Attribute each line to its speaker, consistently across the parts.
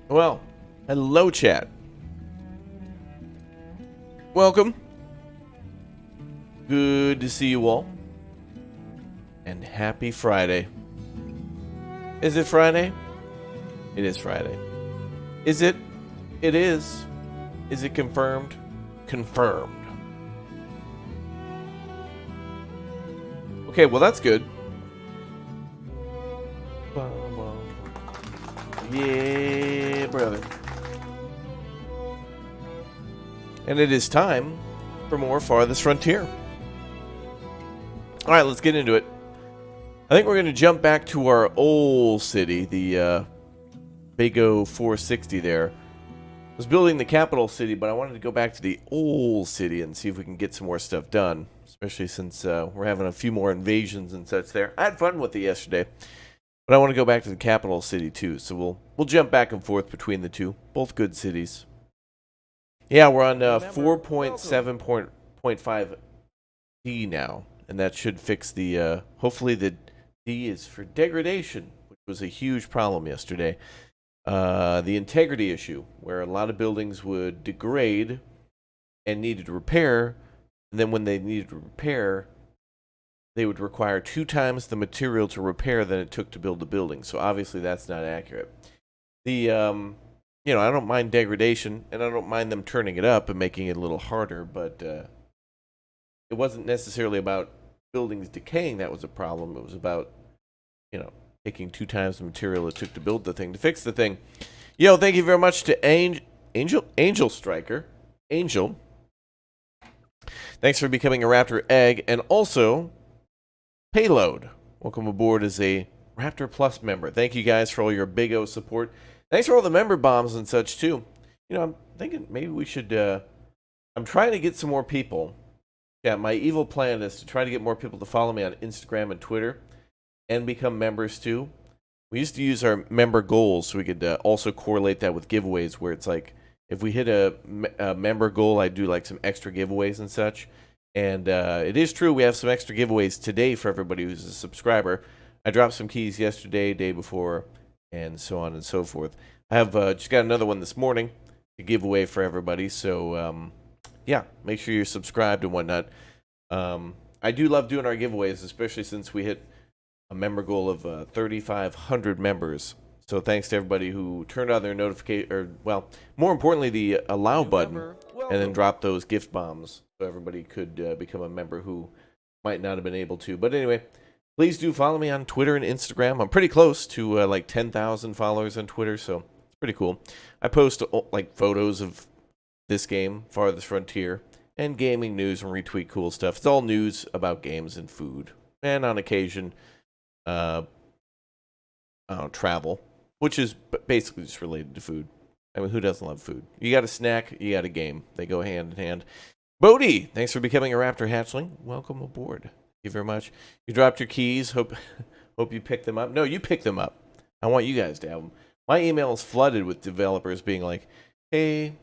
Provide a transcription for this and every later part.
Speaker 1: Well, hello chat. Welcome. Good to see you all. And happy Friday. Is it Friday? It is Friday. Is it? It is. Is it confirmed? Confirmed. Okay, well that's good. Yeah, brother. And it is time for more Farthest Frontier. Alright, let's get into it. I think we're going to jump back to our old city, the Big O 460 there. I was building the capital city, but I wanted to go back to the old city and see if we can get some more stuff done. Especially since we're having a few more invasions and such there. I had fun with it yesterday. But I want to go back to the capital city too, so we'll jump back and forth between the two. Both good cities. Yeah, we're on 4.7.5 D now, and that should fix the. Hopefully, the D is for degradation, which was a huge problem yesterday. The integrity issue, where a lot of buildings would degrade and needed repair, and then when they needed repair, they would require 2 times the material to repair than it took to build the building. So obviously that's not accurate. The I don't mind degradation, and I don't mind them turning it up and making it a little harder, but it wasn't necessarily about buildings decaying that was a problem. It was about, taking 2 times the material it took to build the thing, to fix the thing. Yo, thank you very much to Angel Striker. Angel. Thanks for becoming a Raptor Egg, and also Payload. Welcome aboard as a Raptor Plus member. Thank you guys for all your Big O support. Thanks for all the member bombs and such too. I'm thinking maybe we should I'm trying to get some more people. Yeah, my evil plan is to try to get more people to follow me on Instagram and Twitter and become members too. We used to use our member goals so we could also correlate that with giveaways, where it's like if we hit a member goal, I do like some extra giveaways and such. And it is true, we have some extra giveaways today for everybody who's a subscriber. I dropped some keys yesterday, day before, and so on and so forth. I have just got another one this morning to give away for everybody. So, yeah, make sure you're subscribed and whatnot. I do love doing our giveaways, especially since we hit a member goal of 3,500 members. So thanks to everybody who turned on their notification, or, well, more importantly, the allow button, and then dropped those gift bombs so everybody could become a member who might not have been able to. But anyway, please do follow me on Twitter and Instagram. I'm pretty close to like 10,000 followers on Twitter, so it's pretty cool. I post like photos of this game, Farthest Frontier, and gaming news and retweet cool stuff. It's all news about games and food, and on occasion, travel, which is basically just related to food. I mean, who doesn't love food? You got a snack, you got a game. They go hand in hand. Bodie, thanks for becoming a Raptor Hatchling. Welcome aboard. Thank you very much. You dropped your keys. Hope you picked them up. No, you picked them up. I want you guys to have them. My email is flooded with developers being like, hey,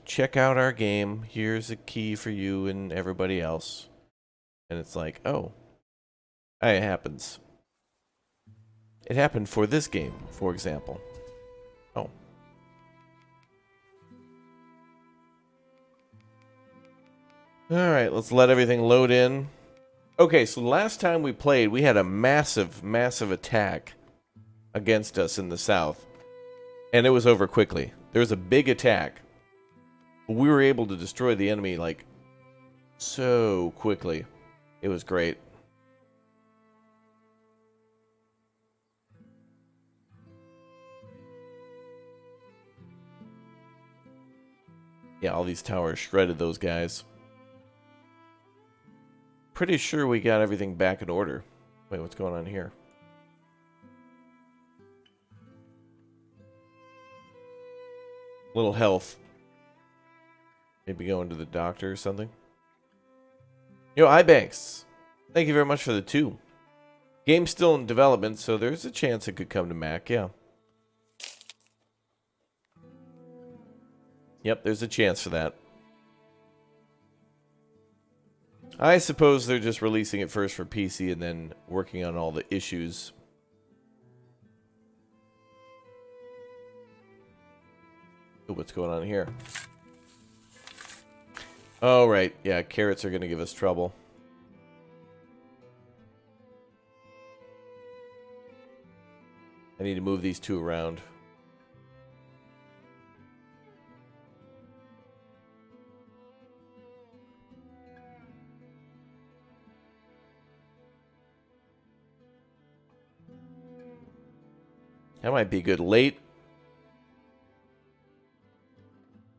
Speaker 1: check out our game. Here's a key for you and everybody else. And it's like, oh, it happens. It happened for this game, for example. Oh. Alright, let's let everything load in. Okay, so last time we played, we had a massive, massive attack against us in the south. And it was over quickly. There was a big attack. But we were able to destroy the enemy, like, so quickly. It was great. Yeah, all these towers shredded those guys. Pretty sure we got everything back in order. Wait, what's going on here? Little health. Maybe going to the doctor or something. Yo, iBanks. Thank you very much for the 2. Game's still in development, so there's a chance it could come to Mac, yeah. Yep, there's a chance for that. I suppose they're just releasing it first for PC and then working on all the issues. Ooh, what's going on here? Oh, right. Yeah, carrots are going to give us trouble. I need to move these two around. That might be good.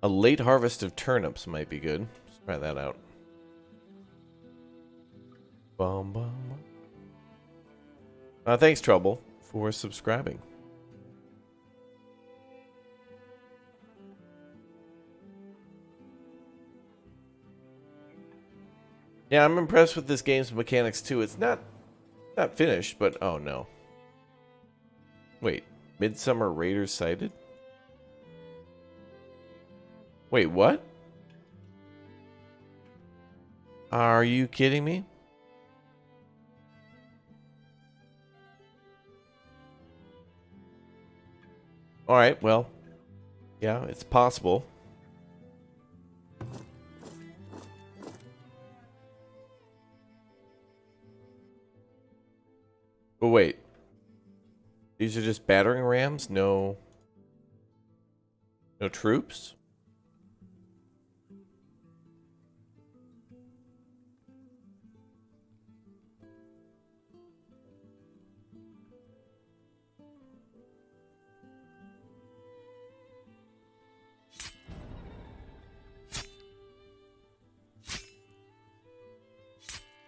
Speaker 1: A late harvest of turnips might be good. Let's try that out. Bum, bum. Thanks, Trouble, for subscribing. Yeah, I'm impressed with this game's mechanics too. It's not finished, but oh no. Wait, Midsummer Raiders sighted? Wait, what? Are you kidding me? Alright, well, yeah, it's possible. But wait. These are just battering rams? No troops?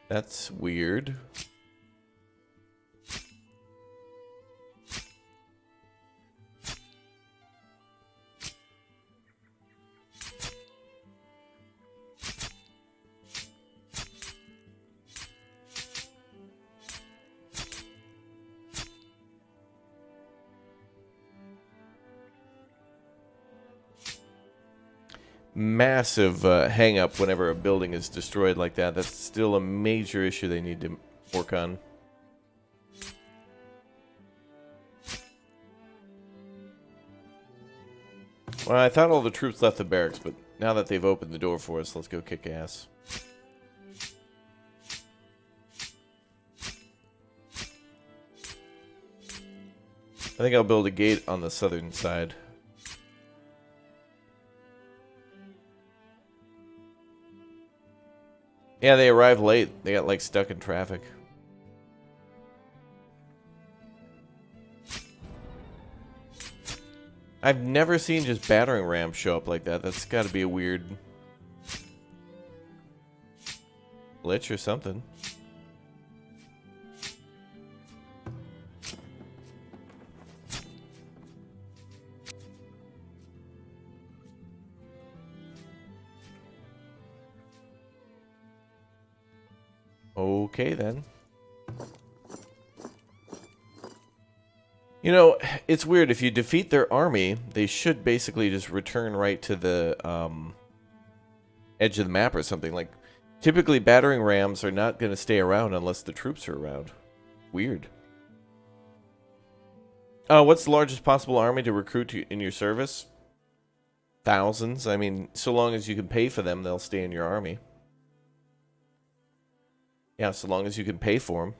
Speaker 1: That's weird. Massive hang up whenever a building is destroyed like that. That's still a major issue they need to work on. Well, I thought all the troops left the barracks, but now that they've opened the door for us, let's go kick ass. I think I'll build a gate on the southern side. Yeah, they arrived late. They got, like, stuck in traffic. I've never seen just battering rams show up like that. That's got to be a weird glitch or something. Okay, then. You know, it's weird. If you defeat their army, they should basically just return right to the edge of the map or something. Like, typically battering rams are not going to stay around unless the troops are around. Weird. What's the largest possible army to recruit in your service? Thousands. I mean, so long as you can pay for them, they'll stay in your army. Yeah, so long as you can pay for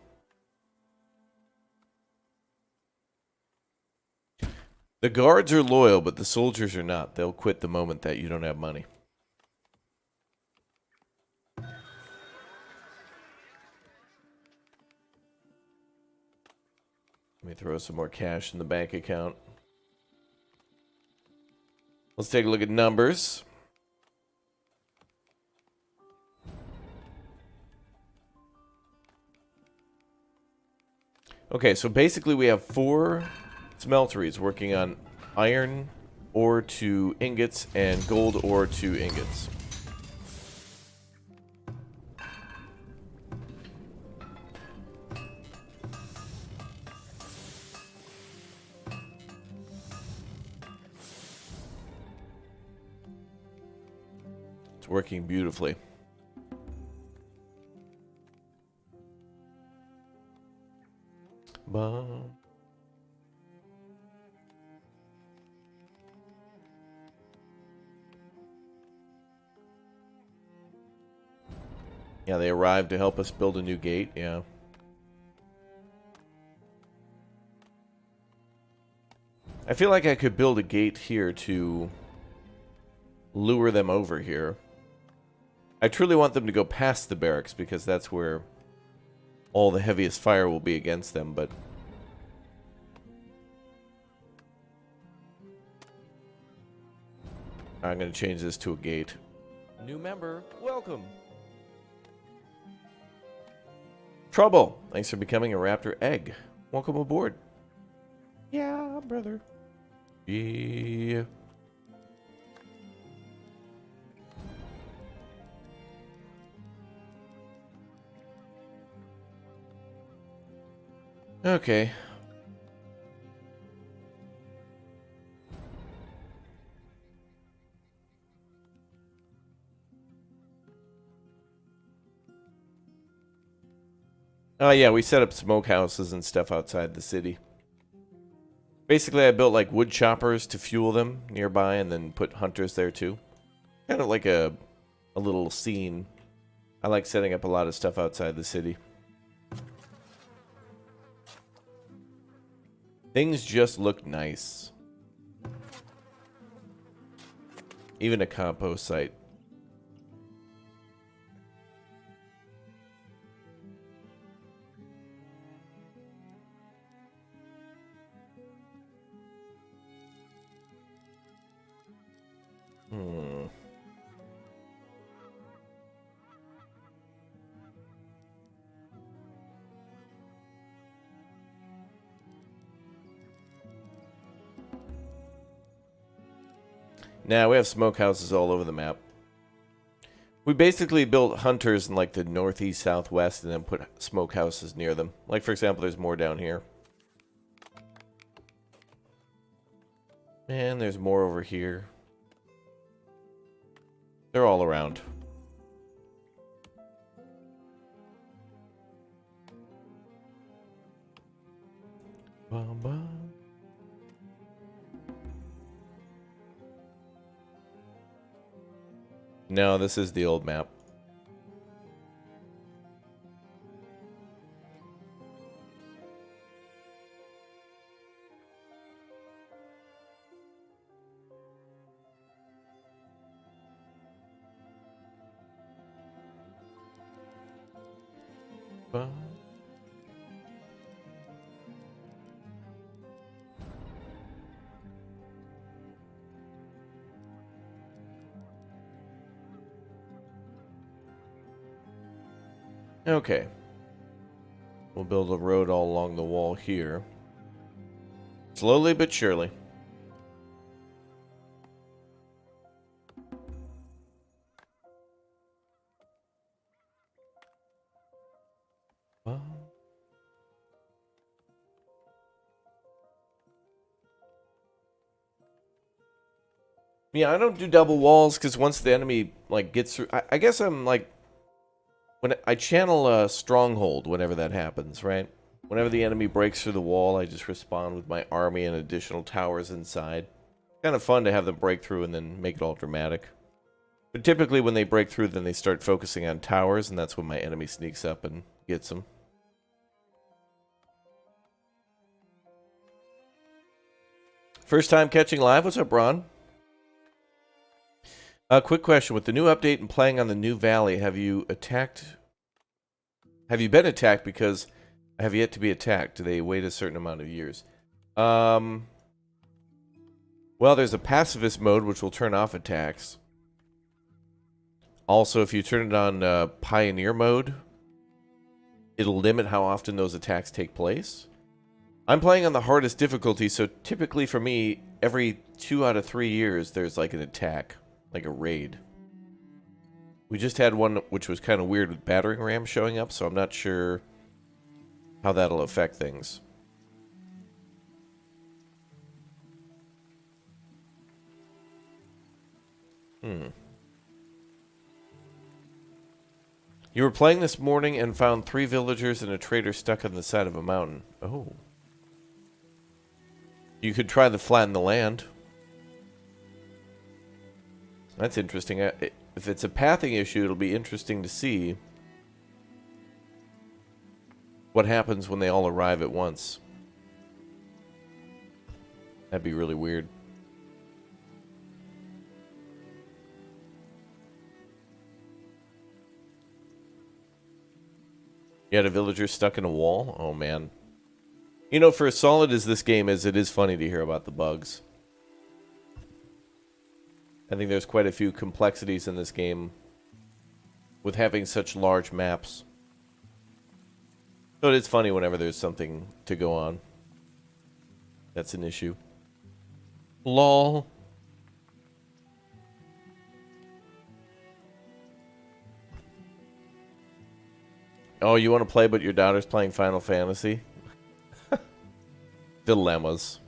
Speaker 1: them. The guards are loyal, but the soldiers are not. They'll quit the moment that you don't have money. Let me throw some more cash in the bank account. Let's take a look at numbers. Okay, so basically we have 4 smelteries working on iron ore to ingots and gold ore to ingots. It's working beautifully. Yeah, they arrived to help us build a new gate, yeah. I feel like I could build a gate here to lure them over here. I truly want them to go past the barracks because that's where all the heaviest fire will be against them, but... I'm going to change this to a gate. New member, welcome! Trouble! Thanks for becoming a raptor egg. Welcome aboard. Yeah, brother. Yeah. Okay. Oh yeah, we set up smokehouses and stuff outside the city. Basically, I built like wood choppers to fuel them nearby and then put hunters there too. Kind of like a little scene. I like setting up a lot of stuff outside the city. Things just look nice. Even a compost site. Now we have smokehouses all over the map. We basically built hunters in like the northeast, southwest, and then put smokehouses near them. Like for example, there's more down here. And there's more over here. They're all around. Bum, bum. No, this is the old map. Bum. Okay. We'll build a road all along the wall here. Slowly but surely. Yeah, I don't do double walls because once the enemy like gets through, I guess I'm like when I channel a stronghold whenever that happens, right? Whenever the enemy breaks through the wall, I just respond with my army and additional towers inside. Kind of fun to have them break through and then make it all dramatic. But typically when they break through, then they start focusing on towers, and that's when my enemy sneaks up and gets them. First time catching live? What's up, Ron? Quick question. With the new update and playing on the new valley, have you attacked... Have you been attacked? Because I have yet to be attacked. Do they wait a certain amount of years? Well, there's a pacifist mode, which will turn off attacks. Also, if you turn it on Pioneer mode, it'll limit how often those attacks take place. I'm playing on the hardest difficulty, so typically for me, every 2 out of 3 years, there's like an attack. Like a raid. We just had one which was kind of weird with battering rams showing up, so I'm not sure how that'll affect things. You were playing this morning and found 3 villagers and a trader stuck on the side of a mountain. Oh. You could try to flatten the land. That's interesting. If it's a pathing issue, it'll be interesting to see What happens when they all arrive at once? That'd be really weird. You had a villager stuck in a wall? Oh, man. You know, for as solid as this game is, it is funny to hear about the bugs. I think there's quite a few complexities in this game with having such large maps. So it's funny whenever there's something to go on. That's an issue. LOL. Oh, you want to play, but your daughter's playing Final Fantasy? Dilemmas.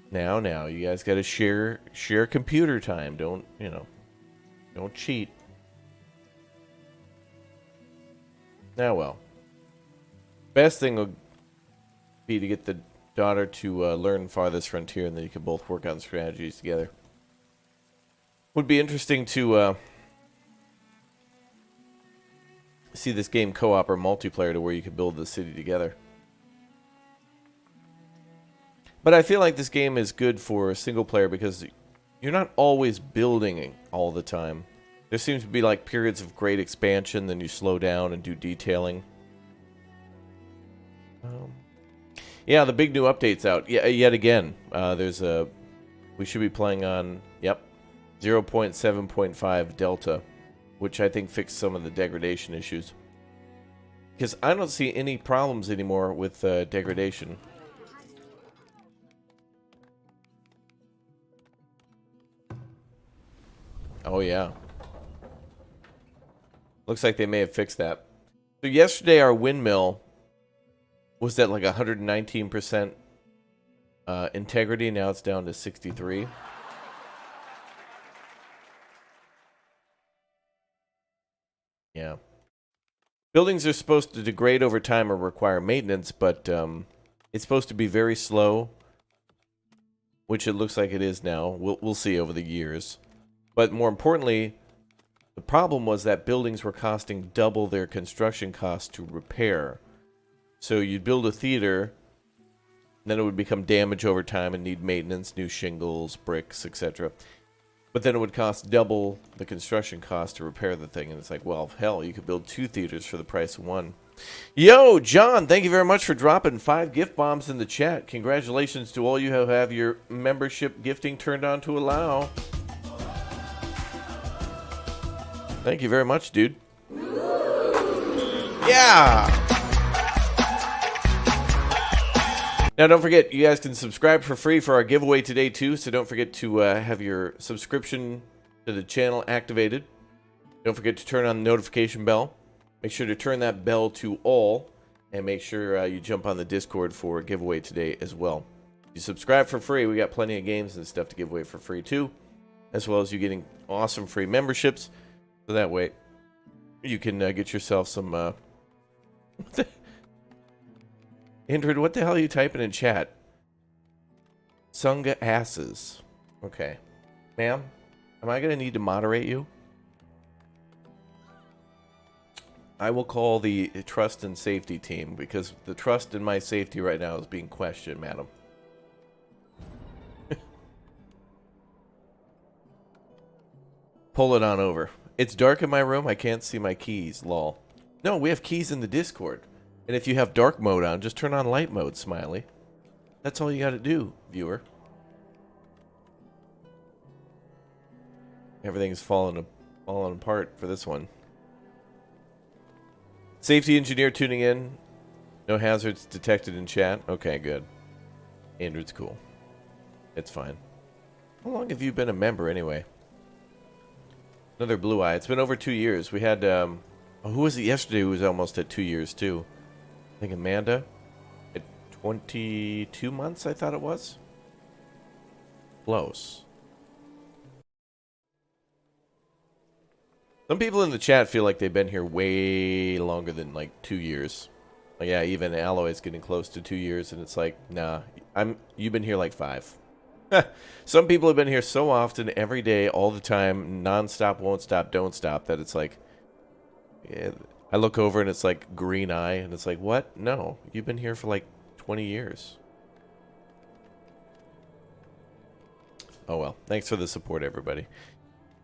Speaker 1: Now, you guys got to share computer time. Don't, you know, don't cheat. Now, well. Best thing would be to get the daughter to learn Farthest Frontier, and then you can both work on strategies together. Would be interesting to see this game co-op or multiplayer to where you could build the city together. But I feel like this game is good for single player because you're not always building all the time. There seems to be like periods of great expansion, then you slow down and do detailing. Yeah, the big new update's out. Yeah, yet again. We should be playing on, 0.7.5 Delta, which I think fixed some of the degradation issues. Because I don't see any problems anymore with degradation. Oh, yeah. Looks like they may have fixed that. So yesterday our windmill was at like 119% integrity. Now it's down to 63. Yeah. Buildings are supposed to degrade over time or require maintenance, but it's supposed to be very slow, which it looks like it is now. We'll see over the years. But more importantly, the problem was that buildings were costing double their construction cost to repair. So you'd build a theater, then it would become damaged over time and need maintenance, new shingles, bricks, etc. But then it would cost double the construction cost to repair the thing. And it's like, well, hell, you could build 2 theaters for the price of 1. Yo, John, thank you very much for dropping 5 gift bombs in the chat. Congratulations to all you who have your membership gifting turned on to allow. Thank you very much, dude. Yeah! Now, don't forget, you guys can subscribe for free for our giveaway today, too. So don't forget to have your subscription to the channel activated. Don't forget to turn on the notification bell. Make sure to turn that bell to all. And make sure you jump on the Discord for a giveaway today as well. If you subscribe for free, we got plenty of games and stuff to give away for free, too. As well as you getting awesome free memberships. So that way, you can get yourself some... Android, what the hell are you typing in chat? Sunga asses. Okay. Ma'am, am I going to need to moderate you? I will call the trust and safety team because the trust in my safety right now is being questioned, madam. Pull it on over. It's dark in my room. I can't see my keys. Lol. No, we have keys in the Discord. And if you have dark mode on, just turn on light mode, Smiley. That's all you got to do, viewer. Everything's falling apart for this one. Safety engineer tuning in. No hazards detected in chat. Okay, good. Andrew's cool. It's fine. How long have you been a member anyway? Another blue eye. It's been over 2 years. We had, who was it yesterday who was almost at 2 years too? I think Amanda. At 22 months, I thought it was. Close. Some people in the chat feel like they've been here way longer than like 2 years. Like, yeah, even Alloy's getting close to 2 years, and it's like, nah, you've been here like 5. Some people have been here so often, every day, all the time, non-stop, won't stop, don't stop, that it's like, yeah, I look over and it's like green eye, and it's like, what? No, you've been here for like 20 years. Oh well, thanks for the support, everybody.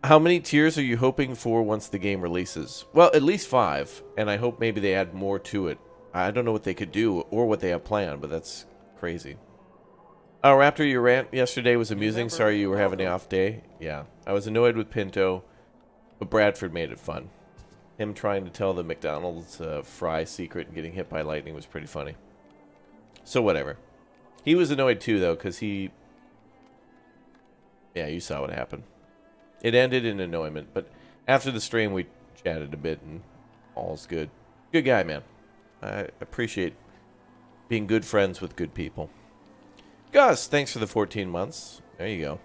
Speaker 1: How many tiers are you hoping for once the game releases? Well, at least 5, and I hope maybe they add more to it. I don't know what they could do or what they have planned, but that's crazy. Oh, Raptor, your rant yesterday was amusing. Sorry you were having an off day. Yeah, I was annoyed with Pinto, but Bradford made it fun. Him trying to tell the McDonald's fry secret and getting hit by lightning was pretty funny. So whatever. He was annoyed too, though, because he... Yeah, you saw what happened. It ended in annoyment, but after the stream we chatted a bit and all's good. Good guy, man. I appreciate being good friends with good people. Gus, thanks for the 14 months. There you go.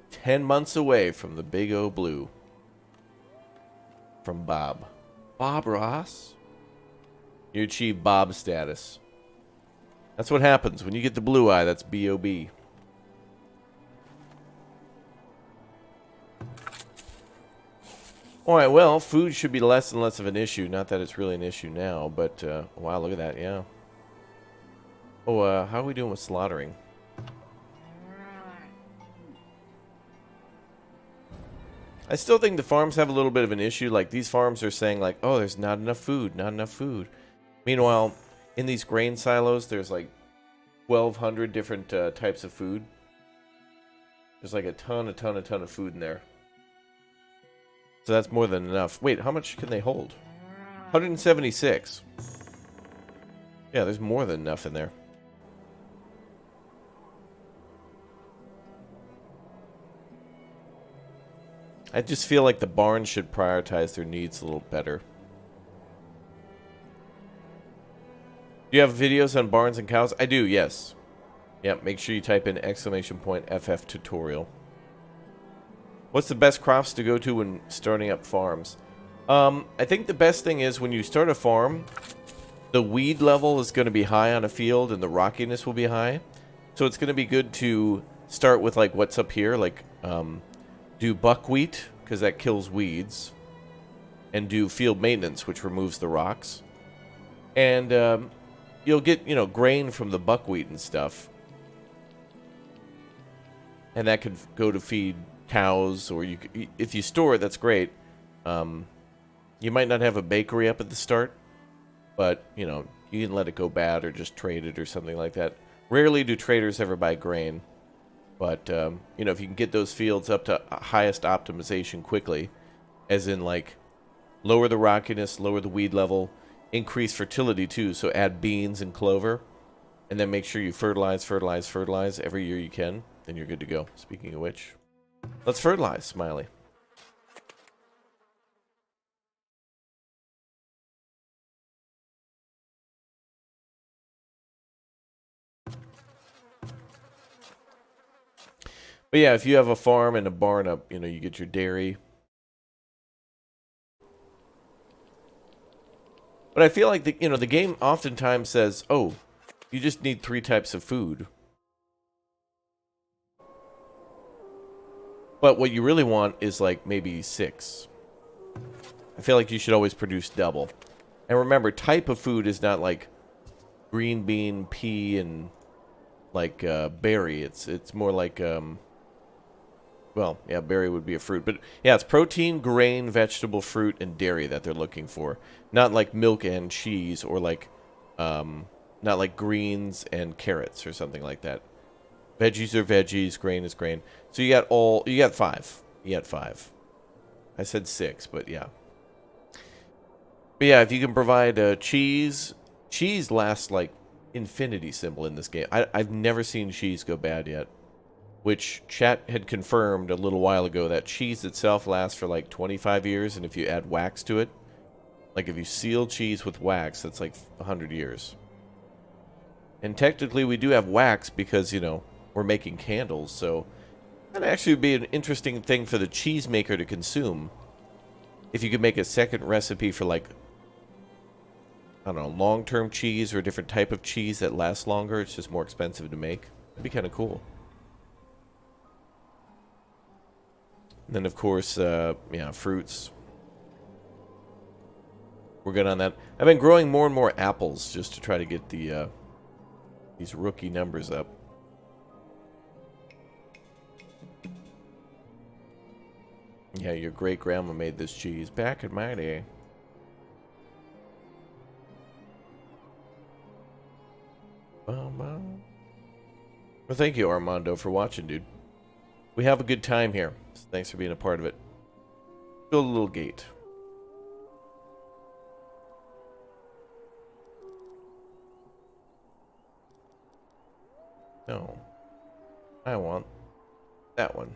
Speaker 1: 10 months away from the Big O Blue. From Bob. Bob Ross? You achieve Bob status. That's what happens. When you get the blue eye, that's B.O.B. Alright, well, food should be less and less of an issue. Not that it's really an issue now, but, wow, look at that, yeah. Oh, how are we doing with slaughtering? I still think the farms have a little bit of an issue. Like, these farms are saying, like, oh, there's not enough food, not enough food. Meanwhile, in these grain silos, there's, like, 1,200 different types of food. There's, like, a ton of food in there. So that's more than enough. Wait, how much can they hold? 176. Yeah, there's more than enough in there. I just feel like the barns should prioritize their needs a little better. Do you have videos on barns and cows? I do, yes. Yep, make sure you type in !FF tutorial. What's the best crops to go to when starting up farms? I think the best thing is when you start a farm, the weed level is going to be high on a field and the rockiness will be high. So it's going to be good to start with like what's up here, like do buckwheat because that kills weeds, and do field maintenance, which removes the rocks. And you'll get, you know, grain from the buckwheat and stuff. And that could go to feed cows, or you could, if you store it, that's great. You might not have a bakery up at the start, but, you know, you can let it go bad or just trade it or something like that. Rarely do traders ever buy grain, but, you know, if you can get those fields up to highest optimization quickly, as in, like, lower the rockiness, lower the weed level, increase fertility, too, so add beans and clover, and then make sure you fertilize every year you can, then you're good to go. Speaking of which, let's fertilize, Smiley. But yeah, if you have a farm and a barn up, you know, you get your dairy. But I feel like the, you know, the game oftentimes says, "Oh, you just need 3 types of food." But what you really want is like maybe 6. I feel like you should always produce double. And remember, type of food is not like green bean, pea, and like berry. It's more like well, yeah, berry would be a fruit, but yeah, it's protein, grain, vegetable, fruit, and dairy that they're looking for. Not like milk and cheese, or like not like greens and carrots or something like that. Veggies are veggies, grain is grain. So you got 5. You got 5. I said 6, but yeah. But yeah, if you can provide cheese lasts like infinity symbol in this game. I've never seen cheese go bad yet. Which chat had confirmed a little while ago that cheese itself lasts for like 25 years, and if you add wax to it, like if you seal cheese with wax, that's like 100 years. And technically we do have wax because, you know, we're making candles, so that actually would be an interesting thing for the cheesemaker to consume. If you could make a second recipe for like, I don't know, long-term cheese or a different type of cheese that lasts longer, it's just more expensive to make. It'd be kind of cool. And then, of course, yeah, fruits. we're good on that. I've been growing more and more apples just to try to get the these rookie numbers up. Yeah, your great-grandma made this cheese back in my day. Well, thank you, Armando, for watching, dude. We have a good time here. So thanks for being a part of it. Build a little gate. No. I want that one.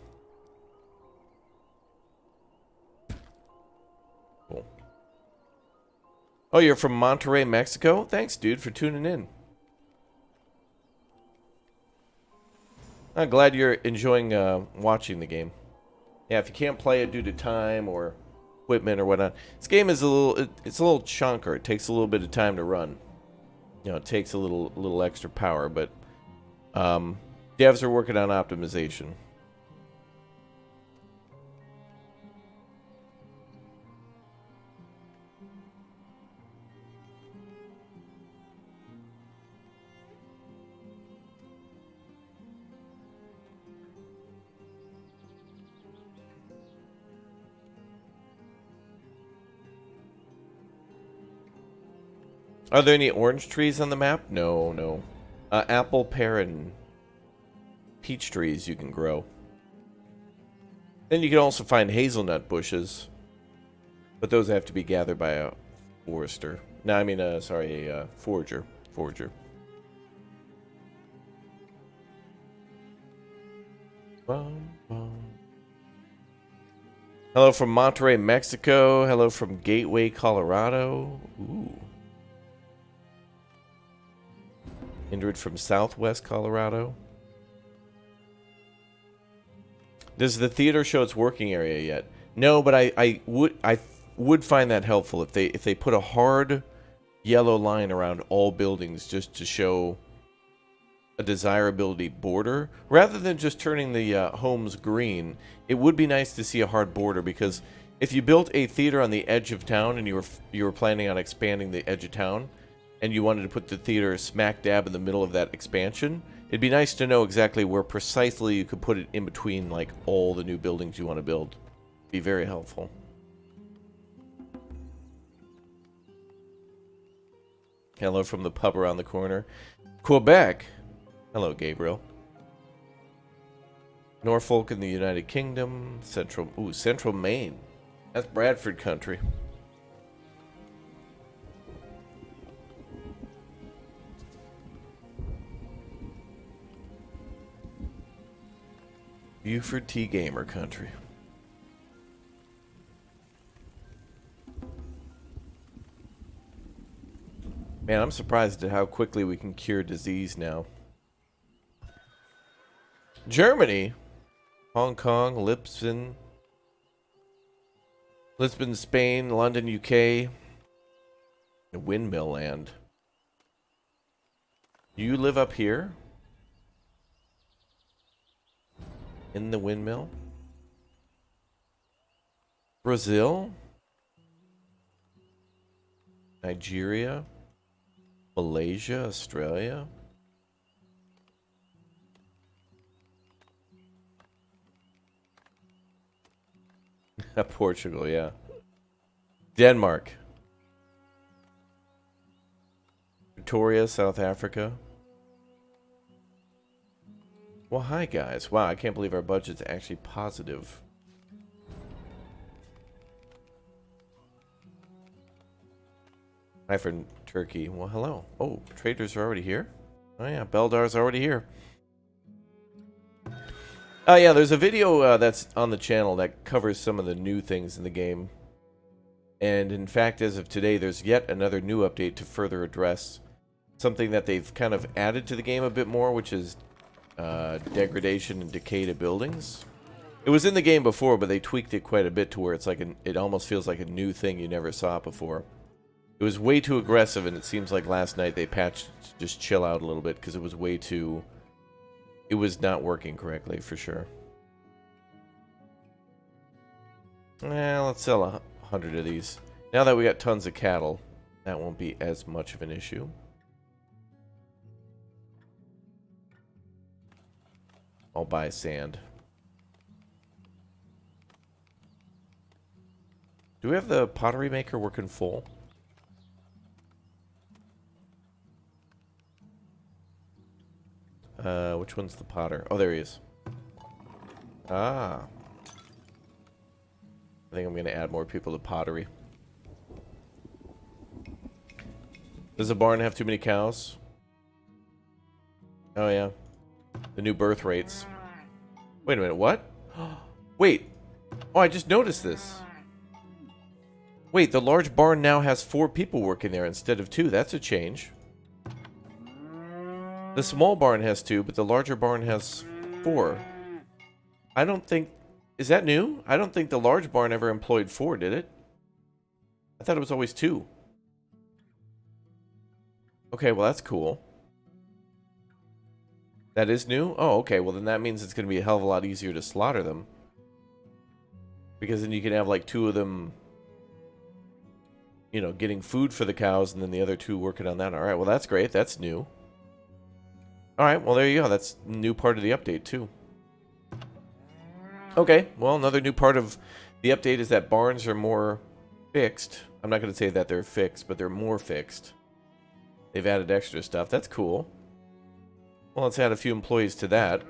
Speaker 1: Cool. Oh, you're from Monterrey, Mexico? Thanks, dude, for tuning in. I'm glad you're enjoying watching the game. Yeah, if you can't play it due to time or equipment or whatnot, this game is it's a little chunker. It takes a little bit of time to run. You know, it takes a little extra power, but devs are working on optimization. Are there any orange trees on the map? No, no. Apple, pear, and peach trees you can grow. Then you can also find hazelnut bushes, but those have to be gathered by a forester. No, I mean, sorry, a forager. Forager. Bum, bum. Hello from Monterrey, Mexico. Hello from Gateway, Colorado. Ooh. Indrid from Southwest Colorado. Does the theater show its working area yet? No, but I would find that helpful if they put a hard yellow line around all buildings just to show a desirability border rather than just turning the homes green. It would be nice to see a hard border, because if you built a theater on the edge of town and you were planning on expanding the edge of town, and you wanted to put the theater smack dab in the middle of that expansion, it'd be nice to know exactly where precisely you could put it in between, like, all the new buildings you want to build. Be very helpful. Hello from the pub around the corner. Quebec. Hello, Gabriel. Norfolk in the United Kingdom. Central Maine. That's Bradford country. Buford T. Gamer country. Man, I'm surprised at how quickly we can cure disease now. Germany. Hong Kong, Lisbon, Spain, London, UK. Windmill land. You live up here? In the windmill? Brazil? Nigeria? Malaysia? Australia? Portugal, yeah. Denmark. Victoria, South Africa. Well, hi guys. Wow, I can't believe our budget's actually positive. Hi from Turkey. Well, hello. Oh, traders are already here? Oh yeah, Beldar's already here. Oh yeah, there's a video that's on the channel that covers some of the new things in the game. And in fact, as of today, there's yet another new update to further address something that they've kind of added to the game a bit more, which is degradation and decay to buildings. It was in the game before, but they tweaked it quite a bit to where it's like it almost feels like a new thing you never saw before. It was way too aggressive, and it seems like last night they patched to just chill out a little bit because it was way too... It was not working correctly, for sure. Let's sell 100 of these. Now that we got tons of cattle, that won't be as much of an issue. I'll buy sand. Do we have the pottery maker working full? Which one's the potter? Oh, there he is. Ah. I think I'm going to add more people to pottery. Does the barn have too many cows? Oh, yeah. The new birth rates. Wait a minute, what? Wait. Oh, I just noticed this. Wait, the large barn now has 4 people working there instead of 2. That's a change. The small barn has 2, but the larger barn has 4. I don't think... Is that new? I don't think the large barn ever employed 4, did it? I thought it was always 2. Okay, well that's cool. That is new? Oh, okay. Well, then that means it's going to be a hell of a lot easier to slaughter them. Because then you can have like 2 of them, you know, getting food for the cows and then the other 2 working on that. All right, well that's great. That's new. All right, well there you go. That's a new part of the update too. Okay, well another new part of the update is that barns are more fixed. I'm not going to say that they're fixed, but they're more fixed. They've added extra stuff. That's cool. Well, let's add a few employees to that.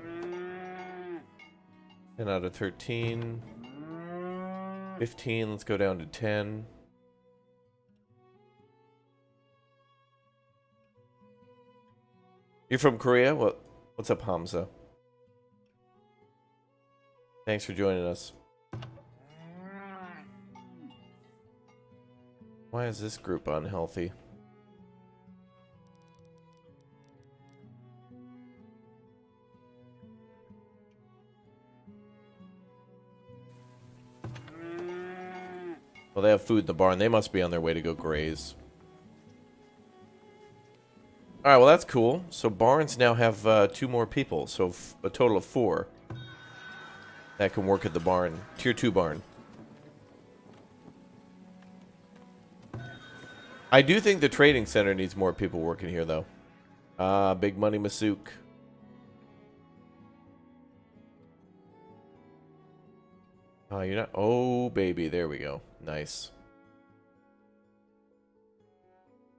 Speaker 1: 10 out of 13. 15, let's go down to 10. You're from Korea? What's up, Hamza? Thanks for joining us. Why is this group unhealthy? Well, they have food in the barn. They must be on their way to go graze. Alright, well that's cool. So barns now have 2 more people. So a total of 4 that can work at the barn. Tier 2 barn. I do think the trading center needs more people working here, though. Big money Masook. Oh, you're not... Oh, baby. There we go. Nice.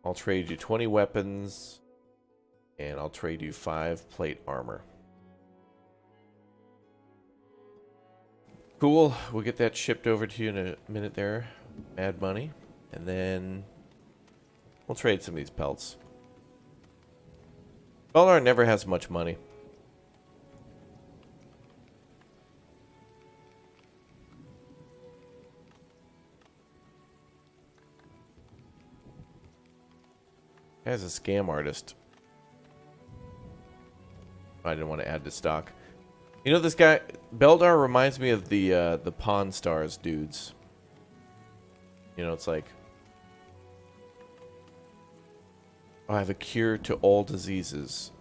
Speaker 1: I'll trade you 20 weapons. And I'll trade you 5 plate armor. Cool. We'll get that shipped over to you in a minute there. Add money. And then... we'll trade some of these pelts. Beldar never has much money. Guy's a scam artist. I didn't want to add to stock. You know, this guy Beldar reminds me of the Pawn Stars dudes. You know, it's like, oh, I have a cure to all diseases.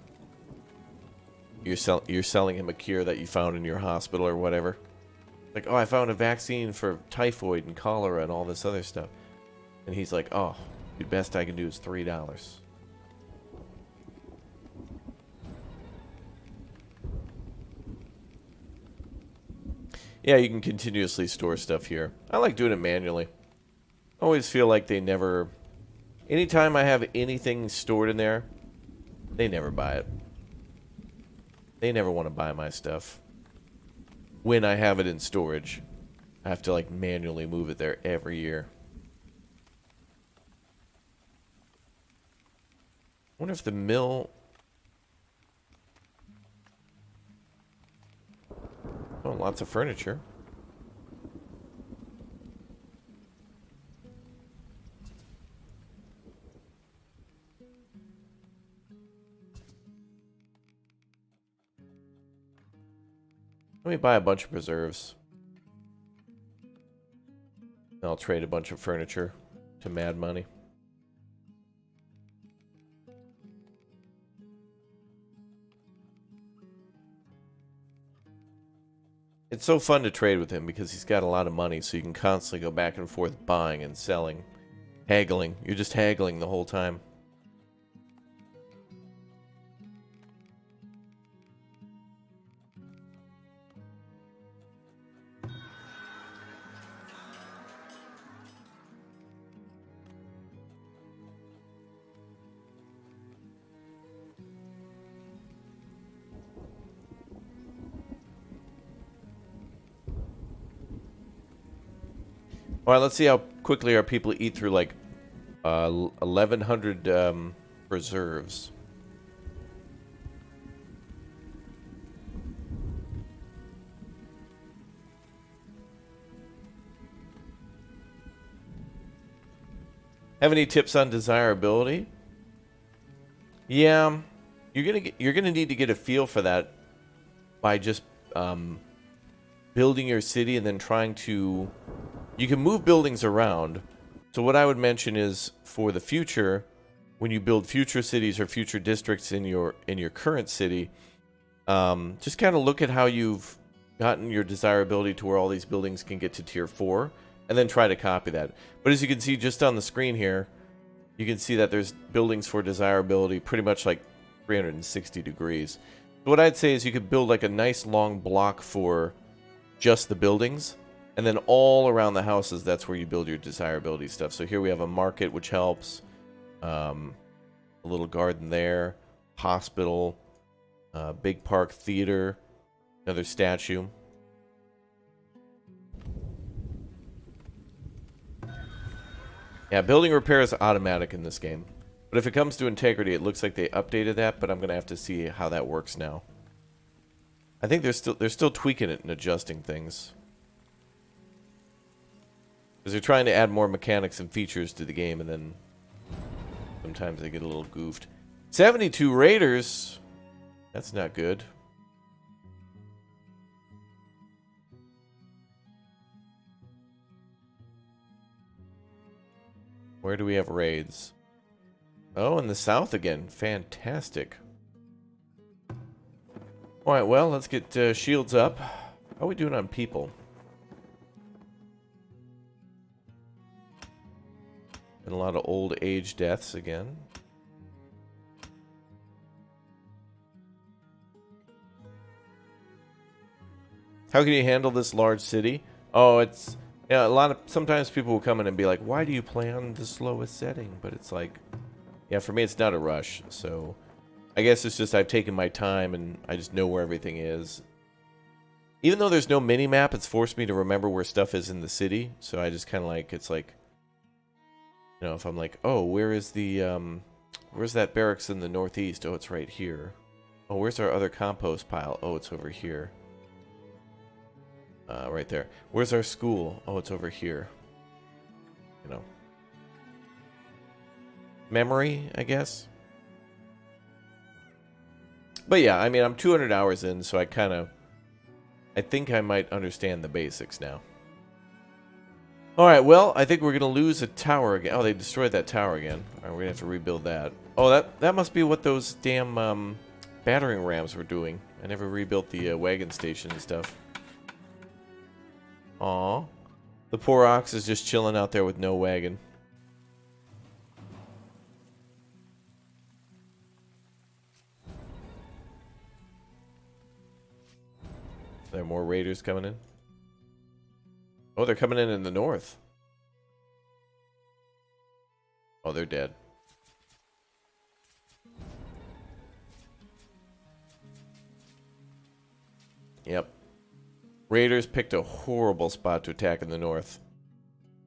Speaker 1: You're selling him a cure that you found in your hospital or whatever. Like, oh, I found a vaccine for typhoid and cholera and all this other stuff. And he's like, oh, the best I can do is $3. Yeah, you can continuously store stuff here. I like doing it manually. I always feel like they never... anytime I have anything stored in there, they never buy it. They never want to buy my stuff. When I have it in storage, I have to like manually move it there every year. I wonder if the mill... oh, lots of furniture. Let me buy a bunch of preserves. And I'll trade a bunch of furniture to Mad Money. It's so fun to trade with him because he's got a lot of money, so you can constantly go back and forth buying and selling. Haggling. You're just haggling the whole time. All right, let's see how quickly our people eat through like 1,100 preserves. Have any tips on desirability? Yeah, you're gonna need to get a feel for that by just building your city and then trying to. You can move buildings around. So what I would mention is for the future, when you build future cities or future districts in your current city, just kind of look at how you've gotten your desirability to where all these buildings can get to tier 4, and then try to copy that. But as you can see just on the screen here, you can see that there's buildings for desirability pretty much like 360 degrees. So what I'd say is you could build like a nice long block for just the buildings, and then all around the houses, that's where you build your desirability stuff. So here we have a market, which helps. A little garden there. Hospital. Big park theater. Another statue. Yeah, building repair is automatic in this game. But if it comes to integrity, it looks like they updated that, but I'm going to have to see how that works now. I think they're still tweaking it and adjusting things. Because they're trying to add more mechanics and features to the game, and then sometimes they get a little goofed. 72 raiders. That's not good. Where do we have raids? Oh, in the south again. Fantastic. Alright, well, let's get shields up. How are we doing on people? And a lot of old age deaths again. How can you handle this large city? Oh, it's... Yeah, sometimes people will come in and be like, why do you play on the slowest setting? But it's like... Yeah, for me it's not a rush, so... I guess it's just I've taken my time and I just know where everything is. Even though there's no mini-map, it's forced me to remember where stuff is in the city. So I just kind of like... It's like... You know, if I'm like, oh, where is the, where's that barracks in the northeast? Oh, it's right here. Oh, where's our other compost pile? Oh, it's over here. Right there. Where's our school? Oh, it's over here. You know. Memory, I guess. But yeah, I mean, I'm 200 hours in, so I think I might understand the basics now. Alright, well, I think we're going to lose a tower again. Oh, they destroyed that tower again. Alright, we're going to have to rebuild that. Oh, that must be what those damn battering rams were doing. I never rebuilt the wagon station and stuff. Aw. The poor ox is just chilling out there with no wagon. Are there more raiders coming in? Oh, they're coming in the north. Oh, they're dead. Yep. Raiders picked a horrible spot to attack in the north.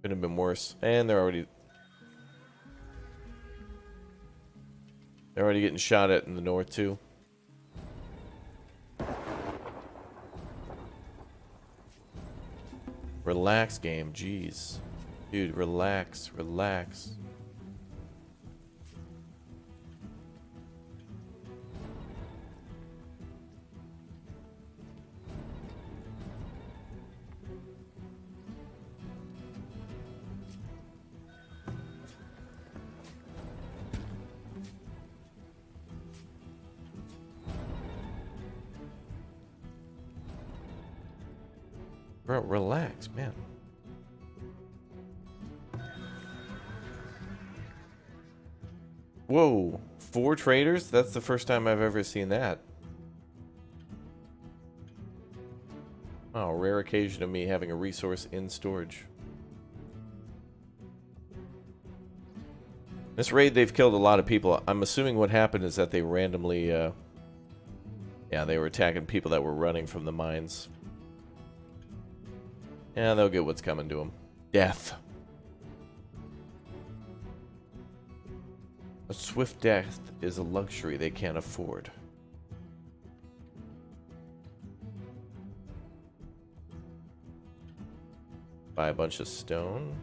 Speaker 1: Could have been worse. And they're already getting shot at in the north too. Relax, game. Jeez. Dude, relax. Relax. Bro, relax, man. Whoa, 4 traders? That's the first time I've ever seen that. Oh, rare occasion of me having a resource in storage. This raid, they've killed a lot of people. I'm assuming what happened is that they randomly, yeah, they were attacking people that were running from the mines. Yeah, they'll get what's coming to them. Death. A swift death is a luxury they can't afford. Buy a bunch of stone.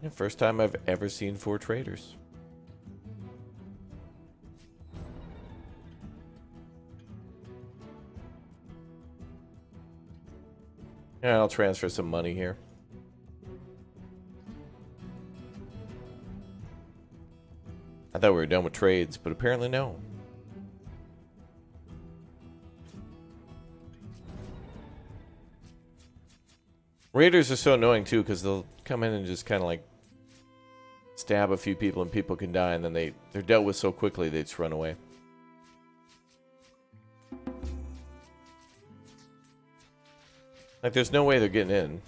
Speaker 1: Yeah, first time I've ever seen 4 traders. Yeah, I'll transfer some money here. I thought we were done with trades, but apparently no. Raiders are so annoying too, because they'll come in and just kind of like stab a few people and people can die, and then they're dealt with so quickly they just run away. Like, there's no way they're getting in.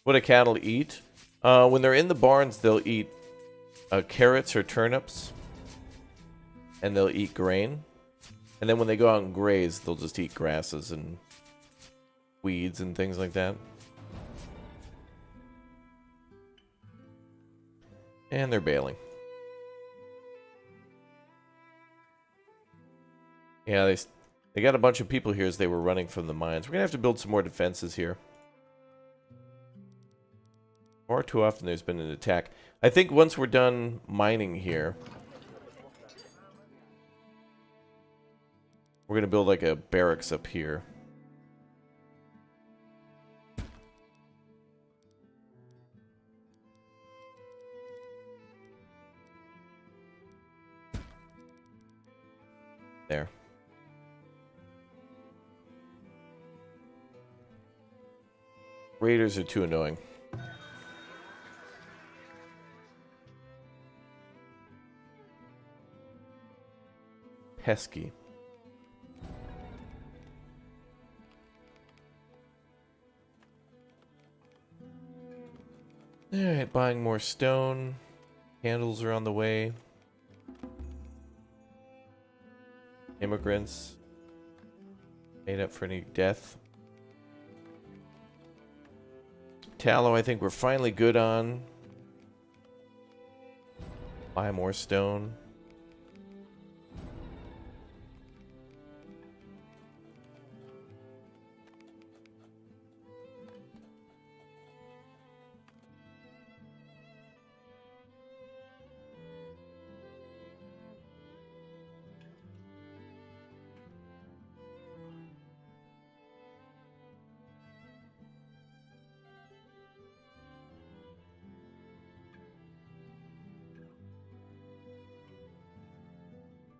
Speaker 1: What do cattle eat? When they're in the barns, they'll eat carrots or turnips. And they'll eat grain. And then when they go out and graze, they'll just eat grasses and weeds and things like that. And they're bailing. Yeah, they got a bunch of people here as they were running from the mines. We're going to have to build some more defenses here. Far too often there's been an attack. I think once we're done mining here, we're going to build like a barracks up here. There. Raiders are too annoying. Pesky. Alright, buying more stone. Candles are on the way. Immigrants. Made up for any death. Tallow, I think we're finally good on. Buy more stone.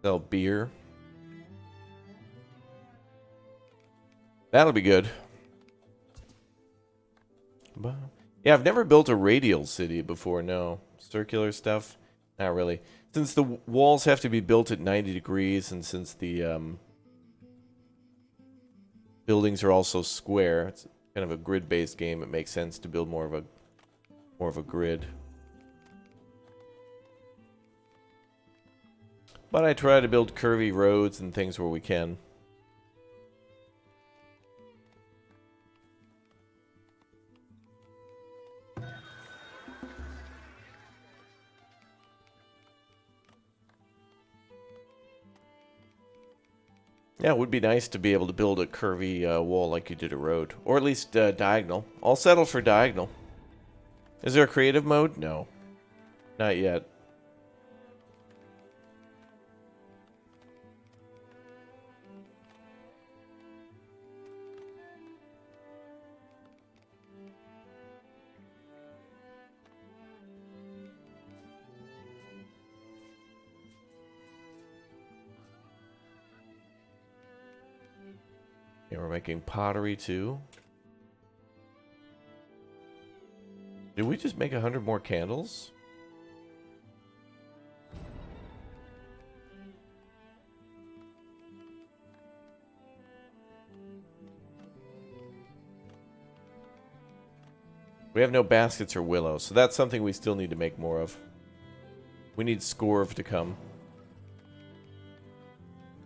Speaker 1: Sell beer. That'll be good. Yeah, I've never built a radial city before, no. Circular stuff? Not really. Since the walls have to be built at 90 degrees, and since the buildings are also square, it's kind of a grid-based game, it makes sense to build more of a grid. But I try to build curvy roads and things where we can. Yeah, it would be nice to be able to build a curvy wall like you did a road. Or at least diagonal. I'll settle for diagonal. Is there a creative mode? No. Not yet. Yeah, we're making pottery too. Did we just make 100 more candles? We have no baskets or willows, so that's something we still need to make more of. We need Scorv to come.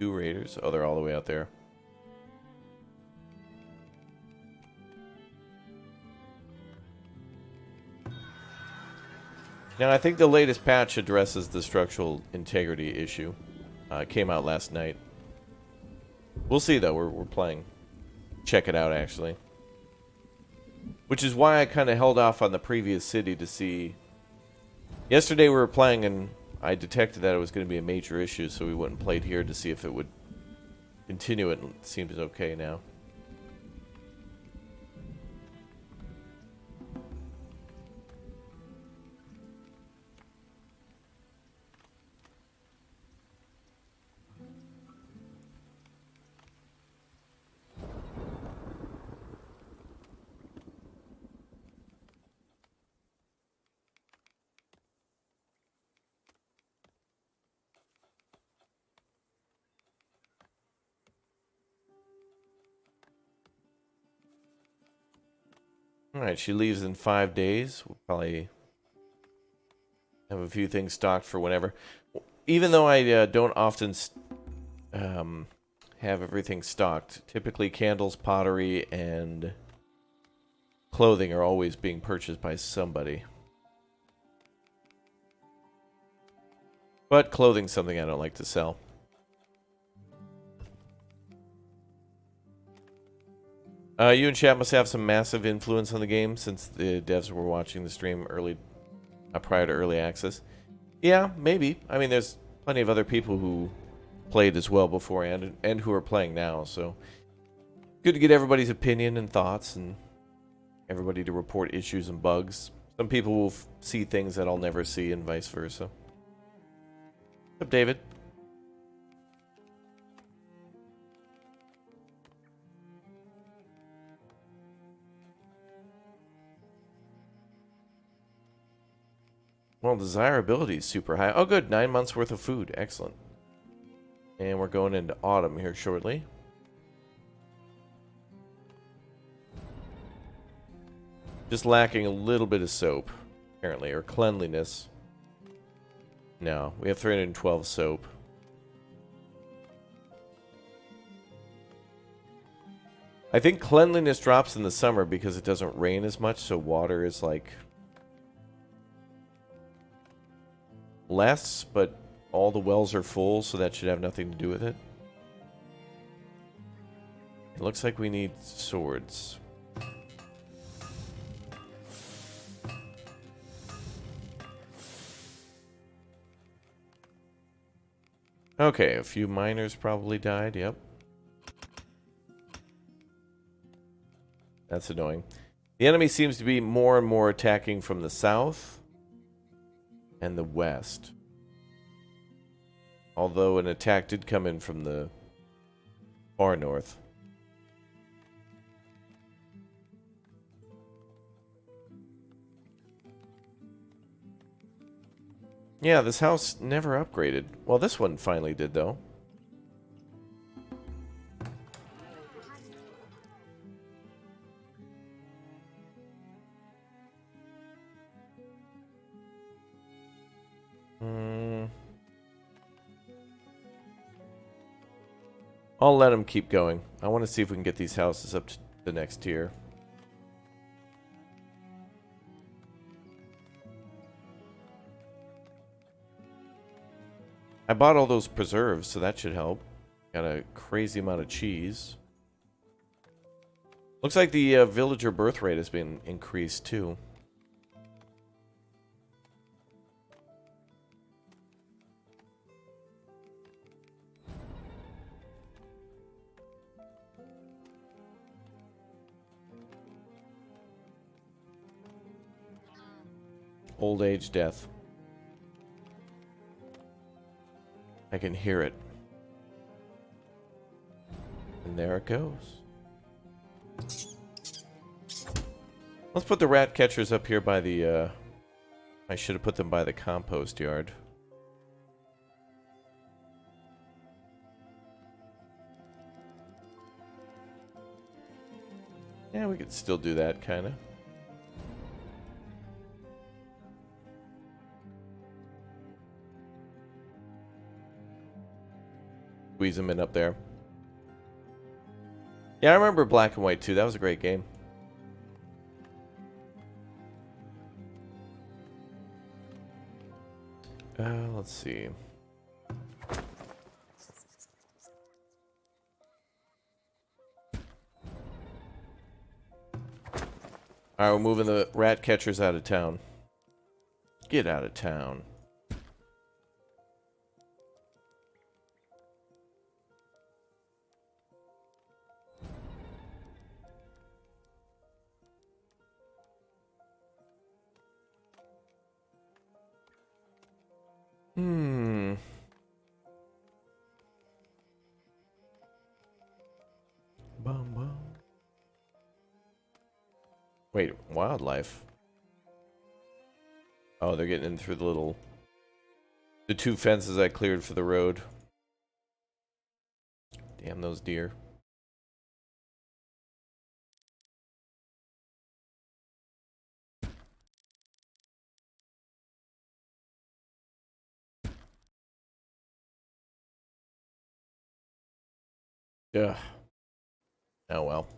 Speaker 1: 2 raiders. Oh, they're all the way out there. Now, I think the latest patch addresses the structural integrity issue. It came out last night. We'll see, though. We're playing. Check it out, actually. Which is why I kind of held off on the previous city to see... Yesterday we were playing, and I detected that it was going to be a major issue, so we went and played here to see if it would continue it. It seems okay now. Alright, she leaves in 5 days. We'll probably have a few things stocked for whenever. Even though I don't often have everything stocked, typically candles, pottery, and clothing are always being purchased by somebody. But clothing's something I don't like to sell. You and chat must have some massive influence on the game since the devs were watching the stream early, prior to early access. Yeah, maybe. I mean, there's plenty of other people who played as well beforehand and who are playing now, so good to get everybody's opinion and thoughts and everybody to report issues and bugs. Some people will see things that I'll never see and vice versa. What's up, David? Well, desirability is super high. Oh, good. 9 months worth of food. Excellent. And we're going into autumn here shortly. Just lacking a little bit of soap, apparently, or cleanliness. No, we have 312 soap. I think cleanliness drops in the summer because it doesn't rain as much, so water is like less, but all the wells are full, so that should have nothing to do with it. It looks like we need swords. Okay, a few miners probably died, yep. That's annoying. The enemy seems to be more and more attacking from the south and the west. Although an attack did come in from the far north. Yeah, this house never upgraded. Well, this one finally did, though. I'll let them keep going. I want to see if we can get these houses up to the next tier. I bought all those preserves, so that should help. Got a crazy amount of cheese. Looks like the villager birth rate has been increased too. Old age death. I can hear it. And there it goes. Let's put the rat catchers up here by the, I should have put them by the compost yard. Yeah, we could still do that, kind of. Squeeze them in up there. Yeah, I remember Black and White too. That was a great game. Let's see. Alright, we're moving the rat catchers out of town. Get out of town. Bum, bum. Wait, wildlife? Oh, they're getting in through the two fences I cleared for the road. Damn those deer. Ugh. Oh well.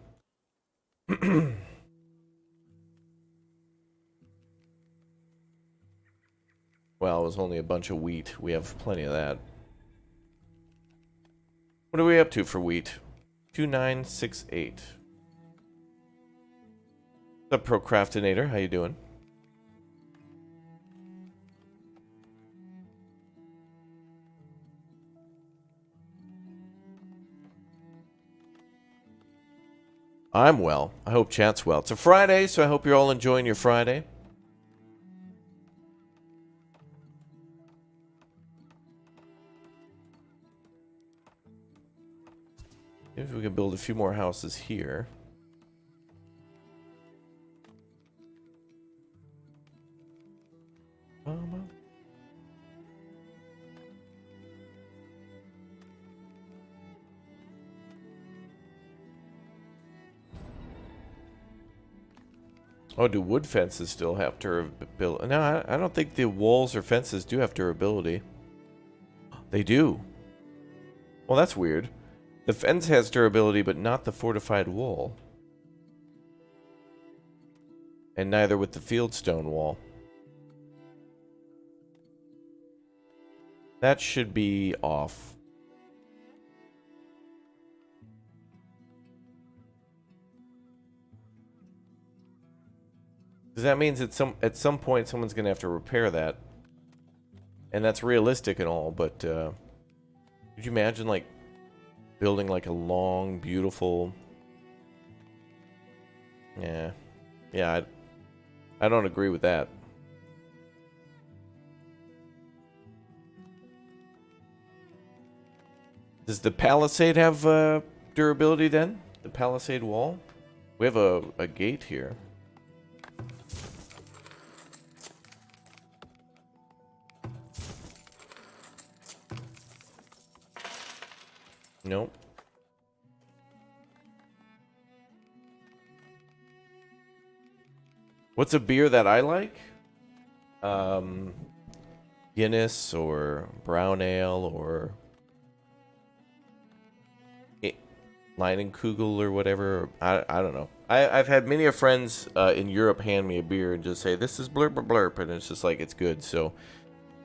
Speaker 1: Well, it was only a bunch of wheat. We have plenty of that. What are we up to for wheat? 2968. What's up, Procrastinator? How you doing? I'm well. I hope chat's well. It's a Friday, so I hope you're all enjoying your Friday. Maybe we can build a few more houses here. Oh, do wood fences still have durability? No, I don't think the walls or fences do have durability. They do. Well, that's weird. The fence has durability, but not the fortified wall. And neither with the fieldstone wall. That should be off. Because that means at some point someone's going to have to repair that. And that's realistic and all, but could you imagine like building like a long, beautiful... Yeah, I don't agree with that. Does the palisade have durability then? The palisade wall? We have a gate here. Nope. What's a beer that I like? Guinness or brown ale or Leinenkugel or whatever. I don't know. I've had many of friends in Europe hand me a beer and just say, this is blurp blurp, and it's just like, it's good. So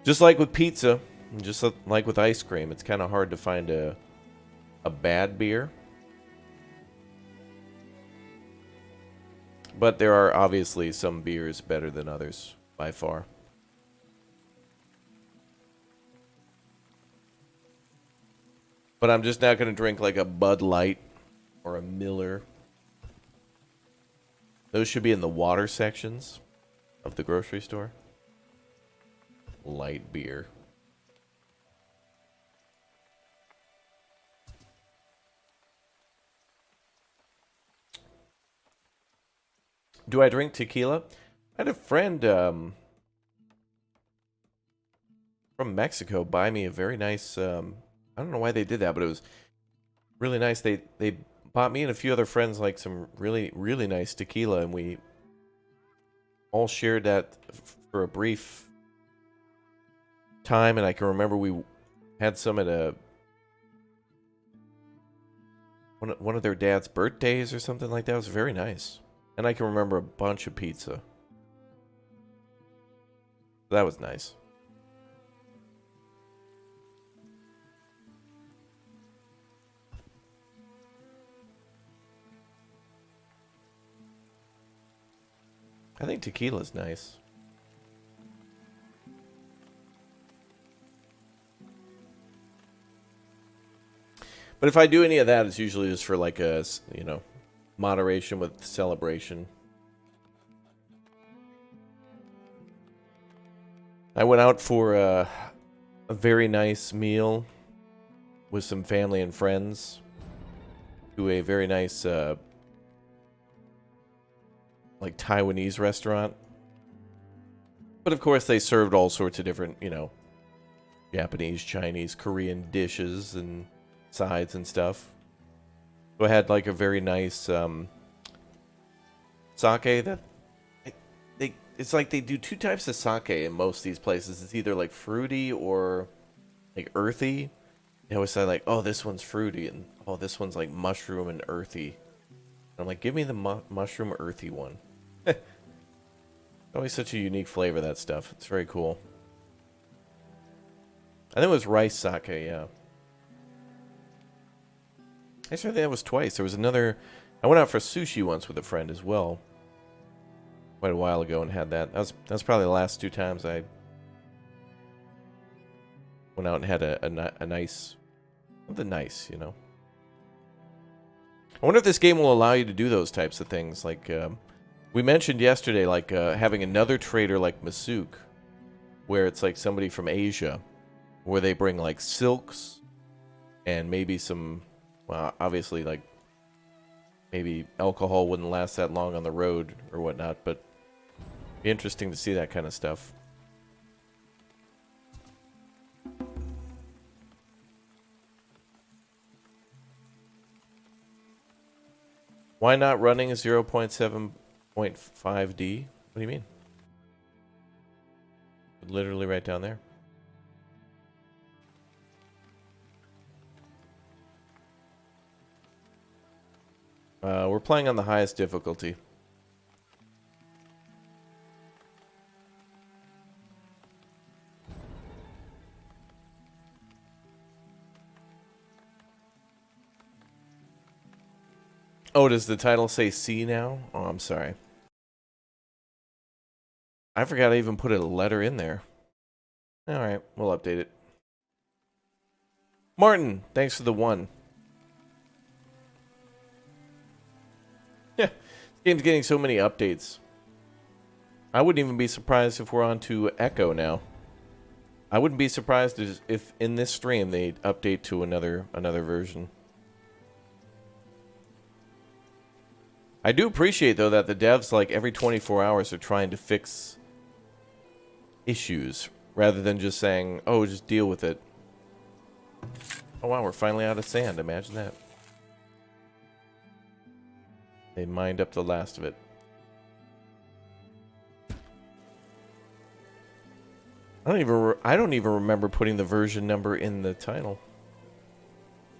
Speaker 1: just like with pizza, just like with ice cream, it's kind of hard to find a a bad beer. But there are obviously some beers better than others, by far. But I'm just not going to drink like a Bud Light or a Miller. Those should be in the water sections of the grocery store. Light beer. Do I drink tequila? I had a friend from Mexico buy me a very nice... I don't know why they did that, but it was really nice. They bought me and a few other friends like some really, really nice tequila, and we all shared that for a brief time, and I can remember we had some at a one of their dad's birthdays or something like that. It was very nice. And I can remember a bunch of pizza. That was nice. I think tequila's nice. But if I do any of that, it's usually just for like a, you know, moderation with celebration. I went out for a very nice meal with some family and friends to a very nice like Taiwanese restaurant. But of course they served all sorts of different, you know, Japanese, Chinese, Korean dishes and sides and stuff. So I had like a very nice sake that it's like they do two types of sake in most of these places. It's either like fruity or like earthy. They always say like, oh, this one's fruity, and oh, this one's like mushroom and earthy. And I'm like, give me the mushroom earthy one. Always such a unique flavor, that stuff. It's very cool. I think it was rice sake, yeah. Actually, I think that was twice. There was another... I went out for sushi once with a friend as well. Quite a while ago and had that. That's probably the last two times I went out and had a nice... Something nice, you know. I wonder if this game will allow you to do those types of things. Like, we mentioned yesterday, like, having another trader like Masuk, where it's like somebody from Asia, where they bring, like, silks and maybe some... Well, obviously, like, maybe alcohol wouldn't last that long on the road or whatnot, but it'd be interesting to see that kind of stuff. Why not running 0.7.5D? What do you mean? Literally right down there. We're playing on the highest difficulty. Oh, does the title say C now? Oh, I'm sorry. I forgot I even put a letter in there. Alright, we'll update it. Martin, thanks for the 1. Yeah, this game's getting so many updates. I wouldn't even be surprised if we're on to Echo now. I wouldn't be surprised if in this stream they update to another version. I do appreciate, though, that the devs, like, every 24 hours are trying to fix issues, rather than just saying, oh, just deal with it. Oh, wow, we're finally out of sand. Imagine that. They mined up the last of it. I don't even remember putting the version number in the title.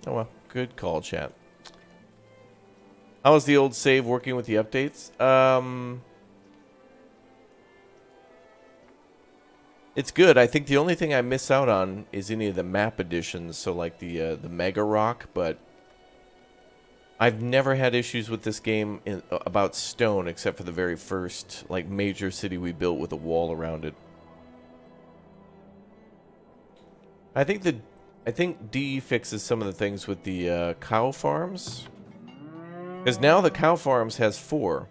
Speaker 1: Oh, well, good call, chat. How was the old save working with the updates? It's good. I think the only thing I miss out on is any of the map additions, so like the Mega Rock, but I've never had issues with this game about stone, except for the very first like major city we built with a wall around it. I think D fixes some of the things with the cow farms, because now the cow farms has 4.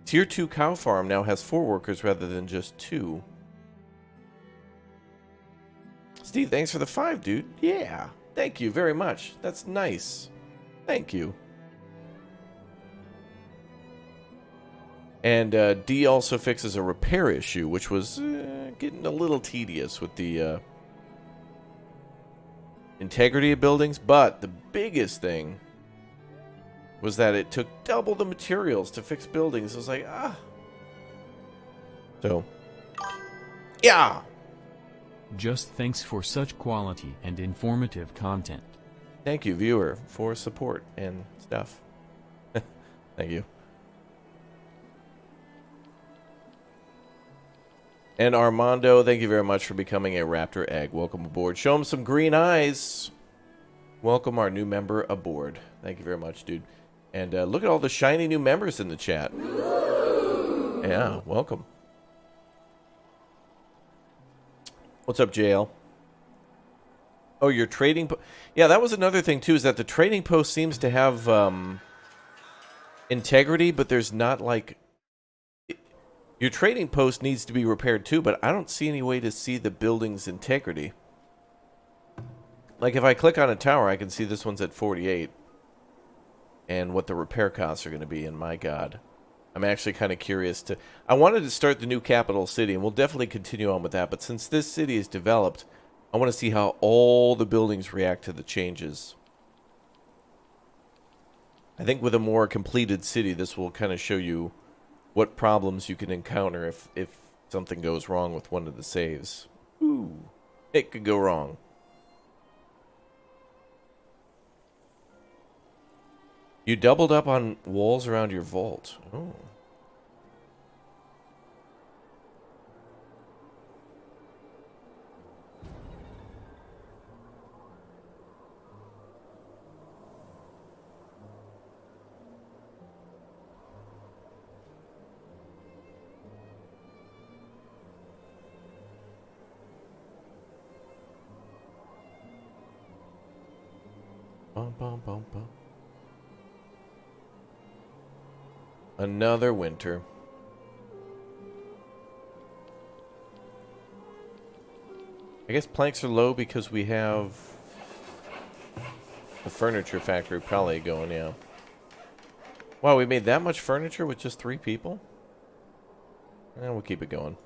Speaker 1: Tier 2 cow farm now has 4 workers rather than just 2. Steve, thanks for the 5, dude. Yeah, thank you very much. That's nice. Thank you. And D also fixes a repair issue, which was getting a little tedious with the integrity of buildings. But the biggest thing was that it took double the materials to fix buildings. I was like, ah. So, yeah.
Speaker 2: Just thanks for such quality and informative content.
Speaker 1: Thank you, viewer, for support and stuff. Thank you. And Armando, thank you very much for becoming a Raptor Egg. Welcome aboard. Show him some green eyes. Welcome our new member aboard. Thank you very much, dude. And look at all the shiny new members in the chat. Yeah, welcome. What's up, JL? Oh, your trading... Yeah, that was another thing, too, is that the trading post seems to have integrity, but there's not, like... Your trading post needs to be repaired, too, but I don't see any way to see the building's integrity. Like, if I click on a tower, I can see this one's at 48. And what the repair costs are going to be, and my god. I'm actually kind of curious to... I wanted to start the new capital city, and we'll definitely continue on with that, but since this city is developed, I want to see how all the buildings react to the changes. I think with a more completed city, this will kind of show you what problems you can encounter if something goes wrong with one of the saves. Ooh, it could go wrong. You doubled up on walls around your vault. Oh. Bum, bum, bum, bum. Another winter. I guess planks are low because we have the furniture factory probably going, yeah. Wow, we made that much furniture with just 3 people? And we'll keep it going.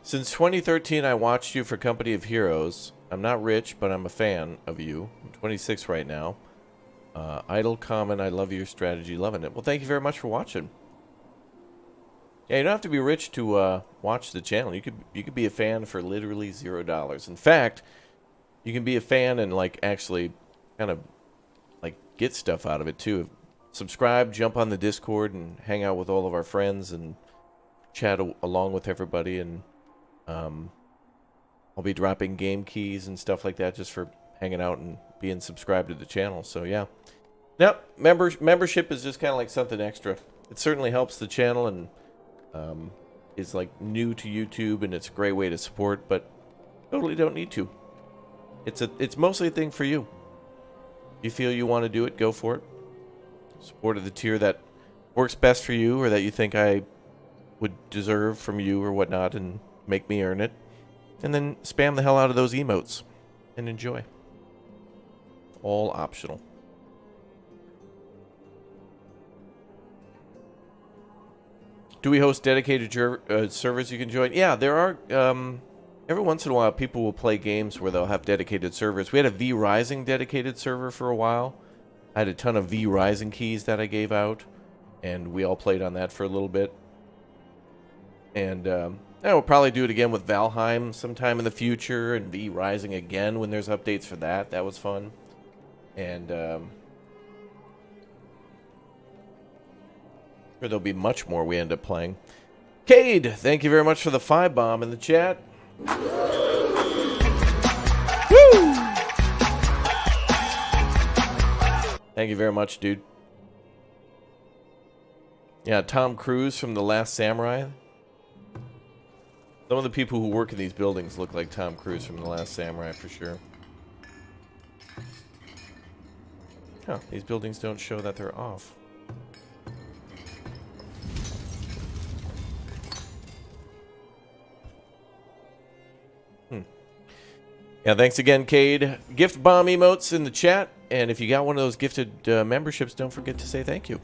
Speaker 1: Since 2013, I watched you for Company of Heroes. I'm not rich, but I'm a fan of you. I'm 26 right now. Idle comment, I love your strategy, loving it. Well, thank you very much for watching. Yeah, you don't have to be rich to watch the channel. You could be a fan for literally $0. In fact, you can be a fan and like actually kind of like get stuff out of it too. Subscribe, jump on the Discord, and hang out with all of our friends and chat along with everybody. And I'll be dropping game keys and stuff like that just for hanging out and being subscribed to the channel. So yeah, now membership is just kind of like something extra. It certainly helps the channel and is like new to YouTube, and it's a great way to support, but totally don't need to. It's mostly a thing for you. You feel you want to do it, go for it. Support of the tier that works best for you, or that you think I would deserve from you or whatnot, and make me earn it. And then spam the hell out of those emotes and enjoy. All optional. Do we host dedicated servers you can join? Yeah, there are. Every once in a while, people will play games where they'll have dedicated servers. We had a V Rising dedicated server for a while. I had a ton of V Rising keys that I gave out, and we all played on that for a little bit. And Yeah, we'll probably do it again with Valheim sometime in the future, and V Rising again when there's updates for that. That was fun. And sure there'll be much more we end up playing. Cade, thank you very much for the 5-bomb in the chat. Woo! Thank you very much, dude. Yeah, Tom Cruise from The Last Samurai. Some of the people who work in these buildings look like Tom Cruise from The Last Samurai for sure. Huh, these buildings don't show that they're off. Yeah, thanks again, Cade. Gift bomb emotes in the chat. And if you got one of those gifted memberships, don't forget to say thank you.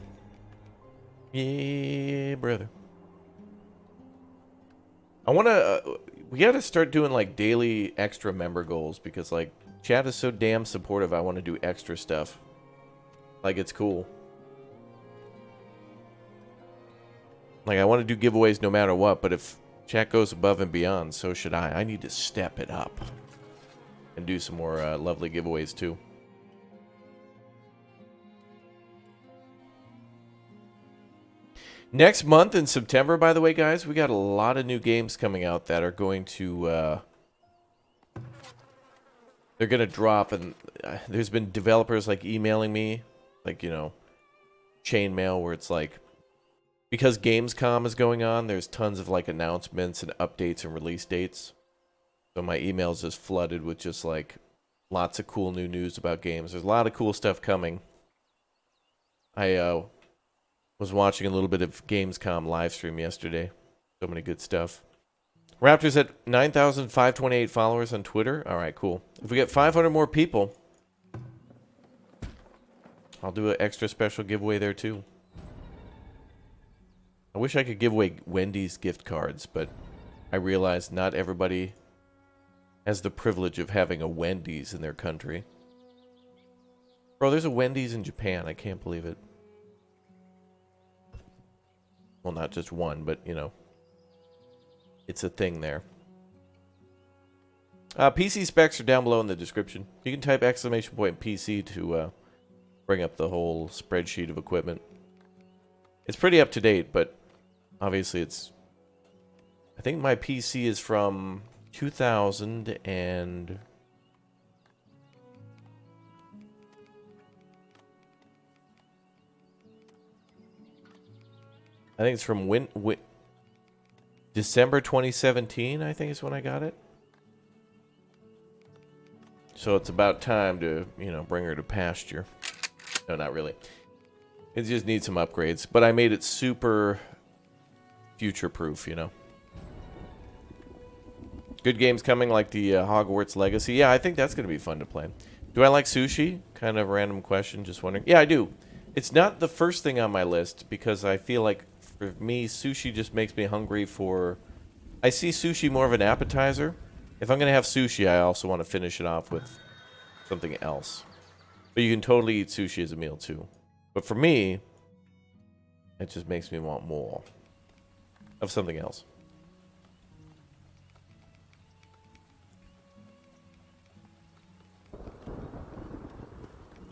Speaker 1: Yeah, brother. I want to... we got to start doing, like, daily extra member goals. Because, like, chat is so damn supportive. I want to do extra stuff. Like, it's cool. Like, I want to do giveaways no matter what. But if chat goes above and beyond, so should I. I need to step it up. And do some more lovely giveaways, too. Next month in September, by the way, guys, we got a lot of new games coming out that are going to... they're going to drop, and there's been developers, like, emailing me, like, you know, chain mail, where it's like... because Gamescom is going on, there's tons of, like, announcements and updates and release dates. So my email's just flooded with just, like, lots of cool new news about games. There's a lot of cool stuff coming. I was watching a little bit of Gamescom live stream yesterday. So many good stuff. Raptors at 9,528 followers on Twitter. All right, cool. If we get 500 more people, I'll do an extra special giveaway there, too. I wish I could give away Wendy's gift cards, but I realize not everybody... has the privilege of having a Wendy's in their country. Bro, there's a Wendy's in Japan. I can't believe it. Well, not just one, but, you know. It's a thing there. PC specs are down below in the description. You can type exclamation point PC to bring up the whole spreadsheet of equipment. It's pretty up to date, but obviously it's... I think my PC is from... 2000 and I think it's from December 2017, I think is when I got it. So it's about time to, you know, bring her to pasture. No, not really. It just needs some upgrades, but I made it super future-proof, you know. Good games coming, like the Hogwarts Legacy. Yeah, I think that's going to be fun to play. Do I like sushi? Kind of random question, just wondering. Yeah, I do. It's not the first thing on my list, because I feel like, for me, sushi just makes me hungry for... I see sushi more of an appetizer. If I'm going to have sushi, I also want to finish it off with something else. But you can totally eat sushi as a meal, too. But for me, it just makes me want more of something else.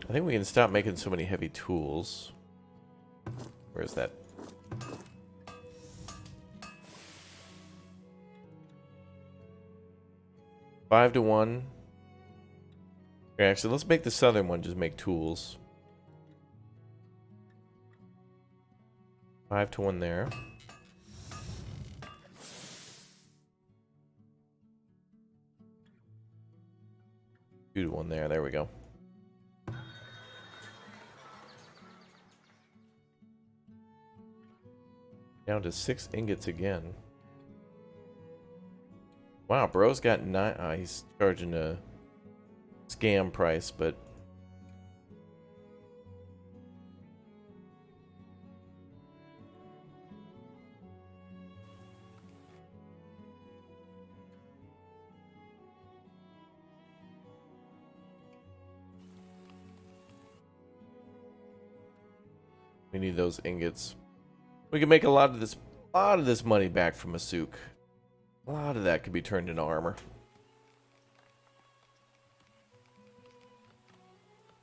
Speaker 1: I think we can stop making so many heavy tools. Where's that? Five to 1. Okay, actually, let's make the southern one just make tools. 5 to 1 there. 2 to 1 there. There we go. Down to 6 ingots again. Wow, bro's got 9. He's charging a scam price, but we need those ingots. We can make a lot of this money back from Asuk. A lot of that could be turned into armor.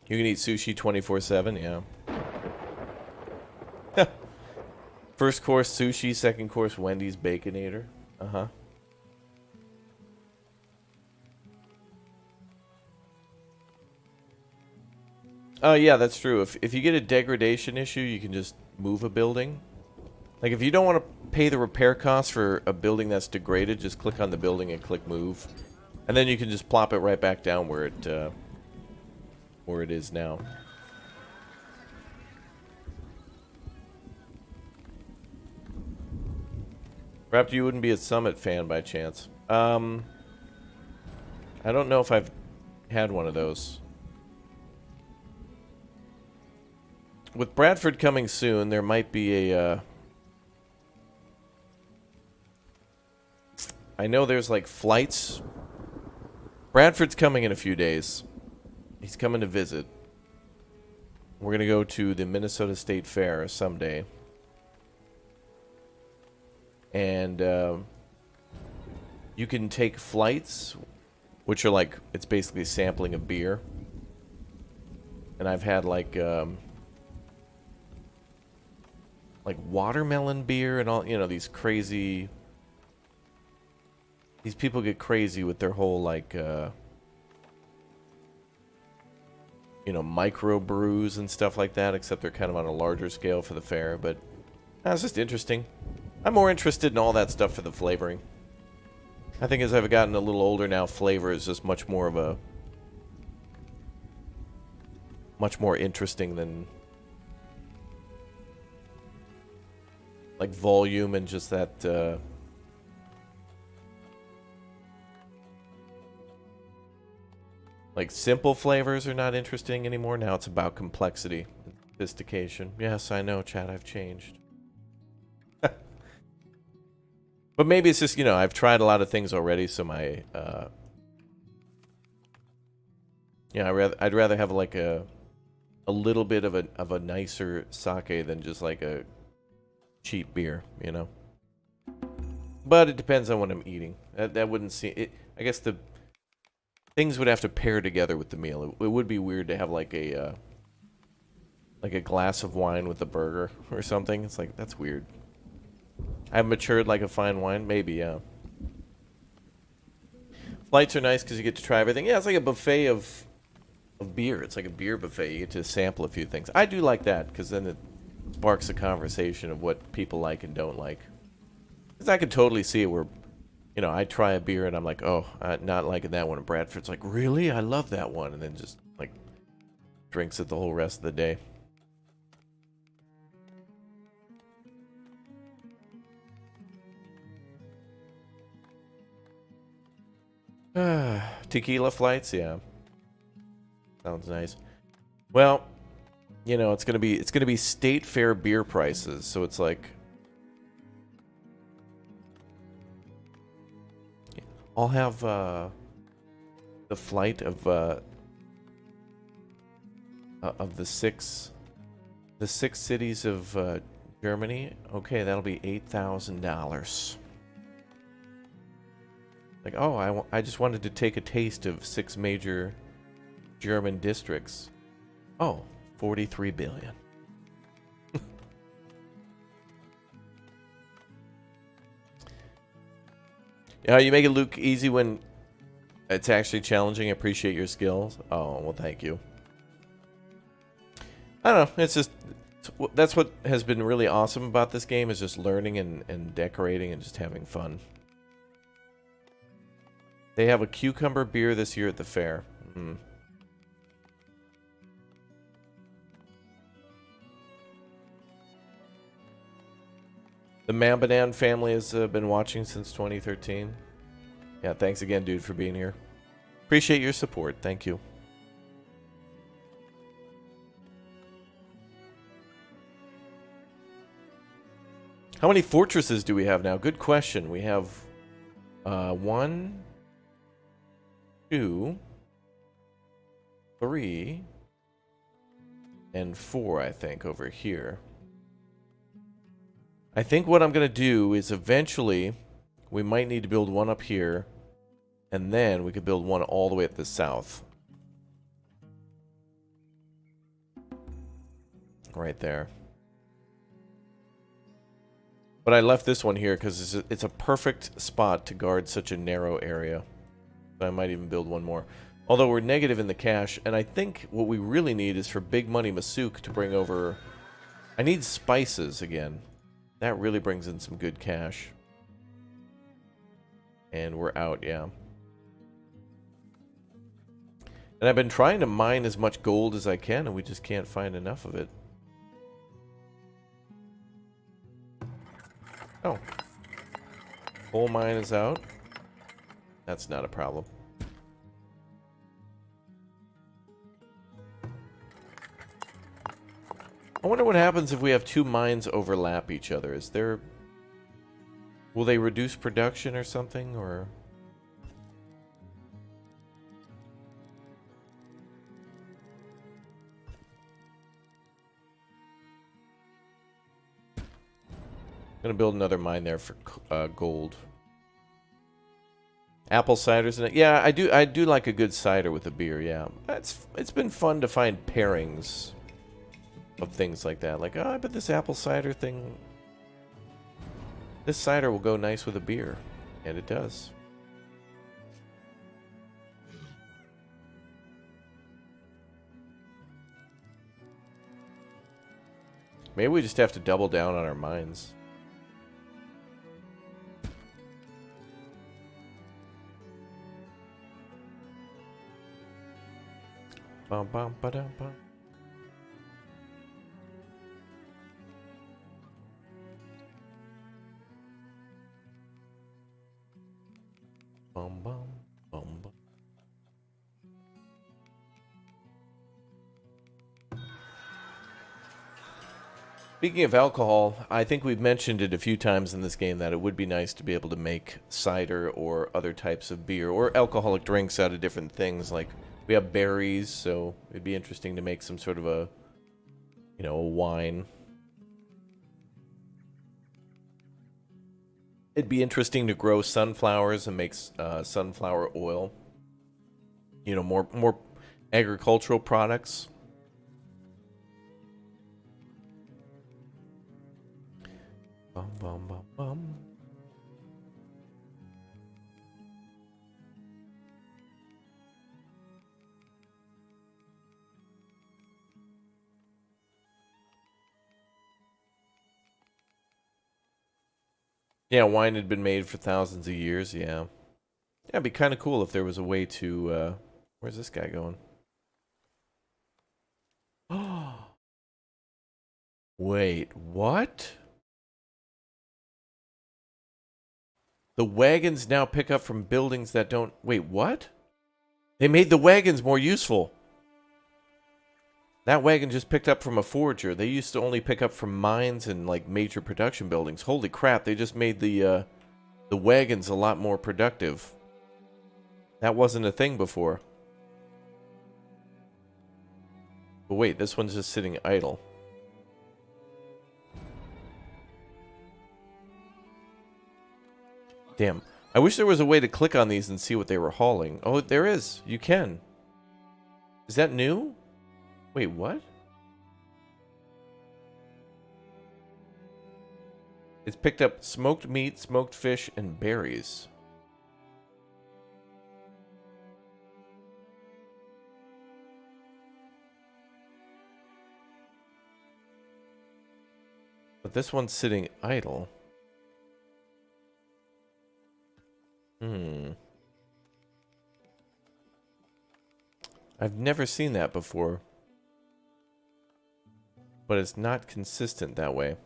Speaker 1: You can eat sushi 24/7, yeah. First course sushi, second course Wendy's Baconator. Uh-huh. Oh, yeah, that's true. If you get a degradation issue, you can just move a building. Like, if you don't want to pay the repair costs for a building that's degraded, just click on the building and click move. And then you can just plop it right back down where it is now. Raptor, you wouldn't be a Summit fan by chance. I don't know if I've had one of those. With Bradford coming soon, there might be a... I know there's like flights. Bradford's coming in a few days. He's coming to visit. We're going to go to the Minnesota State Fair someday. And you can take flights, which are like, it's basically sampling a beer. And I've had like watermelon beer and all, you know, these crazy... These people get crazy with their whole, like, you know, micro brews and stuff like that, except they're kind of on a larger scale for the fair, but that's just interesting. I'm more interested in all that stuff for the flavoring. I think as I've gotten a little older now, flavor is just much more of a... much more interesting than... like, volume and just that, like, simple flavors are not interesting anymore. Now it's about complexity and sophistication. Yes, I know, chat, I've changed. But maybe it's just, you know, I've tried a lot of things already, so my, yeah, I'd rather have, like, a little bit of a nicer sake than just, like, a cheap beer, you know? But it depends on what I'm eating. That wouldn't seem... it, I guess the... things would have to pair together with the meal. It would be weird to have like a glass of wine with a burger or something. It's like, that's weird. I've matured like a fine wine, maybe, yeah. Flights are nice because you get to try everything. Yeah, it's like a buffet of beer. It's like a beer buffet. You get to sample a few things. I do like that because then it sparks a conversation of what people like and don't like. Because I could totally see it where, you know, I try a beer and I'm like, oh, I'm not liking that one. And Bradford's like, really? I love that one. And then just, like, drinks it the whole rest of the day. Tequila flights, yeah. Sounds nice. Well, you know, it's gonna be state fair beer prices, so it's like... I'll have the flight of the six cities of Germany. Okay, that'll be $8,000. Like, oh, I just wanted to take a taste of 6 major German districts. Oh, 43 billion. You make it look easy when it's actually challenging. I appreciate your skills. Oh, well, thank you. I don't know. It's just... that's what has been really awesome about this game, is just learning and decorating and just having fun. They have a cucumber beer this year at the fair. Mm. The Mambanan family has been watching since 2013. Yeah, thanks again, dude, for being here. Appreciate your support. Thank you. How many fortresses do we have now? Good question. We have 1, 2, 3, and 4, I think, over here. I think what I'm going to do is eventually, We might need to build one up here. And then we could build one all the way at the south. Right there. But I left this one here because it's a perfect spot to guard such a narrow area. I might even build one more. Although we're negative in the cash, and I think what we really need is for Big Money Masuk to bring over... I need spices again. That really brings in some good cash. And we're out, yeah. And I've been trying to mine as much gold as I can, and we just can't find enough of it. Oh. Coal mine is out. That's not a problem. I wonder what happens if we have two mines overlap each other. Is there... Will they reduce production or something, or... Gonna build another mine there for gold. Apple ciders in it. Yeah, I do like a good cider with a beer. Yeah, it's been fun to find pairings of things like that. Like, oh, I bet this apple cider thing, this cider will go nice with a beer, and it does. Maybe we just have to double down on our mines. Bum, bum, ba-dum, bum. Bum, bum, bum, bum. Speaking of alcohol, I think we've mentioned it a few times in this game that it would be nice to be able to make cider or other types of beer or alcoholic drinks out of different things. Like, we have berries, so it'd be interesting to make some sort of a, you know, a wine. It'd be interesting to grow sunflowers and make sunflower oil. You know, more agricultural products. Bum, bum, bum, bum. Yeah, wine had been made for thousands of years, yeah. Yeah, it'd be kind of cool if there was a way to, where's this guy going? Oh, wait, what? The wagons now pick up from buildings that don't... Wait, what? They made the wagons more useful. That wagon just picked up from a forger. They used to only pick up from mines and, like, major production buildings. Holy crap, they just made the wagons a lot more productive. That wasn't a thing before. But wait, this one's just sitting idle. Damn. I wish there was a way to click on these and see what they were hauling. Oh, there is. You can. Is that new? Wait, what? It's picked up smoked meat, smoked fish, and berries. But this one's sitting idle. I've never seen that before. But it's not consistent that way.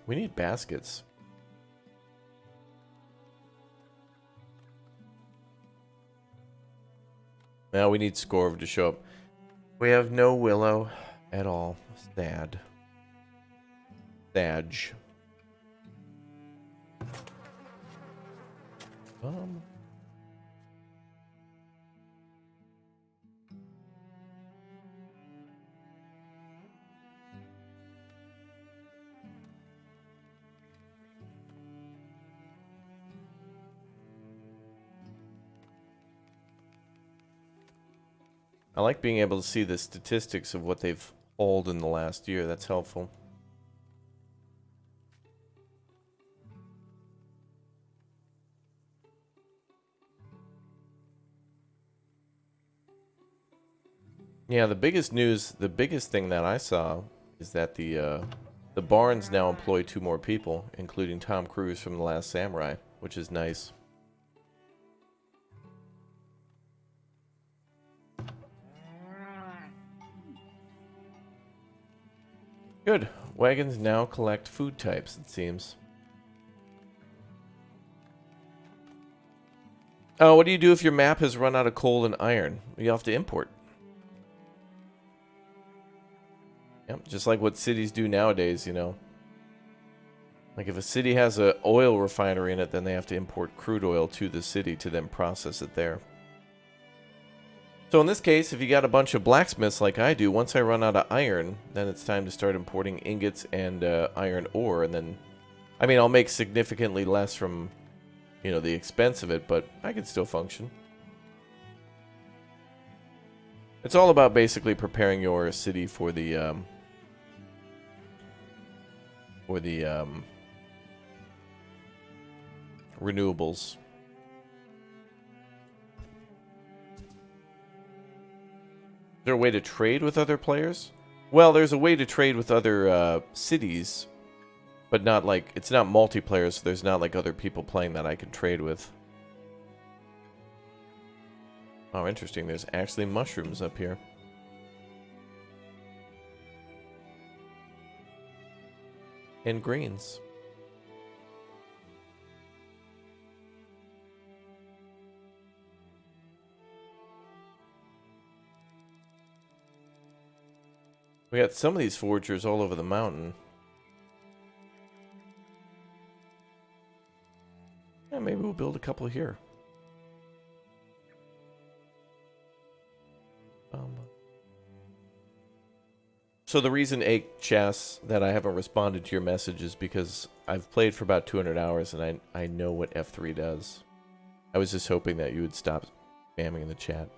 Speaker 1: We need baskets. Now we need Scorv to show up. We have no Willow at all. Sad. Sadge. I like being able to see the statistics of what they've hauled in the last year. That's helpful. Yeah, the biggest news, the biggest thing that I saw is that the barns now employ 2 more people, including Tom Cruise from The Last Samurai, which is nice. Good. Wagons now collect food types, it seems. Oh, what do you do if your map has run out of coal and iron? You have to import. Yep, just like what cities do nowadays, you know. Like if a city has an oil refinery in it, then they have to import crude oil to the city to then process it there. So in this case, if you got a bunch of blacksmiths like I do, once I run out of iron, then it's time to start importing ingots and iron ore, and then, I mean, I'll make significantly less from, you know, the expense of it, but I can still function. It's all about basically preparing your city for the renewables. Is there a way to trade with other players? Well, there's a way to trade with other cities, but not like, it's not multiplayer, so there's not like other people playing that I can trade with. Oh, interesting. There's actually mushrooms up here. And greens. We got some of these foragers all over the mountain. Yeah, maybe we'll build a couple here. So the reason, Chas, that I haven't responded to your message is because I've played for about 200 hours and I know what F3 does. I was just hoping that you would stop spamming in the chat.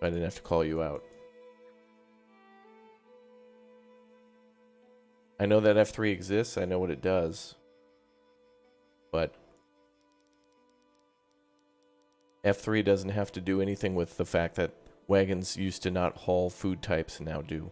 Speaker 1: I didn't have to call you out. I know that F3 exists, I know what it does. But F3 doesn't have to do anything with the fact that wagons used to not haul food types and now do.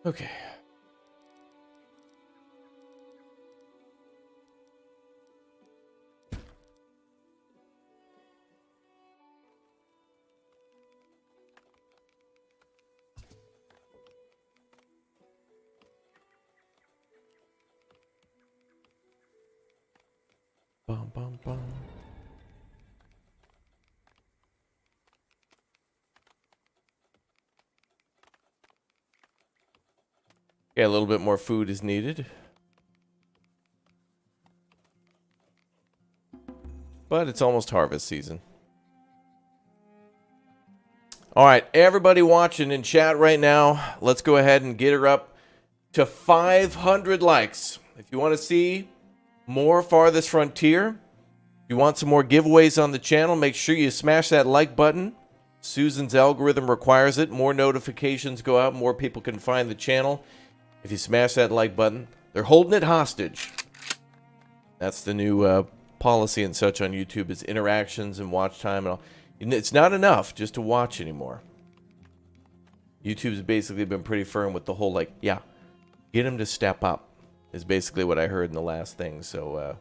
Speaker 1: Okay. Bum, bum, bum. Yeah, a little bit more food is needed. But it's almost harvest season. All right, everybody watching in chat right now, let's go ahead and get her up to 500 likes. If you want to see more Farthest Frontier, if you want some more giveaways on the channel, make sure you smash that like button. Susan's algorithm requires it. More notifications go out, more people can find the channel. If you smash that like button, they're holding it hostage. That's the new policy and such on YouTube, is interactions and watch time and all. It's not enough just to watch anymore. YouTube's basically been pretty firm with the whole, like, yeah, get them to step up, is basically what I heard in the last thing. So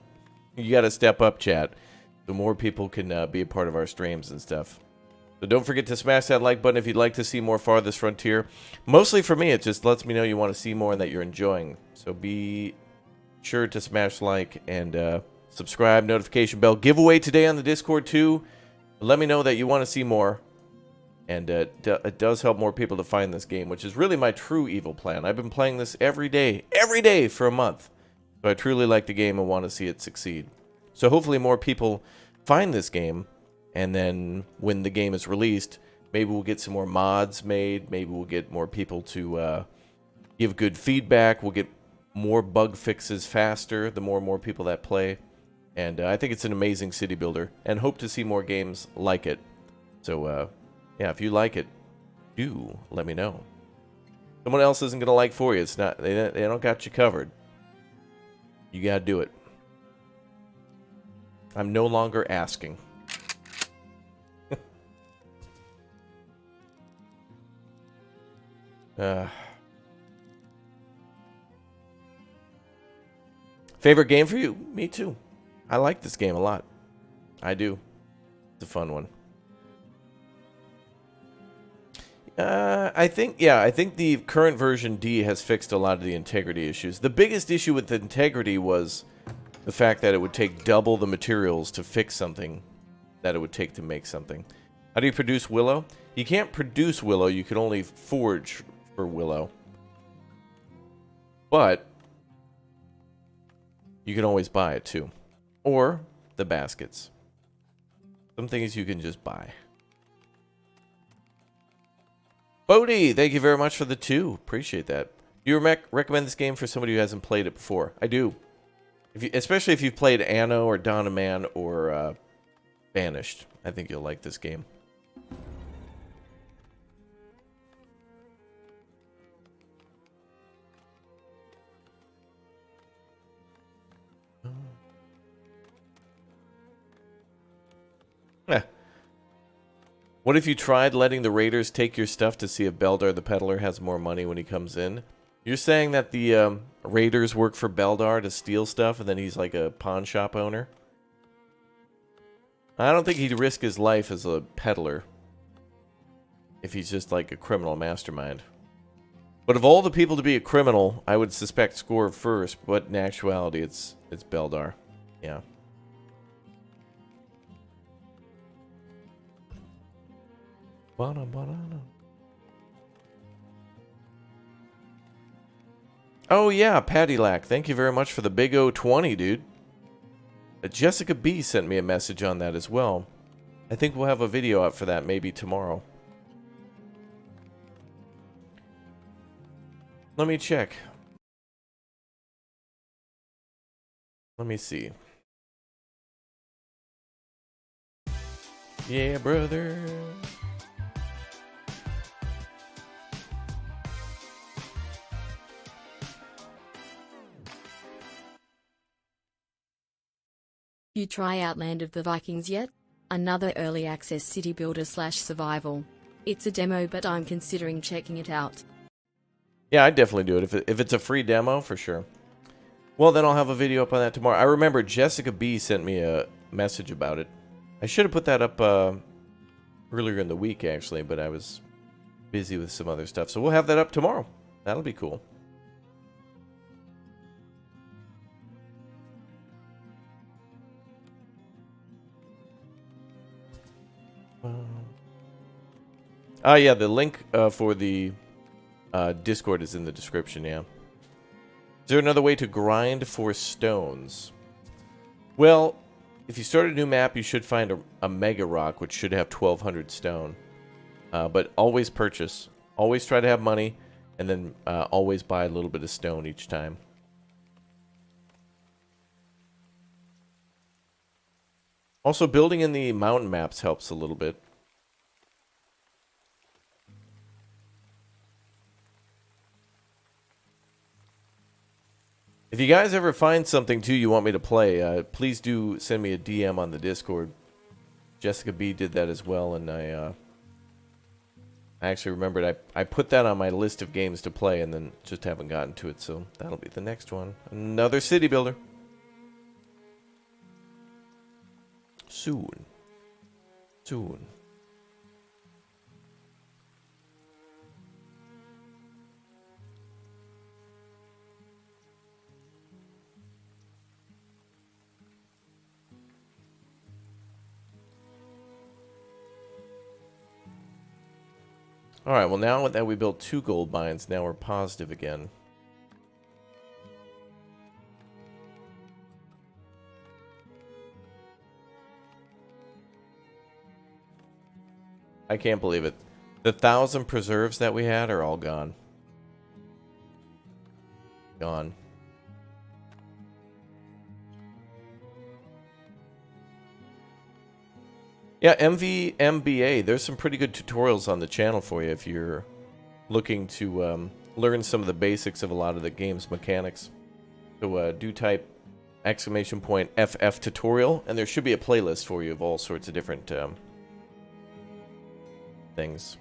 Speaker 1: you got to step up, chat. The more people can be a part of our streams and stuff. So don't forget to smash that like button if you'd like to see more Farthest Frontier. Mostly for me, it just lets me know you want to see more and that you're enjoying. So be sure to smash like and subscribe, notification bell. Giveaway today on the Discord too. Let me know that you want to see more. And it does help more people to find this game, which is really my true evil plan. I've been playing this every day for a month. So I truly like the game and want to see it succeed. So hopefully more people find this game, and then when the game is released, maybe we'll get some more mods made. Maybe we'll get more people to give good feedback. We'll get more bug fixes faster the more and more people that play. And I think it's an amazing city builder, and hope to see more games like it. So, yeah, if you like it, do let me know. Someone else isn't going to like for you. It's not, they don't got you covered. You got to do it. I'm no longer asking. Favorite game for you? Me too. I like this game a lot. I do. It's a fun one. I think the current version D has fixed a lot of the integrity issues. The biggest issue with the integrity was the fact that it would take double the materials to fix something that it would take to make something. How do you produce willow? You can't produce willow, you can only forge for willow. But you can always buy it too. Or the baskets. Some things you can just buy. Bodie, thank you very much for the 2. Appreciate that. Do you recommend this game for somebody who hasn't played it before? I do. Especially if you've played Anno or Dawn of Man or Banished. I think you'll like this game. What if you tried letting the raiders take your stuff to see if Beldar the peddler has more money when he comes in? You're saying that the raiders work for Beldar to steal stuff and then he's like a pawn shop owner? I don't think he'd risk his life as a peddler if he's just like a criminal mastermind. But of all the people to be a criminal, I would suspect Score first, but in actuality it's Beldar. Yeah. Oh yeah, Paddylack. Thank you very much for the big O20, dude. Jessica B sent me a message on that as well. I think we'll have a video up for that maybe tomorrow. Let me check. Let me see. Yeah, brother.
Speaker 3: You try out Land of the Vikings yet? Another early access city builder / survival. It's a demo, but I'm considering checking it out.
Speaker 1: Yeah, I'd definitely do it. If it's a free demo, for sure. Well, then I'll have a video up on that tomorrow. I remember Jessica B sent me a message about it. I should have put that up earlier in the week, actually, but I was busy with some other stuff. So we'll have that up tomorrow. That'll be cool. Yeah, the link for the Discord is in the description, yeah. Is there another way to grind for stones? Well, if you start a new map, you should find a mega rock, which should have 1,200 stone. But always purchase. Always try to have money, and then always buy a little bit of stone each time. Also, building in the mountain maps helps a little bit. If you guys ever find something, too, you want me to play, please do send me a DM on the Discord. Jessica B did that as well, and I actually remembered I put that on my list of games to play and then just haven't gotten to it, so that'll be the next one. Another city builder. Soon. Soon. Alright, well now that we built 2 gold mines, now we're positive again. I can't believe it. The 1,000 preserves that we had are all gone. gone. Yeah, MVMBA. There's some pretty good tutorials on the channel for you if you're looking to learn some of the basics of a lot of the game's mechanics. So do type !FF tutorial, and there should be a playlist for you of all sorts of different things.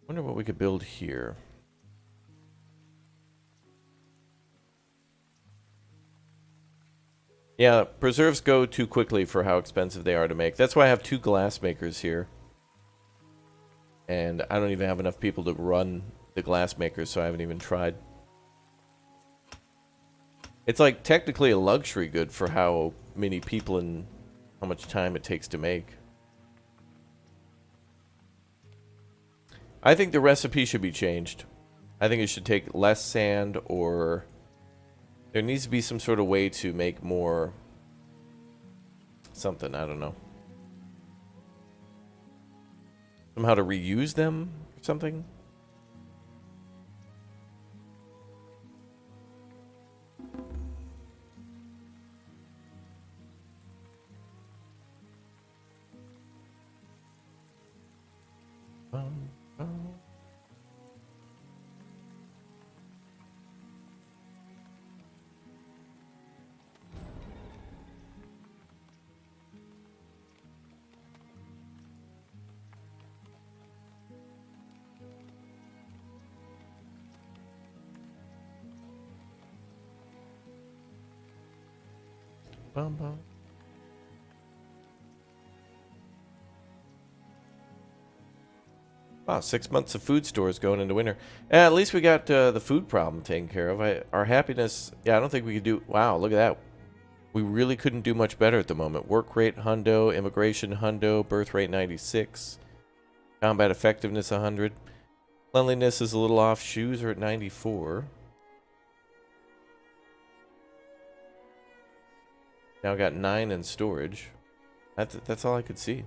Speaker 1: Wonder what we could build here. Yeah, preserves go too quickly for how expensive they are to make. That's why I have 2 glass makers here. And I don't even have enough people to run the glass makers, so I haven't even tried. It's like technically a luxury good for how many people and how much time it takes to make. I think the recipe should be changed. I think it should take less sand, or there needs to be some sort of way to make more something, I don't know. Somehow to reuse them or something? Wow, 6 months of food stores going into winter. At least we got the food problem taken care of. Our happiness, yeah, I don't think we could do... Wow, look at that. We really couldn't do much better at the moment. Work rate, hundo. Immigration, hundo. Birth rate, 96. Combat effectiveness, 100. Cleanliness is a little off. Shoes are at 94. Now got 9 in storage. That's all I could see.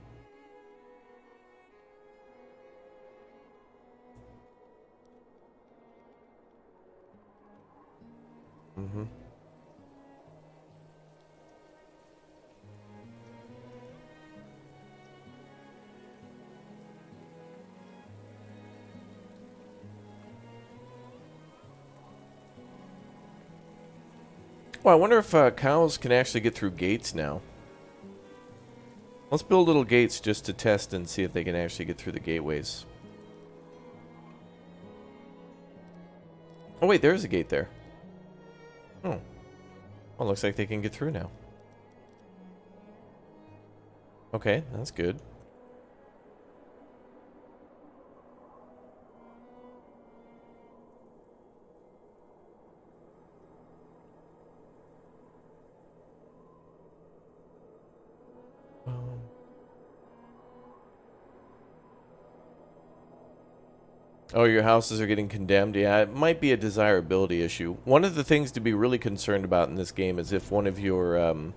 Speaker 1: Mm-hmm. Well, I wonder if cows can actually get through gates now. Let's build little gates just to test and see if they can actually get through the gateways. Oh wait, there's a gate there. Oh. Well, looks like they can get through now. Okay, that's good. Oh, your houses are getting condemned? Yeah, it might be a desirability issue. One of the things to be really concerned about in this game is if one of your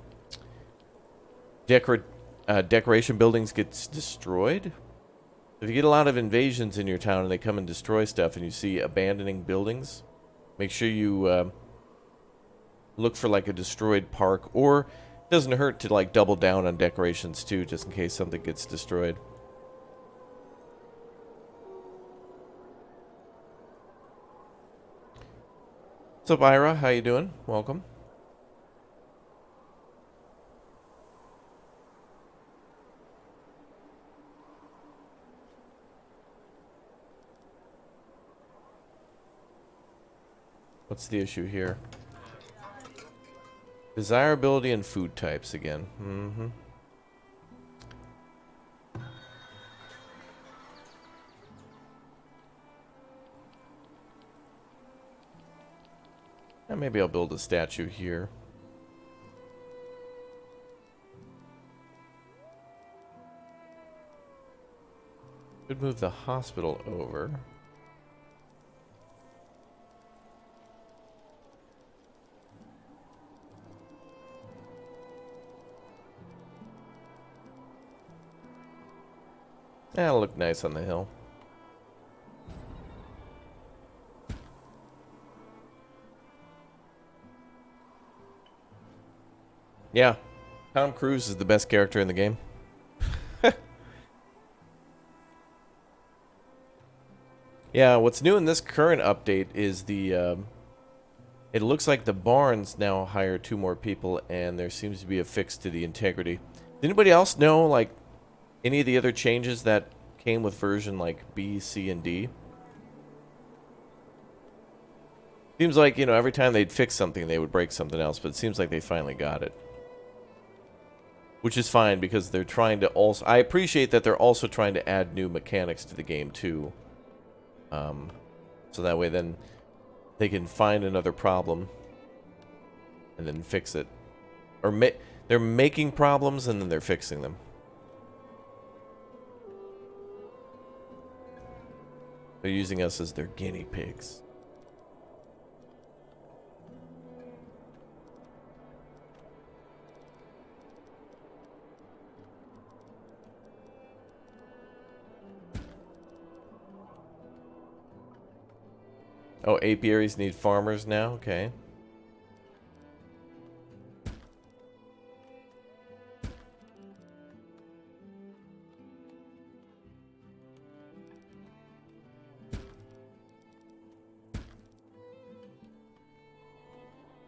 Speaker 1: decoration buildings gets destroyed. If you get a lot of invasions in your town and they come and destroy stuff and you see abandoning buildings, make sure you look for like a destroyed park, or it doesn't hurt to like double down on decorations too, just in case something gets destroyed. What's up, Ira? How you doing? Welcome. What's the issue here? Desirability and food types again. Mm-hmm. And maybe I'll build a statue here. Could move the hospital over. That'll look nice on the hill. Yeah, Tom Cruise is the best character in the game. Yeah, what's new in this current update is the, it looks like the barns now hire 2 more people, and there seems to be a fix to the integrity. Does anybody else know, like, any of the other changes that came with version, like, B, C, and D? Seems like, you know, every time they'd fix something, they would break something else, but it seems like they finally got it. Which is fine, because they're trying to also... I appreciate that they're also trying to add new mechanics to the game, too. So that way then they can find another problem and then fix it. Or they're making problems and then they're fixing them. They're using us as their guinea pigs. Oh, apiaries need farmers now? Okay.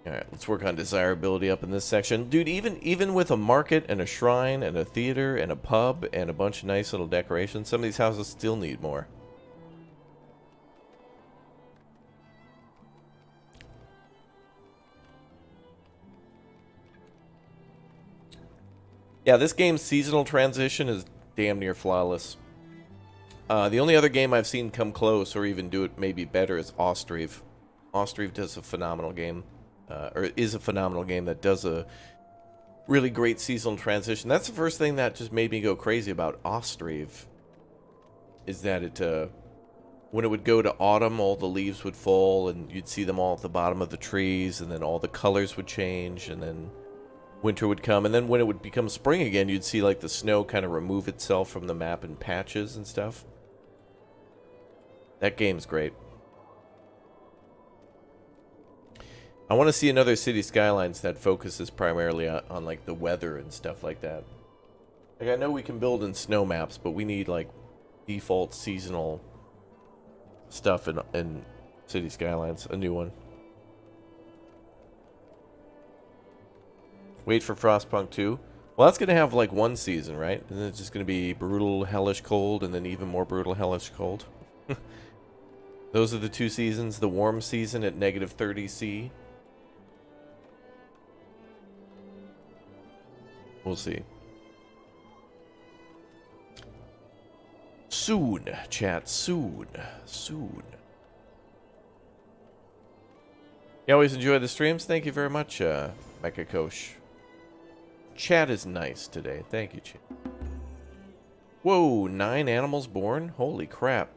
Speaker 1: Alright, let's work on desirability up in this section. Dude, even with a market and a shrine and a theater and a pub and a bunch of nice little decorations, some of these houses still need more. Yeah, this game's seasonal transition is damn near flawless. The only other game I've seen come close or even do it maybe better is Ostriv. Ostriv does a phenomenal game. Or is a phenomenal game that does a really great seasonal transition. That's the first thing that just made me go crazy about Ostriv. Is that it, when it would go to autumn, all the leaves would fall, and you'd see them all at the bottom of the trees, and then all the colors would change, and then winter would come, and then when it would become spring again, you'd see like the snow kind of remove itself from the map in patches and stuff. That game's great. I want to see another City Skylines that focuses primarily on like the weather and stuff like that. Like, I know we can build in snow maps, but we need like default seasonal stuff in City Skylines, a new one. Wait for Frostpunk 2. Well, that's going to have like 1 season, right? And then it's just going to be brutal, hellish cold, and then even more brutal, hellish cold. Those are the 2 seasons. The warm season at -30°C. We'll see. Soon, chat. Soon. Soon. You always enjoy the streams? Thank you very much, Mecha Kosh. Chat is nice today. Thank you, chat. Whoa, 9 animals born? Holy crap.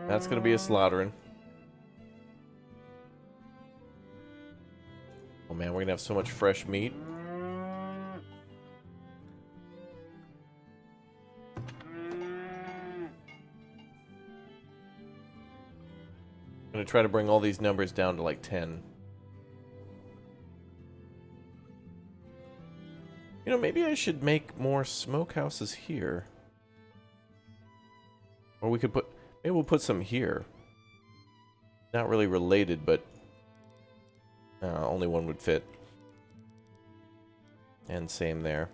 Speaker 1: That's going to be a slaughtering. Oh man, we're going to have so much fresh meat. I'm going to try to bring all these numbers down to like 10. You know, maybe I should make more smokehouses here. Or we could put... Maybe we'll put some here. Not really related, but... only one would fit. And same there.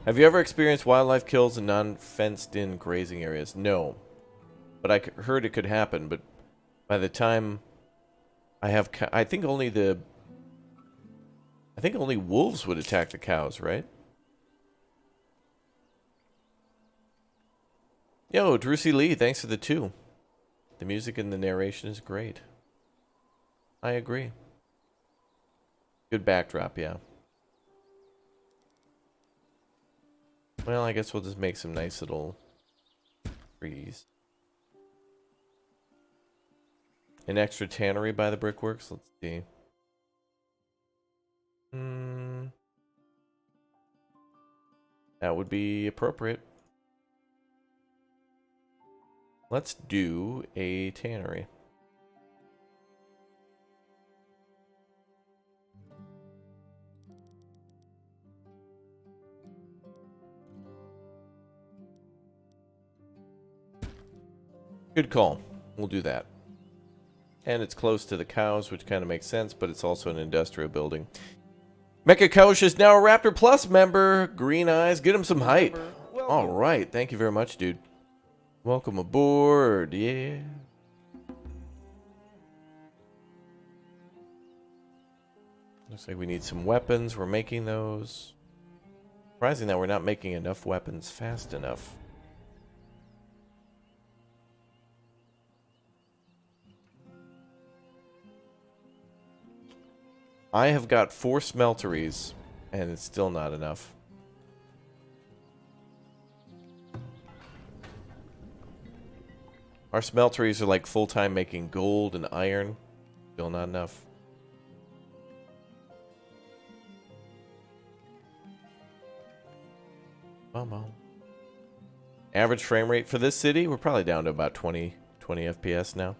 Speaker 1: Have you ever experienced wildlife kills in non-fenced-in grazing areas? No. But I heard it could happen, but by the time I have... I think only wolves would attack the cows, right? Yo, Drusy Lee, thanks for the 2. The music and the narration is great. I agree. Good backdrop, yeah. Well, I guess we'll just make some nice little trees. An extra tannery by the brickworks? Let's see. That would be appropriate. Let's do a tannery. Good call. We'll do that. And it's close to the cows, which kind of makes sense, but it's also an industrial building. Mecha Kosh is now a Raptor Plus member. Green eyes. Get him some hype. All right. Thank you very much, dude. Welcome aboard. Yeah. Looks like we need some weapons. We're making those. Surprising that we're not making enough weapons fast enough. I have got 4 smelteries, and it's still not enough. Our smelteries are like full-time making gold and iron. Still not enough. Average frame rate for this city, we're probably down to about 20 FPS now.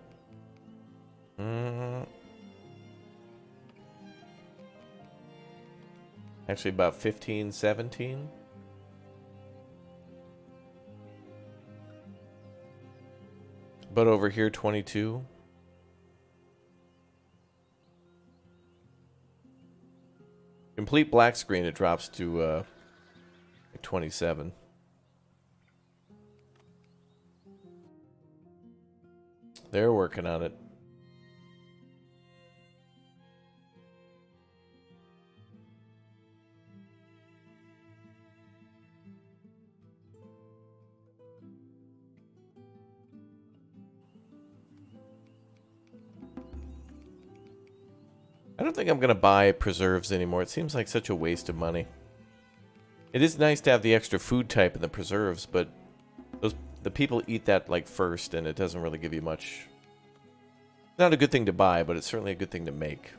Speaker 1: Actually about 15, 17. But over here 22. Complete black screen, it drops to 27. They're working on it. I don't think I'm going to buy preserves anymore. It seems like such a waste of money. It is nice to have the extra food type in the preserves, but the people eat that like first, and it doesn't really give you much. It's not a good thing to buy, but it's certainly a good thing to make.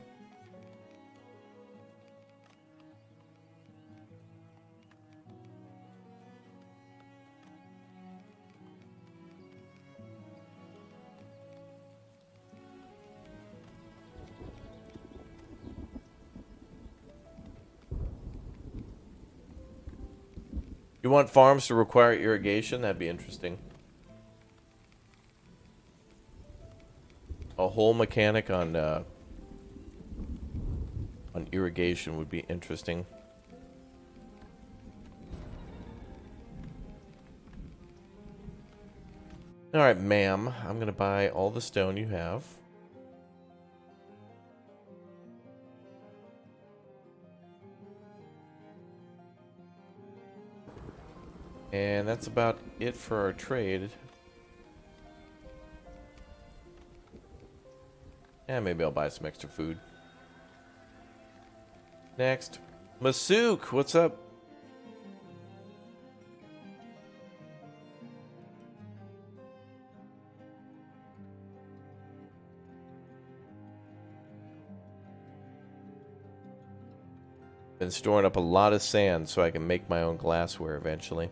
Speaker 1: You want farms to require irrigation? That'd be interesting. A whole mechanic on irrigation would be interesting. All right, ma'am. I'm going to buy all the stone you have. And that's about it for our trade. Yeah, maybe I'll buy some extra food. Next. Masook, what's up? Been storing up a lot of sand so I can make my own glassware eventually.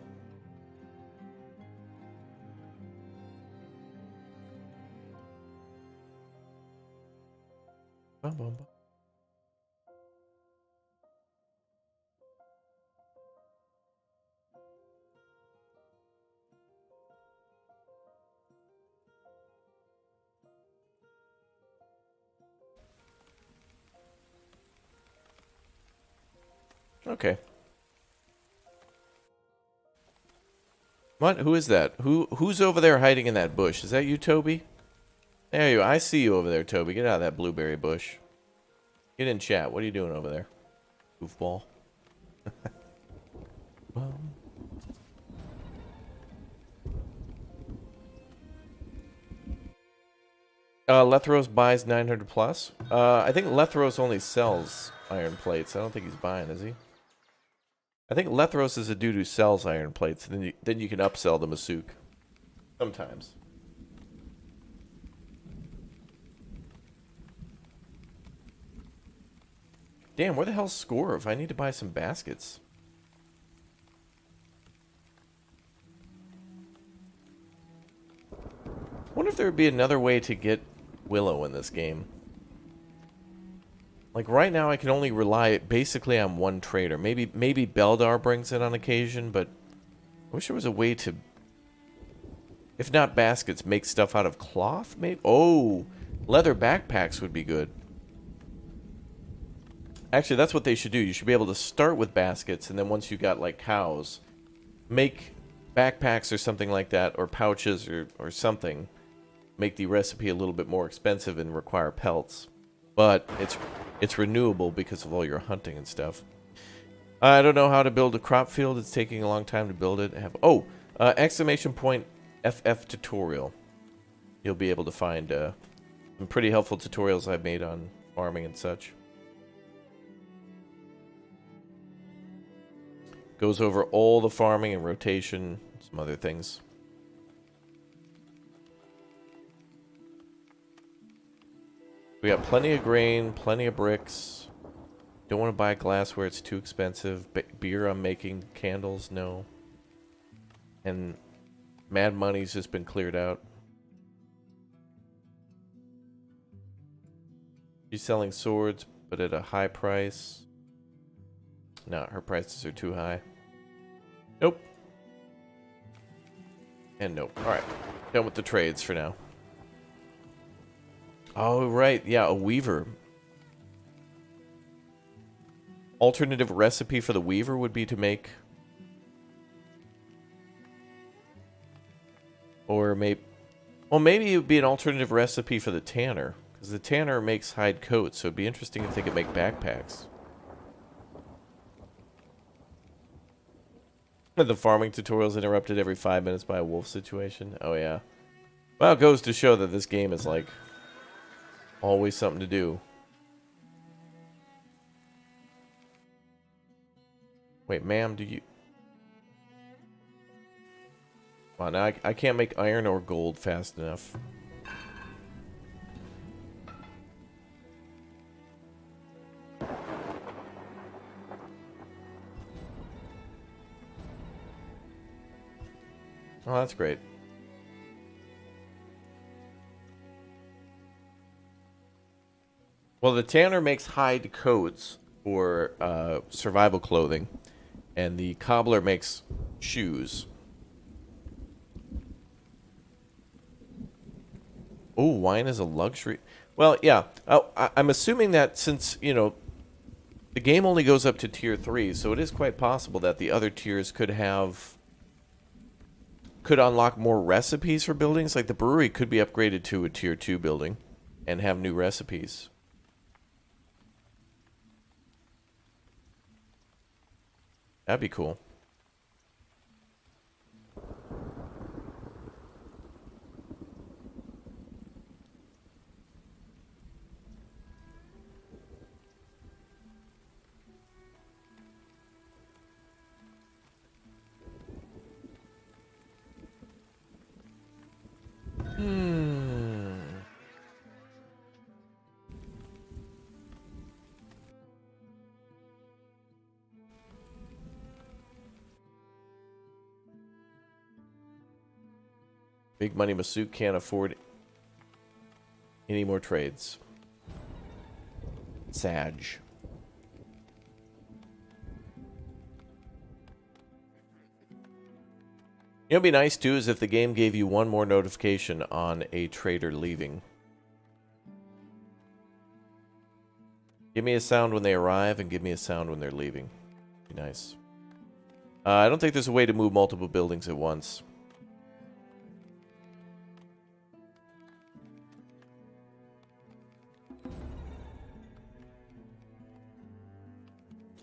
Speaker 1: Okay. What? Who is that? Who's over there hiding in that bush? Is that you, Toby? There you are. I see you over there, Toby. Get out of that blueberry bush. Get in chat. What are you doing over there? Goofball. Lethros buys 900 plus. I think Lethros only sells iron plates. I don't think he's buying, is he? I think Lethros is a dude who sells iron plates. Then you can upsell the Masook. Sometimes. Damn, where the hell's Scorv? I need to buy some baskets. wonder if there would be another way to get Willow in this game. Like right now I can only rely basically on one trader. Maybe Beldar brings it on occasion, but I wish there was a way to, if not baskets, make stuff out of cloth, maybe? Oh, leather backpacks would be good. Actually, that's what they should do. You should be able to start with baskets, and then once you got, like, cows, make backpacks or something like that, or pouches or something. Make the recipe a little bit more expensive and require pelts. But it's renewable because of all your hunting and stuff. I don't know how to build a crop field. It's taking a long time to build it. Exclamation point FF tutorial. You'll be able to find some pretty helpful tutorials I've made on farming and such. Goes over all the farming and rotation, some other things. We got plenty of grain, plenty of bricks. Don't want to buy glass where it's too expensive. Beer, I'm making. Candles, no. And mad money's just been cleared out. She's selling swords, but at a high price. No, her prices are too high. Nope. And nope. Alright. Done with the trades for now. Oh, right. Yeah, a weaver. Alternative recipe for the weaver would be to make... Or maybe... Well, maybe it would be an alternative recipe for the tanner. Because the tanner makes hide coats, so it'd be interesting if they could make backpacks. The farming tutorials interrupted every 5 minutes by a wolf situation. Oh, yeah. Well, it goes to show that this game is, like, always something to do. Wait, ma'am, do you... Well, now I can't make iron or gold fast enough. Oh, that's great. Well, the tanner makes hide coats for survival clothing, and the cobbler makes shoes. Oh, wine is a luxury. Well, yeah. I'm assuming that since, you know, the game only goes up to tier 3, so it is quite possible that the other tiers could unlock more recipes for buildings. Like the brewery could be upgraded to a tier 2 building and have new recipes. That'd be cool. Big Money Masook can't afford any more trades. Sag. You know what'd be nice too is if the game gave you one more notification on a trader leaving. Give me a sound when they arrive and give me a sound when they're leaving. Be nice. I don't think there's a way to move multiple buildings at once.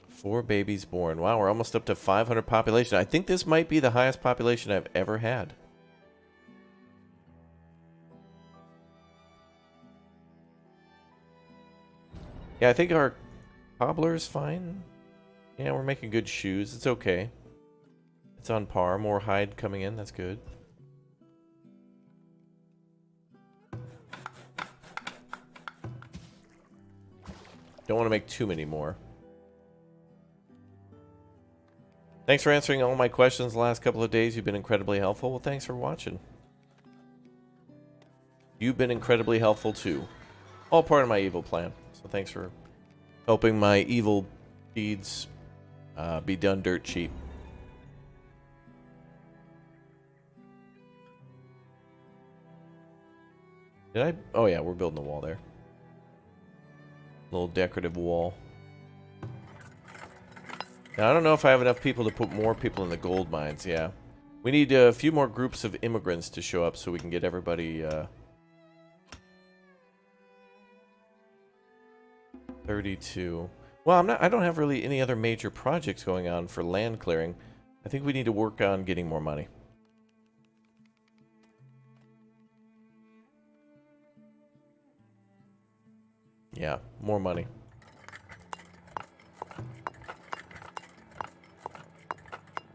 Speaker 1: Four babies born. Wow, we're almost up to 500 population. I think this might be the highest population I've ever had. Yeah, I think our cobbler is fine. Yeah, we're making good shoes. It's okay. It's on par. More hide coming in. That's good. Don't want to make too many more. Thanks for answering all my questions the last couple of days. You've been incredibly helpful. Well, thanks for watching. You've been incredibly helpful too. All part of my evil plan. So thanks for helping my evil deeds be done dirt cheap. Did I? Oh yeah, we're building a wall there. Little decorative wall. Now I don't know if I have enough people to put more people in the gold mines. Yeah, we need a few more groups of immigrants to show up so we can get everybody. 32. Well, I don't have really any other major projects going on for land clearing. I think we need to work on getting more money. Yeah, more money.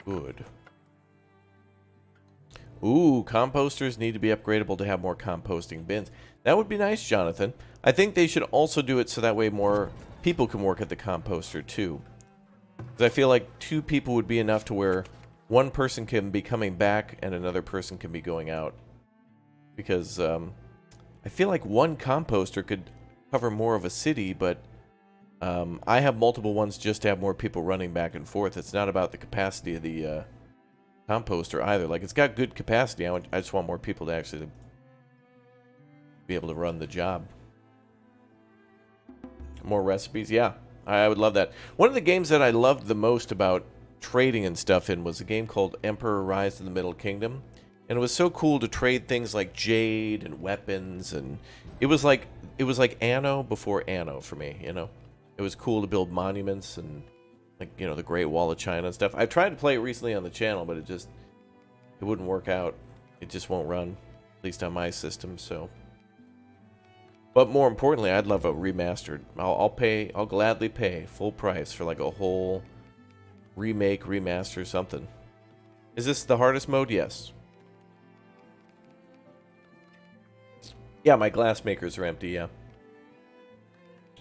Speaker 1: Good. Ooh, composters need to be upgradable to have more composting bins. That would be nice, Jonathan. I think they should also do it so that way more people can work at the composter too. Because I feel like 2 people would be enough to where one person can be coming back and another person can be going out. Because I feel like one composter could cover more of a city, but I have multiple ones just to have more people running back and forth. It's not about the capacity of the composter either. Like, it's got good capacity. I just want more people to actually be able to run the job. More recipes, yeah. I would love that. One of the games that I loved the most about trading and stuff in was a game called Emperor Rise to the Middle Kingdom. And it was so cool to trade things like jade and weapons, and it was like Anno before Anno for me, you know. It was cool to build monuments and, like, you know, the Great Wall of China and stuff. I tried to play it recently on the channel, but it wouldn't work out. It just won't run, at least on my system, so. But more importantly, I'd love a remastered. I'll gladly pay full price for like a whole remake, remaster, something. Is this the hardest mode? Yes. Yeah, my glass makers are empty, yeah.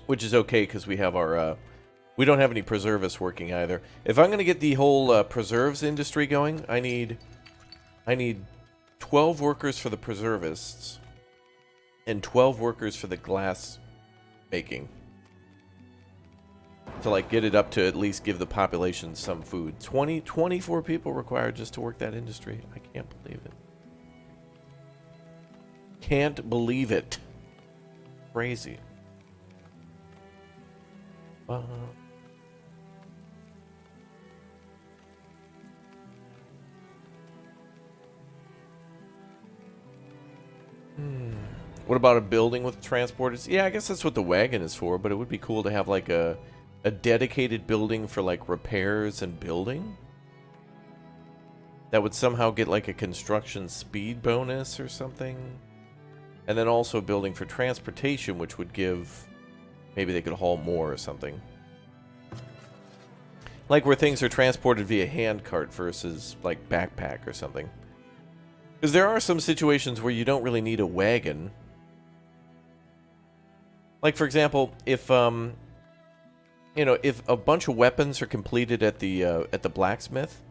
Speaker 1: Which is okay, because we have our, we don't have any preservists working either. If I'm going to get the whole preserves industry going, I need 12 workers for the preservists and 12 workers for the glass making. To, like, get it up to at least give the population some food. 24 people required just to work that industry. I can't believe it. Can't believe it. Crazy. What about a building with transporters? Yeah, I guess that's what the wagon is for, but it would be cool to have like a dedicated building for like repairs and building. That would somehow get like a construction speed bonus or something. And then also a building for transportation, which would give, maybe they could haul more or something. Like where things are transported via handcart versus like backpack or something. Because there are some situations where you don't really need a wagon. Like, for example, if you know, if a bunch of weapons are completed at the blacksmith,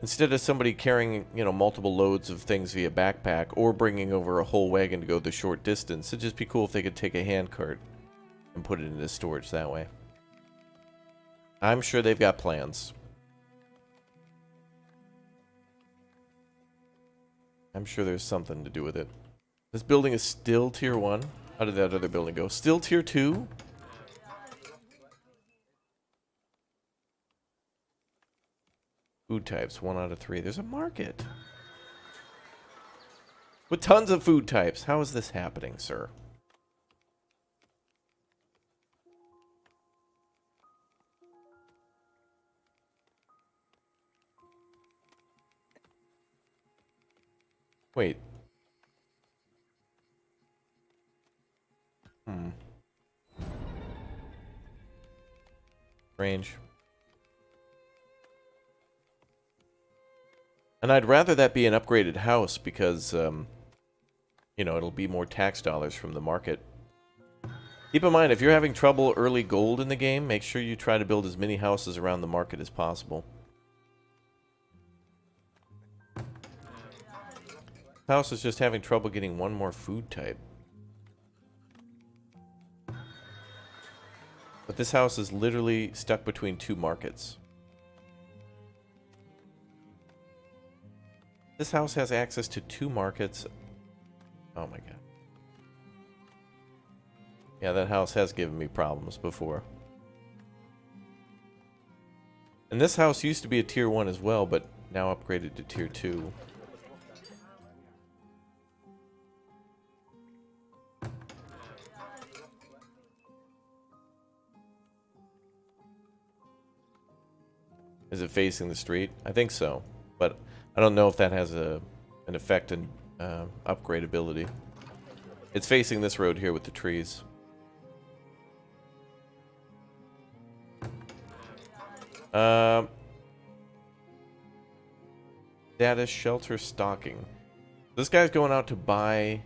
Speaker 1: instead of somebody carrying, you know, multiple loads of things via backpack or bringing over a whole wagon to go the short distance, it'd just be cool if they could take a handcart and put it into storage that way. I'm sure they've got plans. I'm sure there's something to do with it. This building is still tier 1. How did that other building go? Still tier 2? Food types, 1 out of 3. There's a market. With tons of food types. How is this happening, sir? Wait. Strange. And I'd rather that be an upgraded house because, you know, it'll be more tax dollars from the market. Keep in mind, if you're having trouble early gold in the game, make sure you try to build as many houses around the market as possible. House is just having trouble getting one more food type. But this house is literally stuck between two markets. This house has access to two markets. Oh my god. Yeah, that house has given me problems before. And this house used to be a tier 1 as well, but now upgraded to tier 2. Is it facing the street? I think so, but I don't know if that has an effect in upgradability. It's facing this road here with the trees. Data shelter stocking. This guy's going out to buy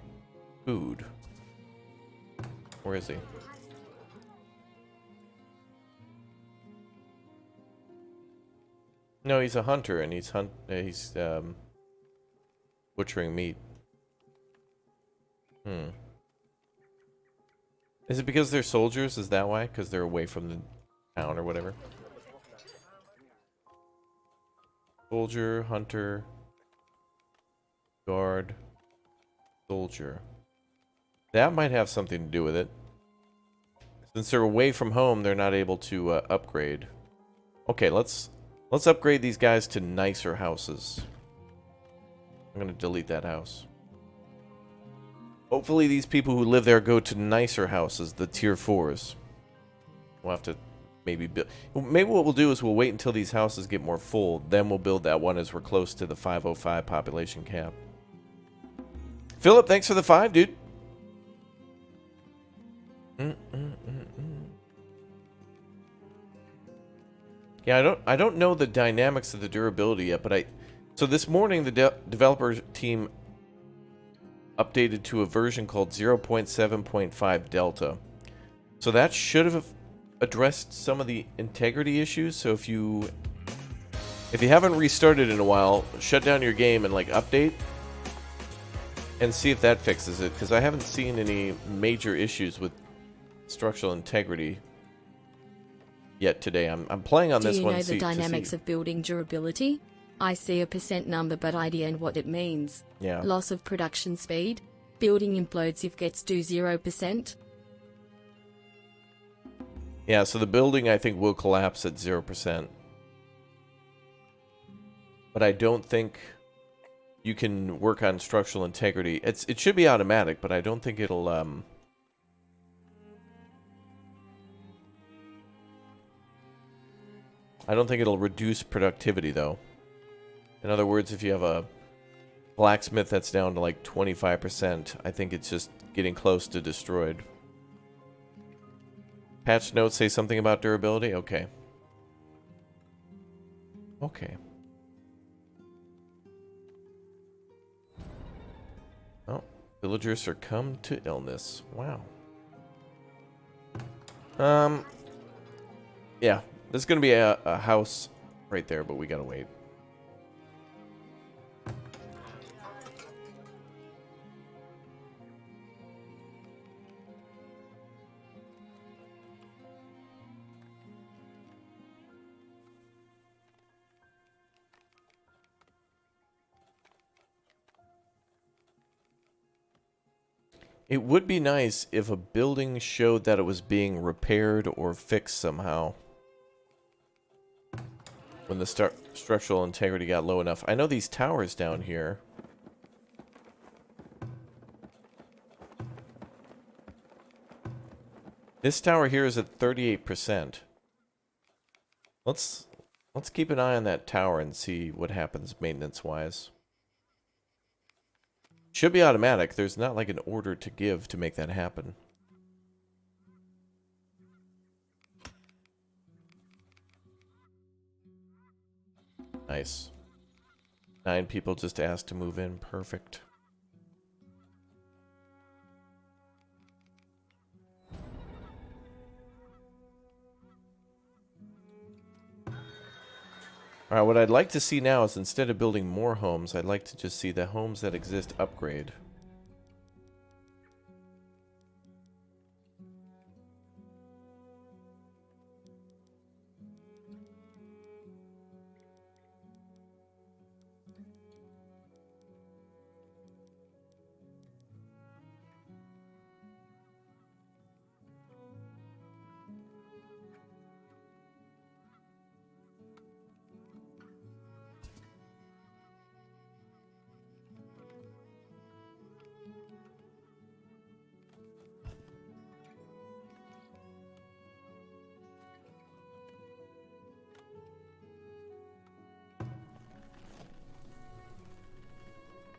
Speaker 1: food. Where is he? No, he's a hunter, and he's butchering meat. Is it because they're soldiers? Is that why? Because they're away from the town or whatever? Soldier, hunter, guard, soldier. That might have something to do with it. Since they're away from home, they're not able to upgrade. Okay, let's upgrade these guys to nicer houses. I'm gonna delete that house. Hopefully these people who live there go to nicer houses, the tier 4s. We'll have to maybe build... Maybe what we'll do is we'll wait until these houses get more full, then we'll build that one as we're close to the 505 population cap. Philip, thanks for the 5, dude. Yeah, I don't know the dynamics of the durability yet, but so this morning the developer team updated to a version called 0.7.5 Delta. So that should have addressed some of the integrity issues. So if you haven't restarted in a while, shut down your game and like update and see if that fixes it, because I haven't seen any major issues with structural integrity yet today. I'm playing on this one.
Speaker 3: Do you know the dynamics of building durability? I see a % number, but idea and what it means.
Speaker 1: Yeah.
Speaker 3: Loss of production speed. Building implodes if gets to 0%.
Speaker 1: Yeah, so the building I think will collapse at 0%. But I don't think you can work on structural integrity. It should be automatic, but I don't think it'll reduce productivity, though. In other words, if you have a blacksmith that's down to like 25%, I think it's just getting close to destroyed. Patch notes say something about durability? Okay. Okay. Oh, villagers succumb to illness. Wow. Yeah, there's gonna be a house right there, but we gotta wait. It would be nice if a building showed that it was being repaired or fixed somehow when the structural integrity got low enough. I know these towers down here. This tower here is at 38%. Let's keep an eye on that tower and see what happens maintenance-wise. Should be automatic. There's not like an order to give to make that happen. Nice. 9 people just asked to move in. Perfect. Alright, what I'd like to see now is instead of building more homes, I'd like to just see the homes that exist upgrade.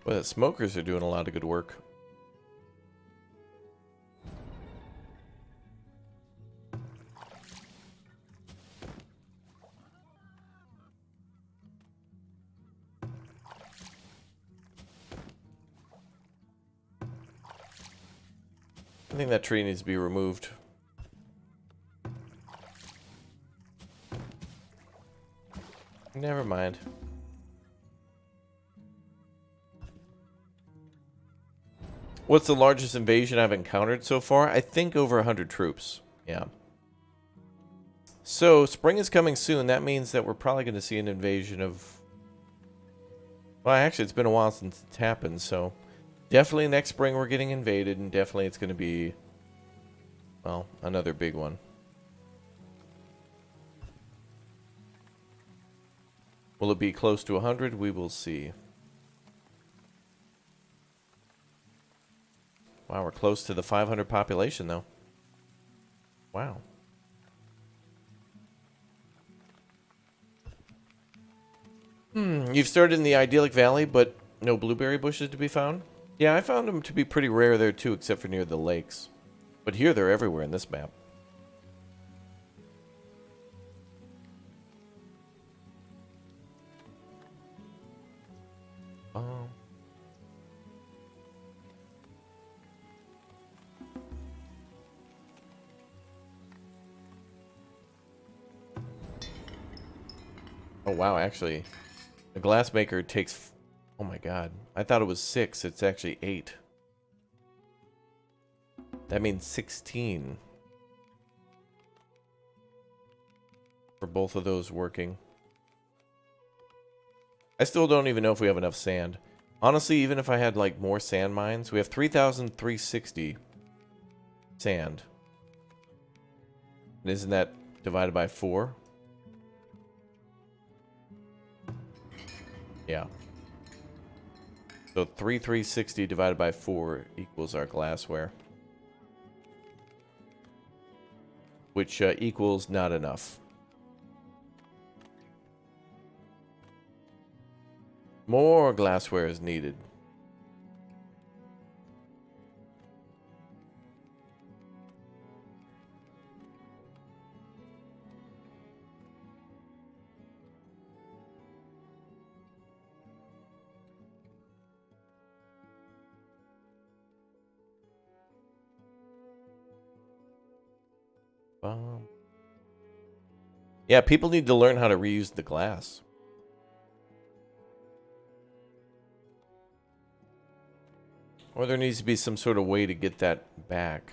Speaker 1: Well, the smokers are doing a lot of good work. I think that tree needs to be removed. Never mind. What's the largest invasion I've encountered so far? I think over 100 troops. Yeah. So, spring is coming soon. That means that we're probably going to see an invasion of... Well, actually, it's been a while since it's happened, so... Definitely next spring we're getting invaded, and definitely it's going to be... Well, another big one. Will it be close to 100? We will see. Wow, we're close to the 500 population, though. Wow. You've started in the idyllic valley, but no blueberry bushes to be found? Yeah, I found them to be pretty rare there, too, except for near the lakes. But here, they're everywhere in this map. Oh, wow, actually. The glassmaker takes... Oh, my God. I thought it was 6. It's actually 8. That means 16. For both of those working. I still don't even know if we have enough sand. Honestly, even if I had, like, more sand mines, we have 3,360 sand. And isn't that divided by 4? Yeah. So 3,360 divided by 4 equals our glassware. Which equals not enough. More glassware is needed. Yeah, people need to learn how to reuse the glass. Or there needs to be some sort of way to get that back.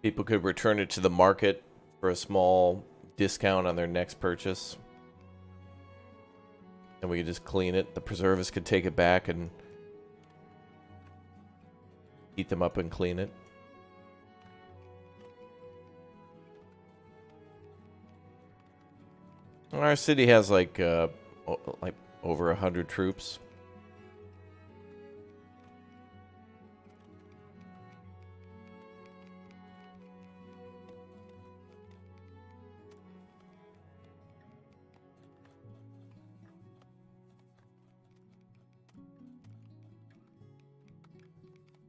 Speaker 1: People could return it to the market for a small discount on their next purchase. And we could just clean it. The preservists could take it back and heat them up and clean it. Our city has like over 100 troops.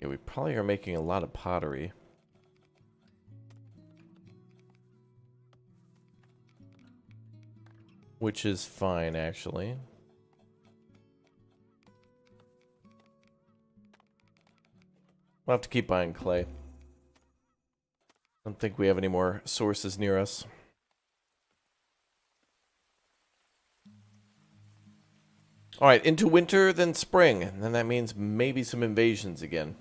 Speaker 1: Yeah, we probably are making a lot of pottery. Which is fine, actually. We'll have to keep buying clay. I don't think we have any more sources near us. Alright, into winter, then spring. And then that means maybe some invasions again.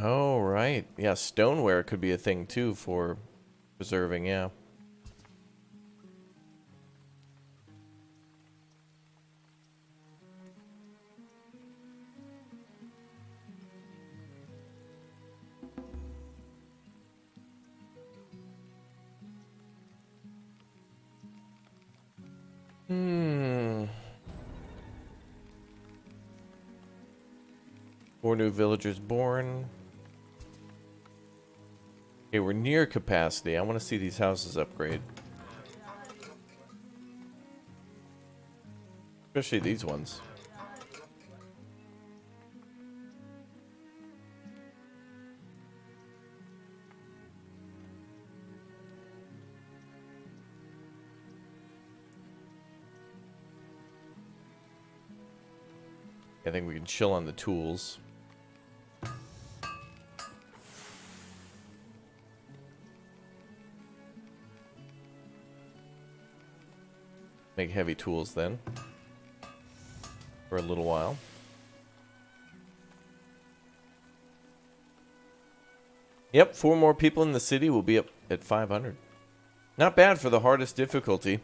Speaker 1: Oh, right. Yeah, stoneware could be a thing, too, for preserving, yeah. Hmm. 4 new villagers born. Okay, we're near capacity. I want to see these houses upgrade. Especially these ones. I think we can chill on the tools. Make heavy tools then. For a little while. Yep, 4 more people in the city will be up at 500. Not bad for the hardest difficulty.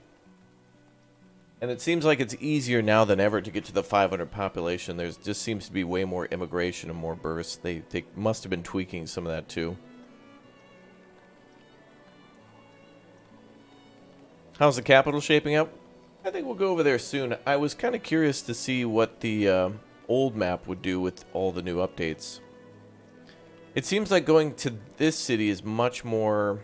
Speaker 1: And it seems like it's easier now than ever to get to the 500 population. There's just seems to be way more immigration and more births. They must have been tweaking some of that too. How's the capital shaping up? I think we'll go over there soon. I was kind of curious to see what the old map would do with all the new updates. It seems like going to this city is much more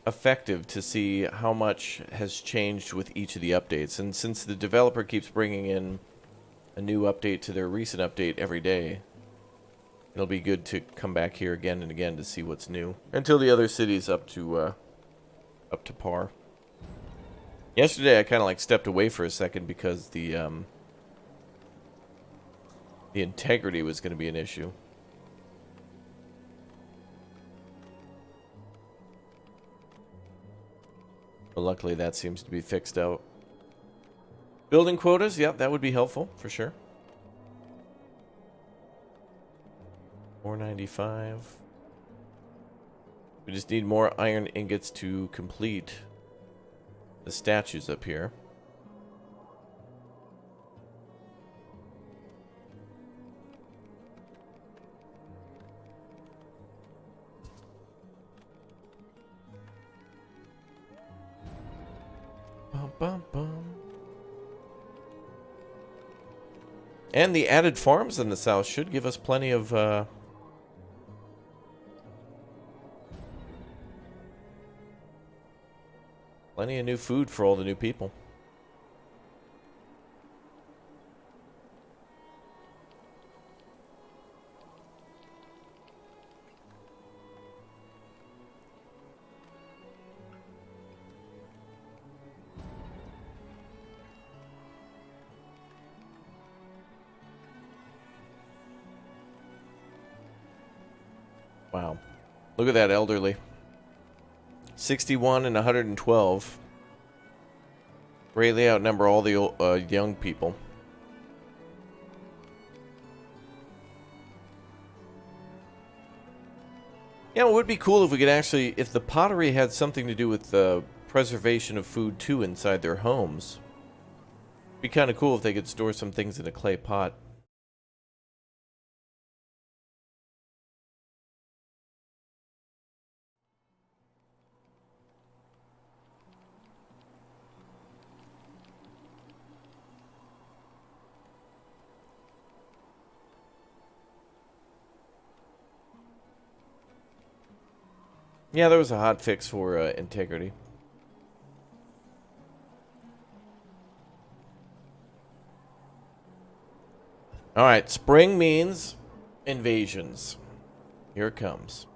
Speaker 1: effective to see how much has changed with each of the updates. And since the developer keeps bringing in a new update to their recent update every day, it'll be good to come back here again and again to see what's new until the other city's up to par. Yesterday I kind of like stepped away for a second because the integrity was going to be an issue. But luckily that seems to be fixed out. Building quotas, yeah, that would be helpful for sure. 495. We just need more iron ingots to complete the statues up here. Bum, bum, bum. And the added farms in the south should give us plenty of plenty of new food for all the new people. Wow. Look at that elderly. 61 and 112. Greatly outnumber all the young people. Yeah, it would be cool if we could actually, if the pottery had something to do with the preservation of food too inside their homes. It'd be kind of cool if they could store some things in a clay pot. Yeah, there was a hot fix for integrity. Alright, spring means invasions. Here it comes.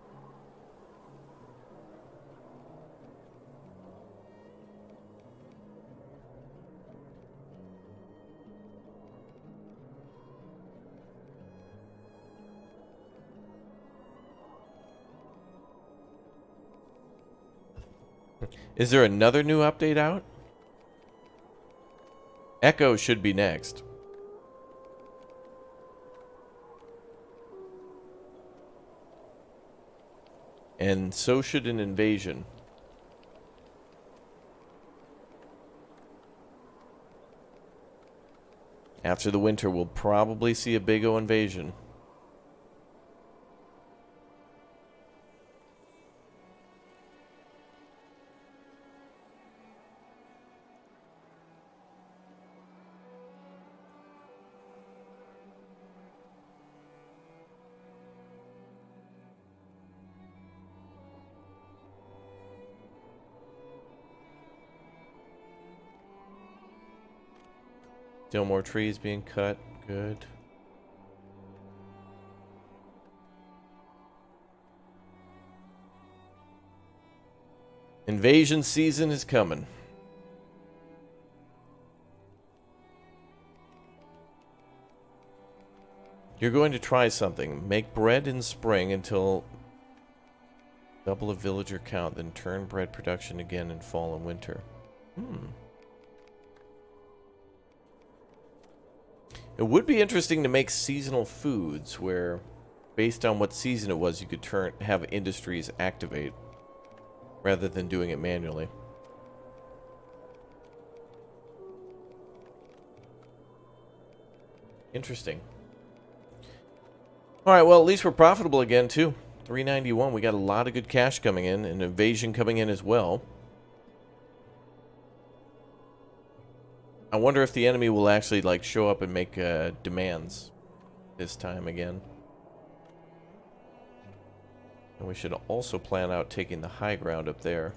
Speaker 1: Is there another new update out? Echo should be next. And so should an invasion. After the winter, we'll probably see a big O invasion. Still more trees being cut. Good. Invasion season is coming. You're going to try something. Make bread in spring until double a villager count, then turn bread production again in fall and winter. It would be interesting to make seasonal foods where, based on what season it was, you could have industries activate rather than doing it manually. Interesting. All right, well, at least we're profitable again, too. 391. We got a lot of good cash coming in, and invasion coming in as well. I wonder if the enemy will actually, like, show up and make demands this time again. And we should also plan out taking the high ground up there.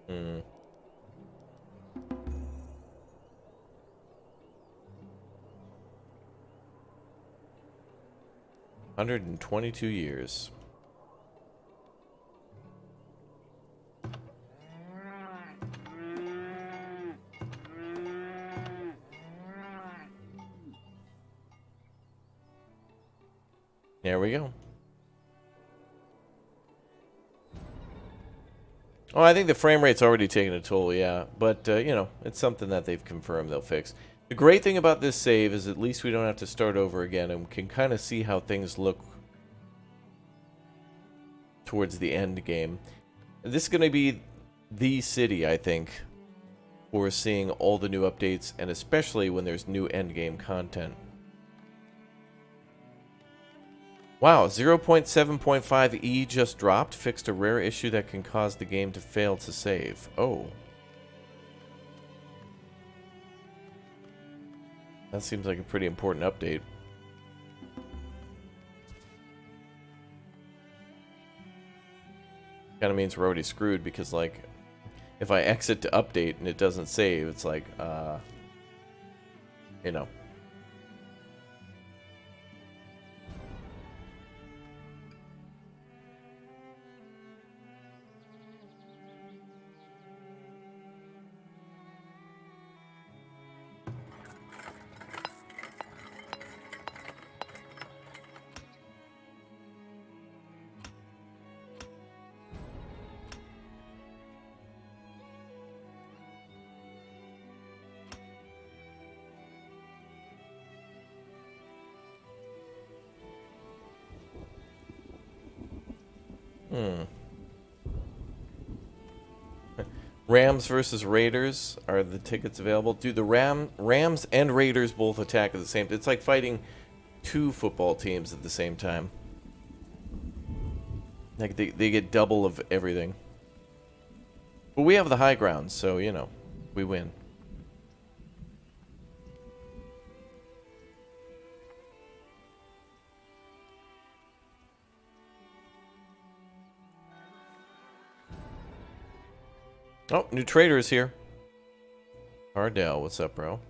Speaker 1: Hmm. 122 years. There we go. Oh, I think the frame rate's already taken a toll, yeah. But, you know, it's something that they've confirmed they'll fix. The great thing about this save is at least we don't have to start over again and we can kind of see how things look towards the end game. This is going to be the city, I think, for seeing all the new updates, and especially when there's new end game content. Wow, 0.7.5e just dropped, fixed a rare issue that can cause the game to fail to save. Oh. That seems like a pretty important update. Kind of means we're already screwed because, like, if I exit to update and it doesn't save, it's like, you know. Rams versus Raiders. Are the tickets available? Dude, the Rams and Raiders both attack at the same time. It's like fighting two football teams at the same time. Like they get double of everything. But we have the high ground, so, you know, we win. Oh, new trader is here. Ardell, what's up, bro?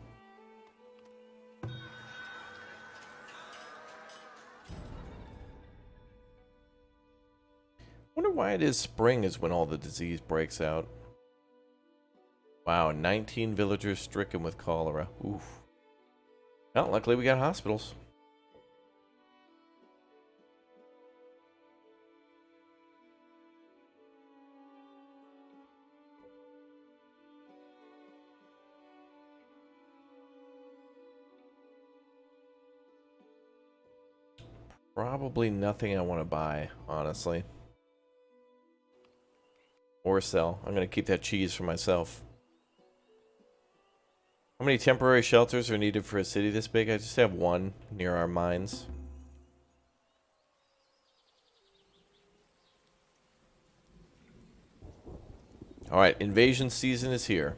Speaker 1: Wonder why it is spring is when all the disease breaks out. Wow, 19 villagers stricken with cholera. Oof. Well, luckily we got hospitals. Probably nothing I want to buy, honestly. Or sell. I'm going to keep that cheese for myself. How many temporary shelters are needed for a city this big? I just have one near our mines. Alright, invasion season is here.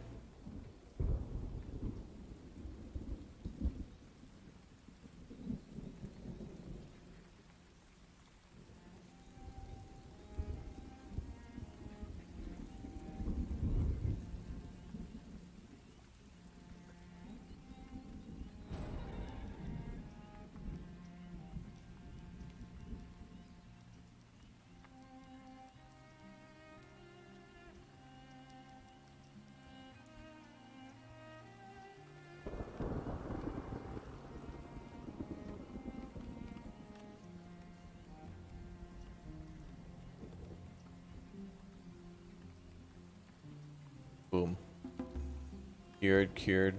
Speaker 1: Boom. Cured.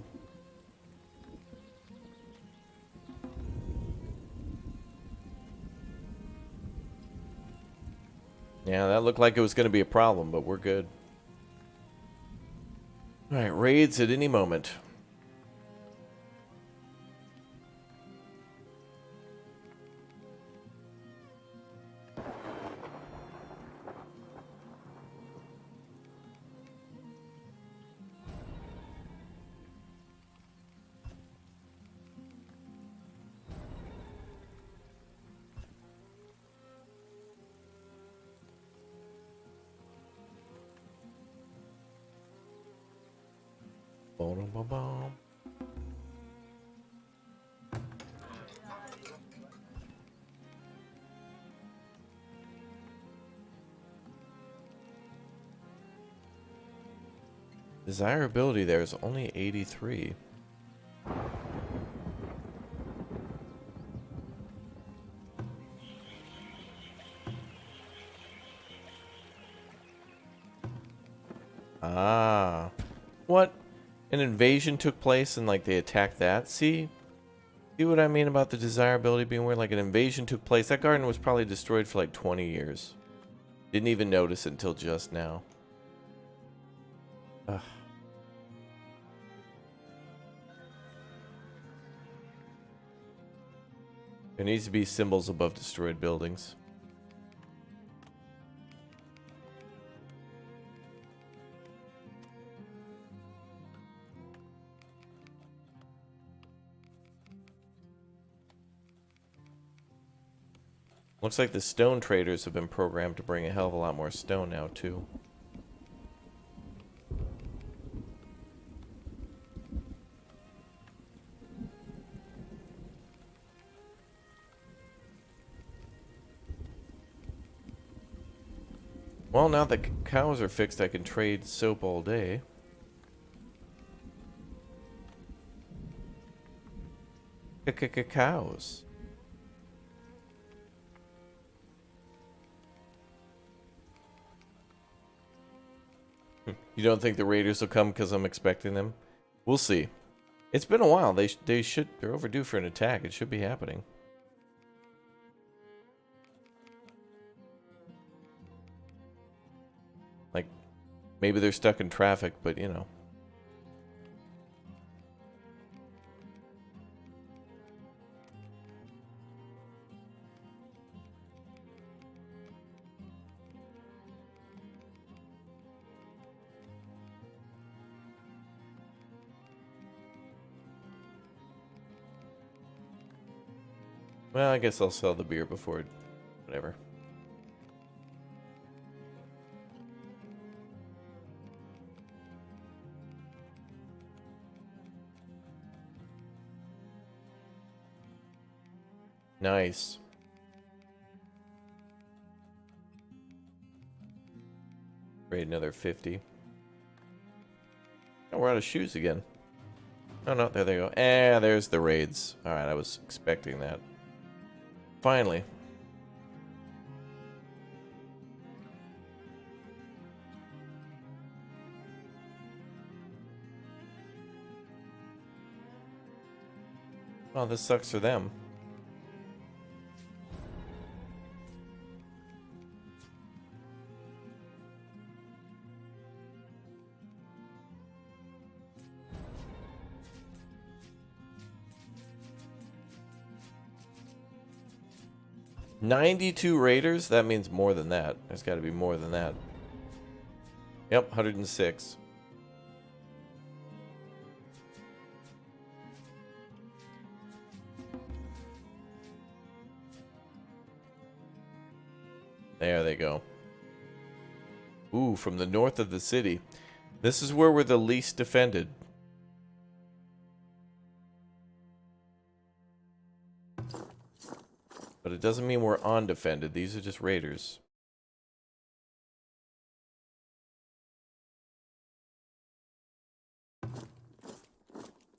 Speaker 1: Yeah, that looked like it was going to be a problem, but we're good. Alright, raids at any moment. Boom. Desirability there is only 83. Ah. What? An invasion took place and like they attacked that? See what I mean about the desirability being weird? Like an invasion took place. That garden was probably destroyed for like 20 years. Didn't even notice it until just now. Ugh. There needs to be symbols above destroyed buildings. Looks like the stone traders have been programmed to bring a hell of a lot more stone now, too. Well, now that cows are fixed, I can trade soap all day. Cows. You don't think the raiders will come because I'm expecting them? We'll see. It's been a while. They're overdue for an attack. It should be happening. Like, maybe they're stuck in traffic, but you know. Well, I guess I'll sell the beer before it, whatever. Nice. Trade another 50. Oh, we're out of shoes again. Oh no, there they go. There's the raids. Alright, I was expecting that. Finally. Well, this sucks for them. $92 raiders? That means more than that. There's got to be more than that. Yep, 106. There they go. Ooh, from the north of the city. This is where we're the least defended. But it doesn't mean we're undefended. These are just raiders.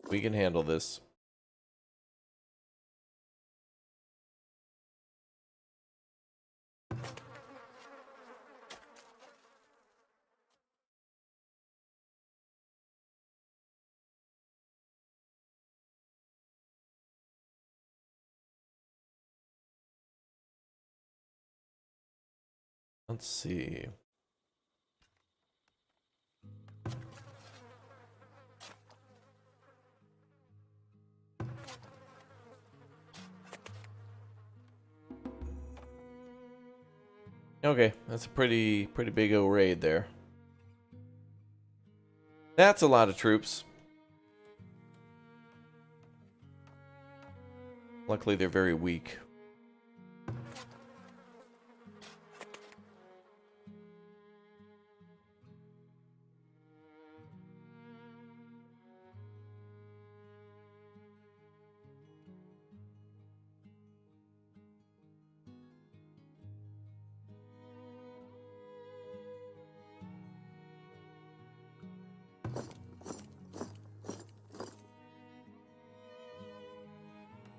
Speaker 1: We can handle this. Let's see. Okay, that's a pretty big O raid there. That's a lot of troops. Luckily, they're very weak.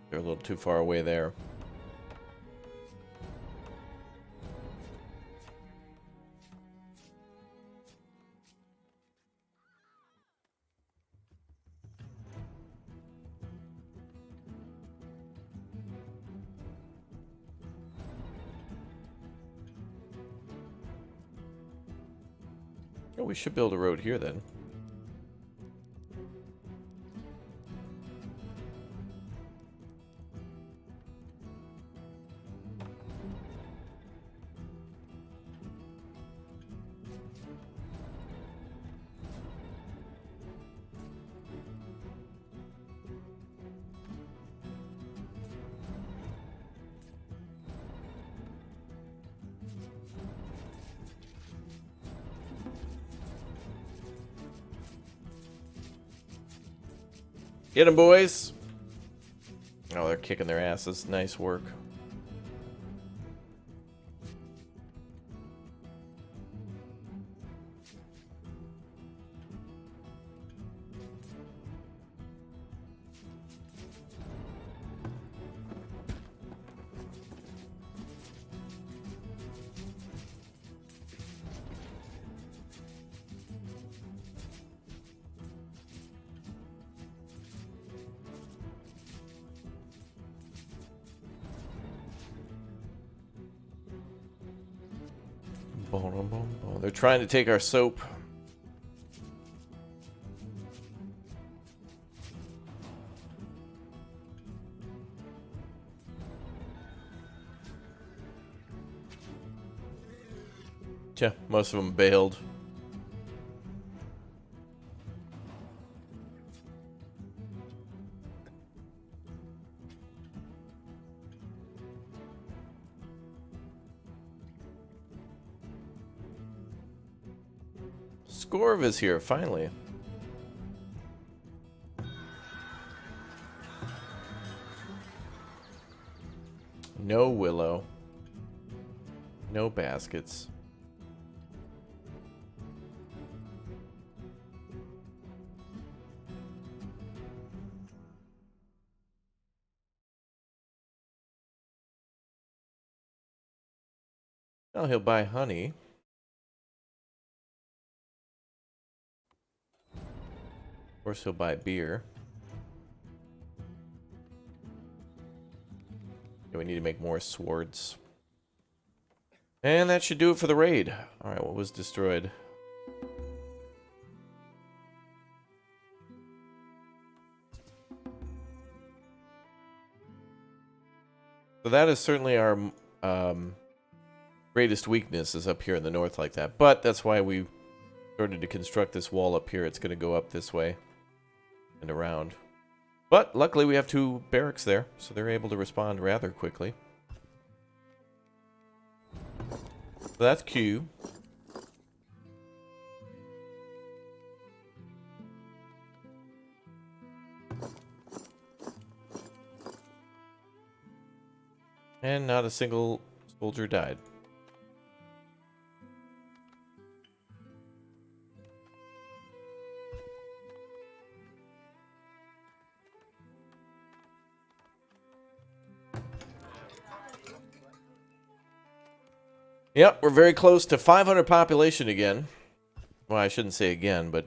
Speaker 1: They're a little too far away there. Oh, we should build a road here then. Get them, boys! Oh, they're kicking their asses. Nice work. They're trying to take our soap. Yeah, most of them bailed. Scorv is here, finally. No willow. No baskets. Well, he'll buy honey. Of course, he'll buy beer. Okay, we need to make more swords. And that should do it for the raid. Alright, what was destroyed? So that is certainly our greatest weakness, is up here in the north like that. But that's why we started to construct this wall up here, it's going to go up this way and around. But luckily we have 2 barracks there, so they're able to respond rather quickly. So that's Q. And not a single soldier died. Yep, we're very close to 500 population again. Well, I shouldn't say again, but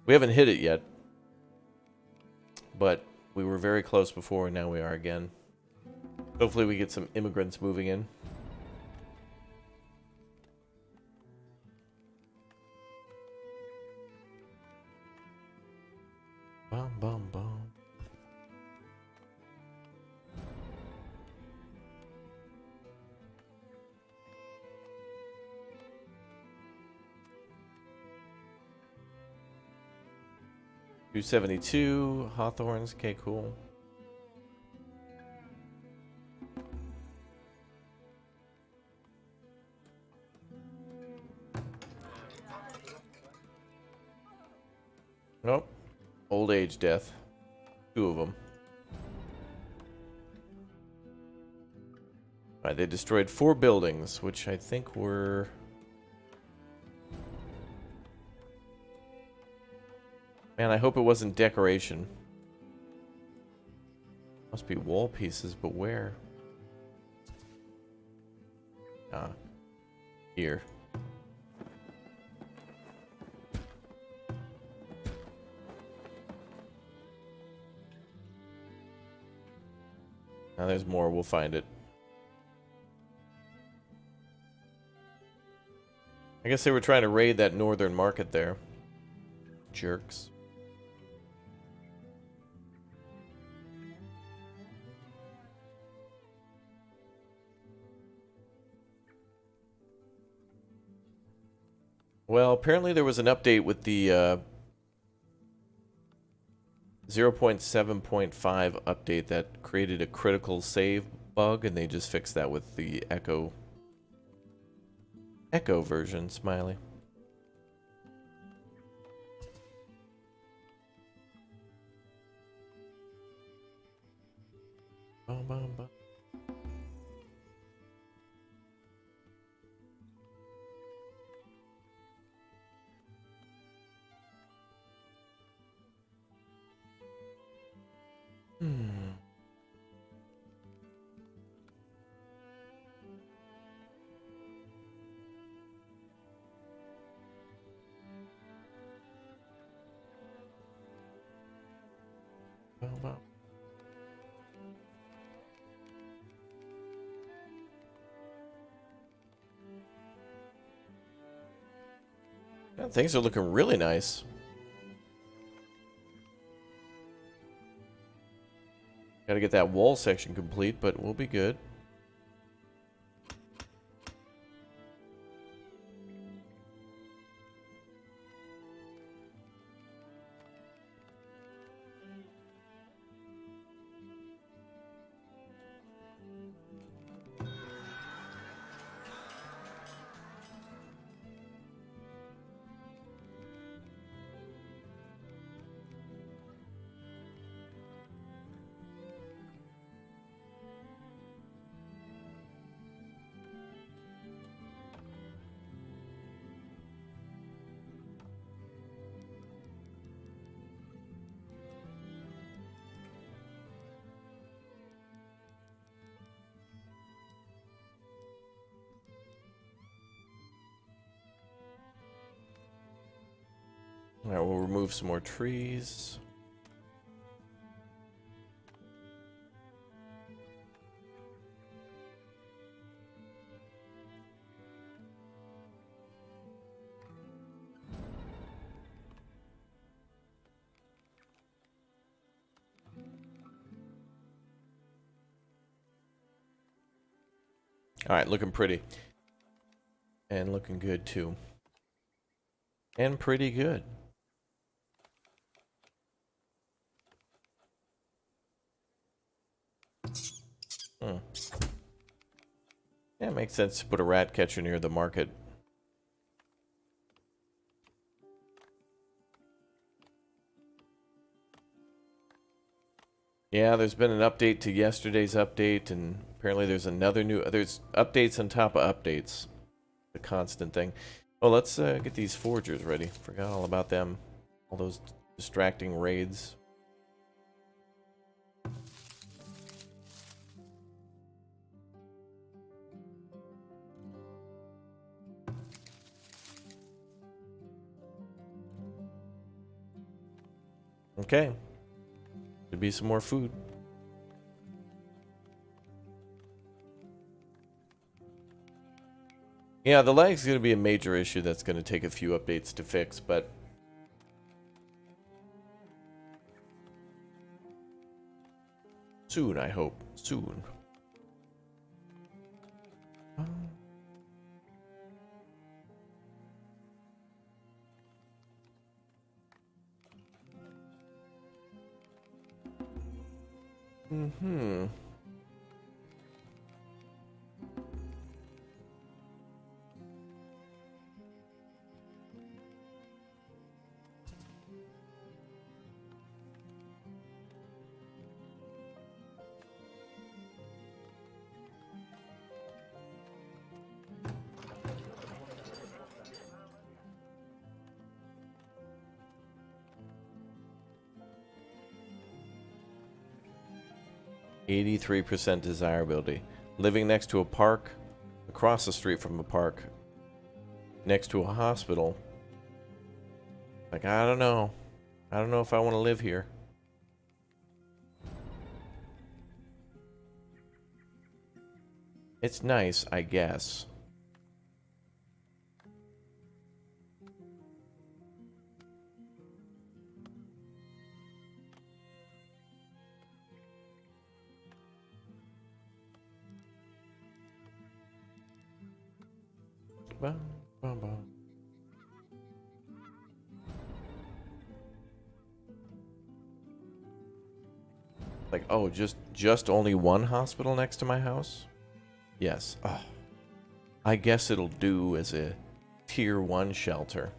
Speaker 1: we haven't hit it yet. But we were very close before, and now we are again. Hopefully we get some immigrants moving in. Bum, bum, bum. $272 Hawthorns. Okay, cool. Nope. Old age death. 2 of them. Alright, they destroyed 4 buildings, which I think were... Man, I hope it wasn't decoration. Must be wall pieces, but where? Ah. Here. Now there's more, we'll find it. I guess they were trying to raid that northern market there. Jerks. Well, apparently there was an update with the 0.7.5 update that created a critical save bug, and they just fixed that with the Echo version. Smiley. Bum, bum, bum. Bum, bum. Yeah, things are looking really nice. Gotta get that wall section complete, but we'll be good. Alright, we'll remove some more trees. Alright, looking pretty. And looking good, too. and pretty good. Hmm. Yeah, it makes sense to put a rat catcher near the market. Yeah, there's been an update to yesterday's update, and apparently there's another there's updates on top of updates. The constant thing. Well, let's get these foragers ready. Forgot all about them. All those distracting raids. Okay. Should be some more food. Yeah, the lag's going to be a major issue that's going to take a few updates to fix, but soon, I hope. Soon. Mm-hmm. %83 desirability. Living next to a park, across the street from a park, next to a hospital. Like, I don't know. I don't know if I want to live here. It's nice, I guess. Bum, bum, bum. Like, oh, just only one hospital next to my house? Yes. Oh, I guess it'll do as a tier 1 shelter.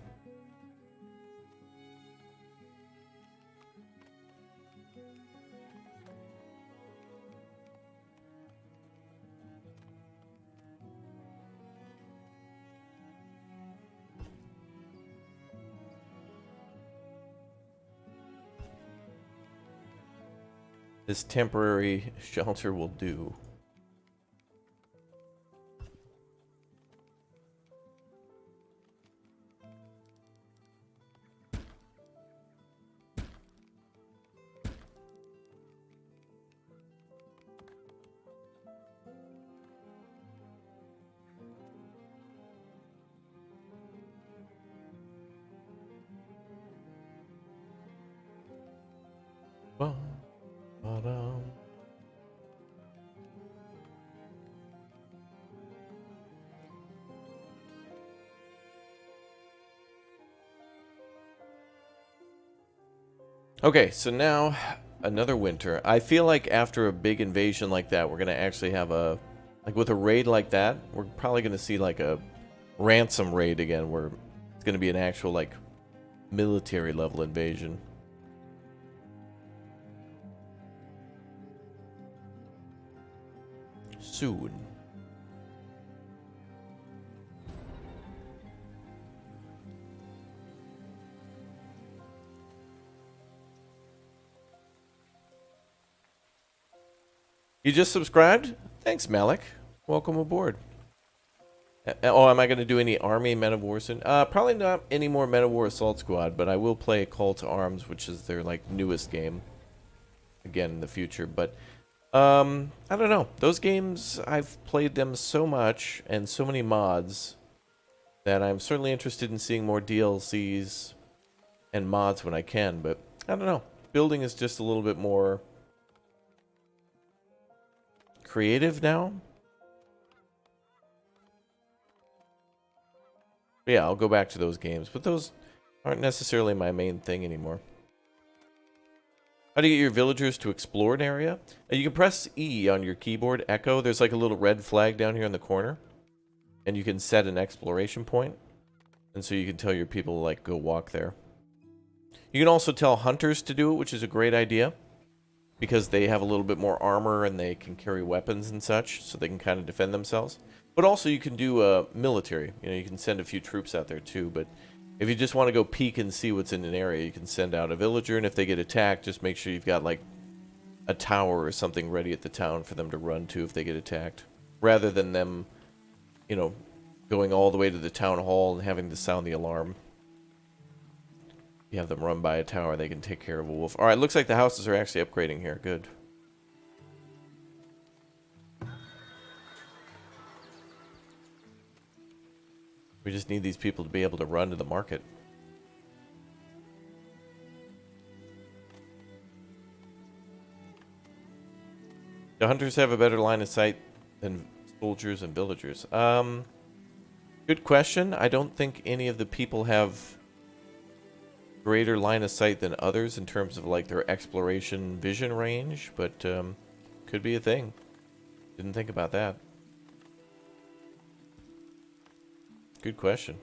Speaker 1: This temporary shelter will do. Bum, ba-dum. Okay, so now another winter. I feel like after a big invasion like that, we're gonna actually have a, like with a raid like that, we're probably gonna see like a ransom raid again, where it's gonna be an actual like military level invasion. Soon. You just subscribed? Thanks, Malik. Welcome aboard. Oh, am I going to do any Army Men of War soon? Probably not any more Men of War Assault Squad, but I will play Call to Arms, which is their like newest game. Again in the future, but I don't know. Those games, I've played them so much and so many mods that I'm certainly interested in seeing more DLCs and mods when I can, but I don't know. Building is just a little bit more creative now. But yeah, I'll go back to those games. But those aren't necessarily my main thing anymore. How do you get your villagers to explore an area? You can press E on your keyboard, Echo. There's like a little red flag down here in the corner. And you can set an exploration point. And so you can tell your people to like go walk there. You can also tell hunters to do it, which is a great idea. Because they have a little bit more armor and they can carry weapons and such. So they can kind of defend themselves. But also you can do military. You know, you can send a few troops out there too. But if you just want to go peek and see what's in an area, you can send out a villager. And if they get attacked, just make sure you've got like a tower or something ready at the town for them to run to if they get attacked. Rather than them, you know, going all the way to the town hall and having to sound the alarm. You have them run by a tower, they can take care of a wolf. Alright, looks like the houses are actually upgrading here. Good. We just need these people to be able to run to the market. Do hunters have a better line of sight than soldiers and villagers? Good question. I don't think any of the people have greater line of sight than others in terms of like their exploration vision range, but could be a thing. Didn't think about that. Good question.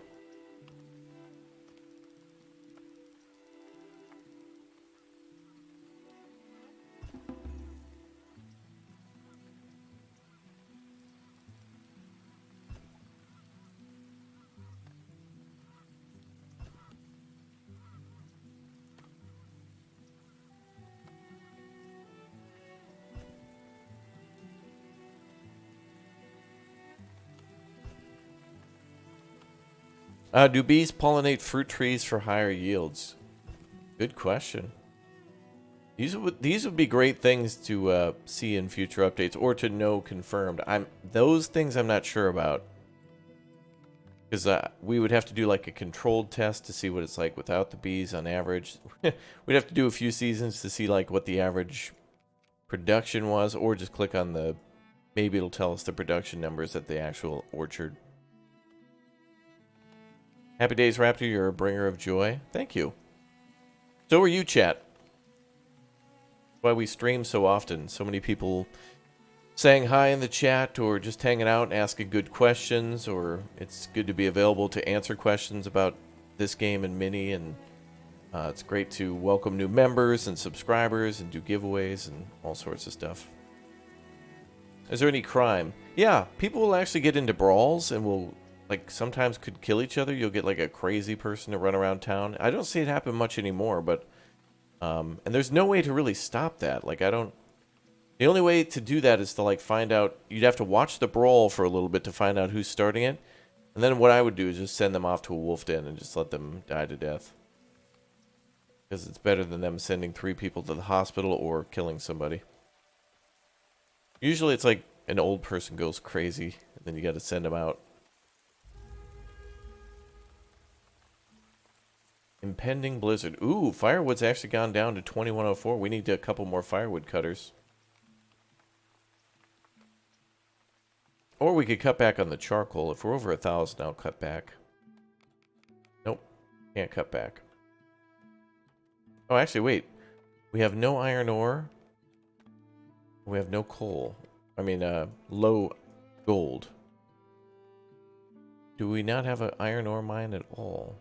Speaker 1: Do bees pollinate fruit trees for higher yields? Good question. These would be great things to see in future updates or to know confirmed. Those things I'm not sure about because we would have to do like a controlled test to see what it's like without the bees on average. We'd have to do a few seasons to see like what the average production was, or just click on the. Maybe it'll tell us the production numbers at the actual orchard. Happy days, Raptor. You're a bringer of joy. Thank you. So are you, chat. Why we stream so often. So many people saying hi in the chat or just hanging out and asking good questions, or it's good to be available to answer questions about this game and Mini, and it's great to welcome new members and subscribers and do giveaways and all sorts of stuff. Is there any crime? Yeah, people will actually get into brawls and will like sometimes could kill each other. You'll get like a crazy person to run around town. I don't see it happen much anymore, but and there's no way to really stop that. Like the only way to do that is to like find out. You'd have to watch the brawl for a little bit to find out who's starting it, and then what I would do is just send them off to a wolf den and just let them die to death. Because it's better than them sending 3 people to the hospital or killing somebody. Usually it's like an old person goes crazy, and then you got to send them out. Impending blizzard. Ooh, firewood's actually gone down to 2104. We need a couple more firewood cutters. Or we could cut back on the charcoal. If we're over 1,000, I'll cut back. Nope. Can't cut back. Oh, actually, wait. We have no iron ore. We have no coal. I mean, low gold. Do we not have an iron ore mine at all?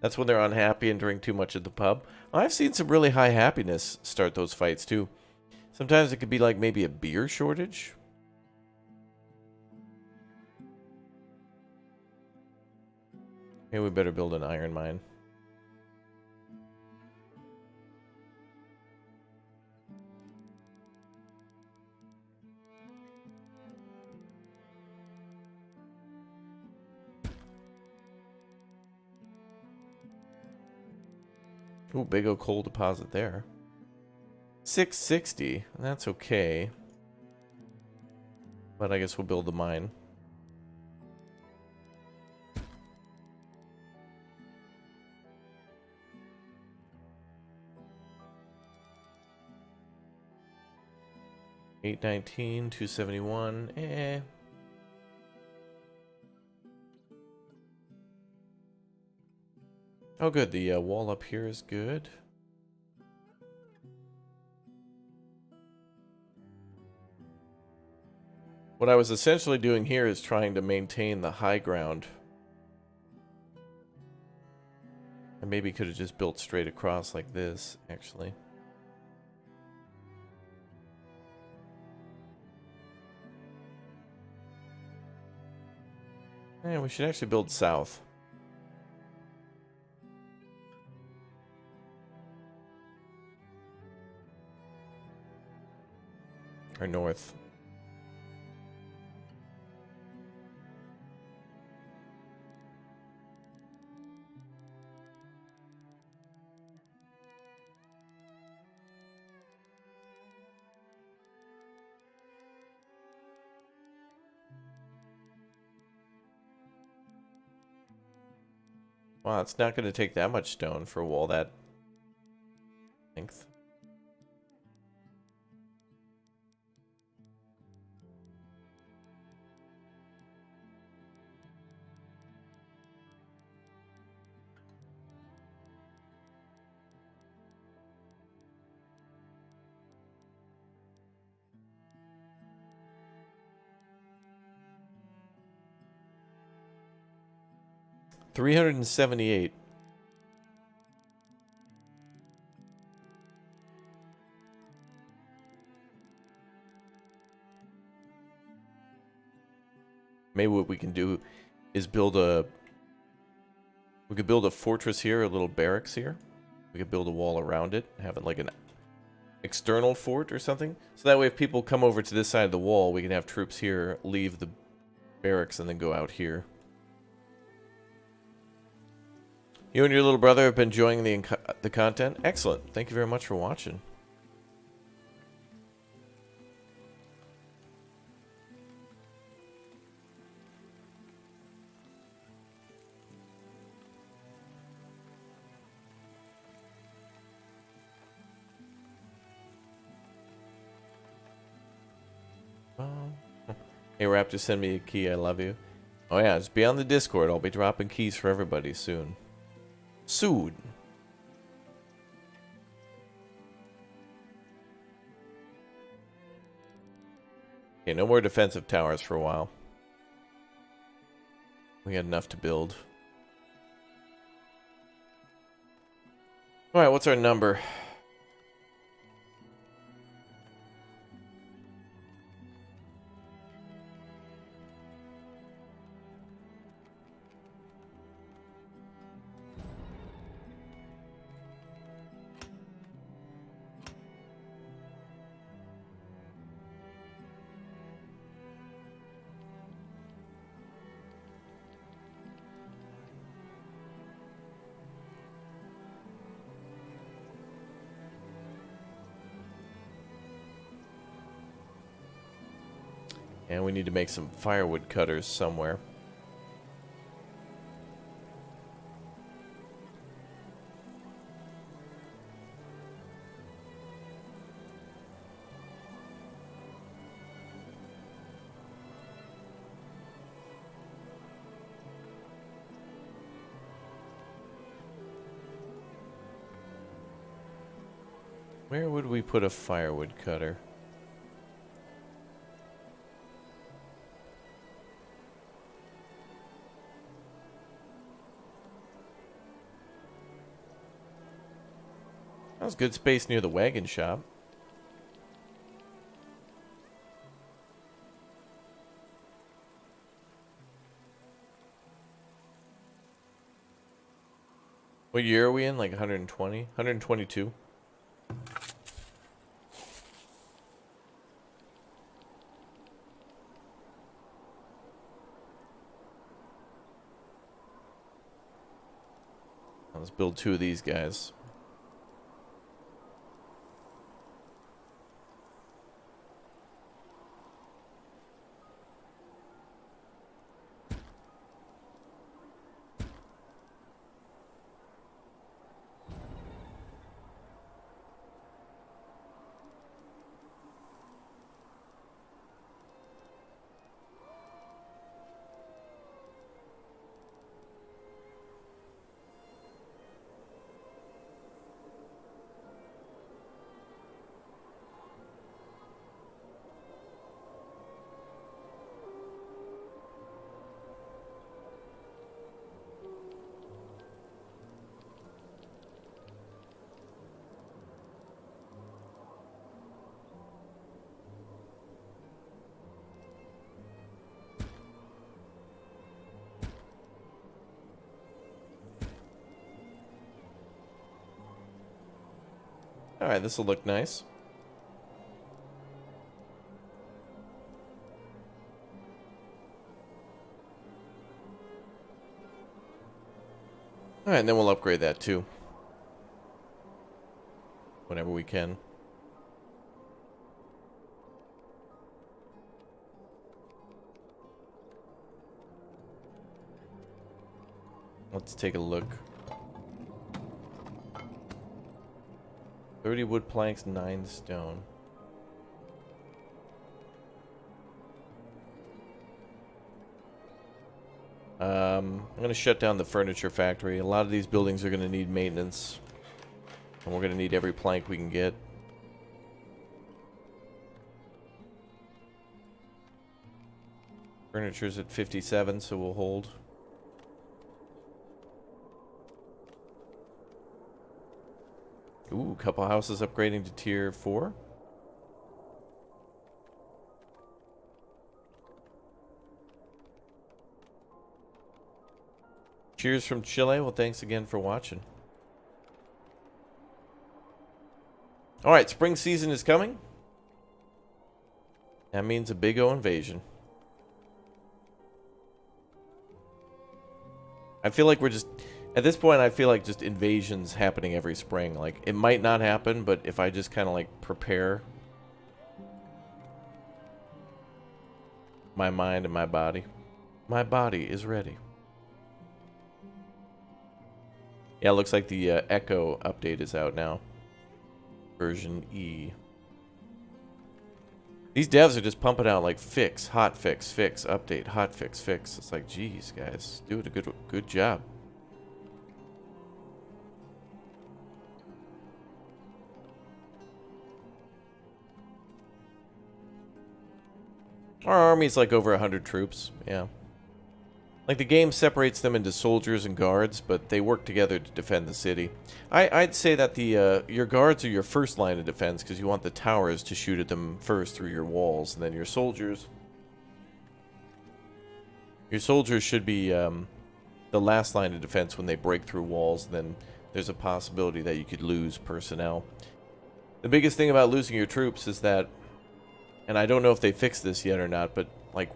Speaker 1: That's when they're unhappy and drink too much at the pub. I've seen some really high happiness start those fights too. Sometimes it could be like maybe a beer shortage. Maybe we better build an iron mine. Ooh, big old coal deposit there. 660. That's okay. But I guess we'll build the mine. $819, $271. Eh. Oh, good. The wall up here is good. What I was essentially doing here is trying to maintain the high ground. I maybe could have just built straight across like this, actually. And we should actually build south. Or north. Wow, it's not going to take that much stone for a wall that length. $378. Maybe what we can do is build a... We could build a fortress here, a little barracks here. We could build a wall around it, have it like an external fort or something. So that way if people come over to this side of the wall, we can have troops here, leave the barracks, and then go out here. You and your little brother have been enjoying the content? Excellent. Thank you very much for watching. Hey Raptor, send me a key. I love you. Oh yeah, just be on the Discord. I'll be dropping keys for everybody soon. Soon. Okay, no more defensive towers for a while. We got enough to build. Alright, what's our number? And we need to make some firewood cutters somewhere. Where would we put a firewood cutter? That was good space near the wagon shop. What year are we in? Like 120? 122? Let's build two of these guys. Alright, this will look nice. Alright, and then we'll upgrade that too. Whenever we can. Let's take a look. 30 wood planks, 9 stone. I'm going to shut down the furniture factory. A lot of these buildings are going to need maintenance. And we're going to need every plank we can get. Furniture's at 57, so we'll hold. Ooh, couple houses upgrading to tier 4. Cheers from Chile. Well, thanks again for watching. Alright, spring season is coming. That means a big O invasion. I feel like we're just... At this point, I feel like just invasions happening every spring. Like, it might not happen, but if I just kind of, like, prepare my mind and my body is ready. Yeah, it looks like the Echo update is out now. Version E. These devs are just pumping out, like, fix, update, hot fix. It's like, geez, guys, do it a good job. Our army's like over 100 troops, yeah. Like, the game separates them into soldiers and guards, but they work together to defend the city. I'd say that the your guards are your first line of defense, because you want the towers to shoot at them first through your walls, and then your soldiers should be the last line of defense when they break through walls. Then there's a possibility that you could lose personnel. The biggest thing about losing your troops is that, and I don't know if they fixed this yet or not, but, like,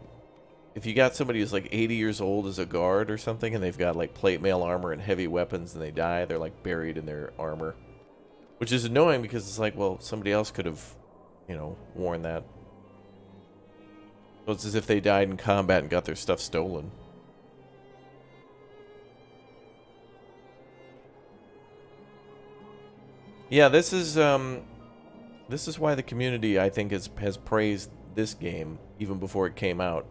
Speaker 1: if you got somebody who's like 80 years old as a guard or something, and they've got like plate mail armor and heavy weapons, and they die, they're like buried in their armor. Which is annoying, because it's like, well, somebody else could have, you know, worn that. So it's as if they died in combat and got their stuff stolen. Yeah, this is why the community, I think, has praised this game even before it came out.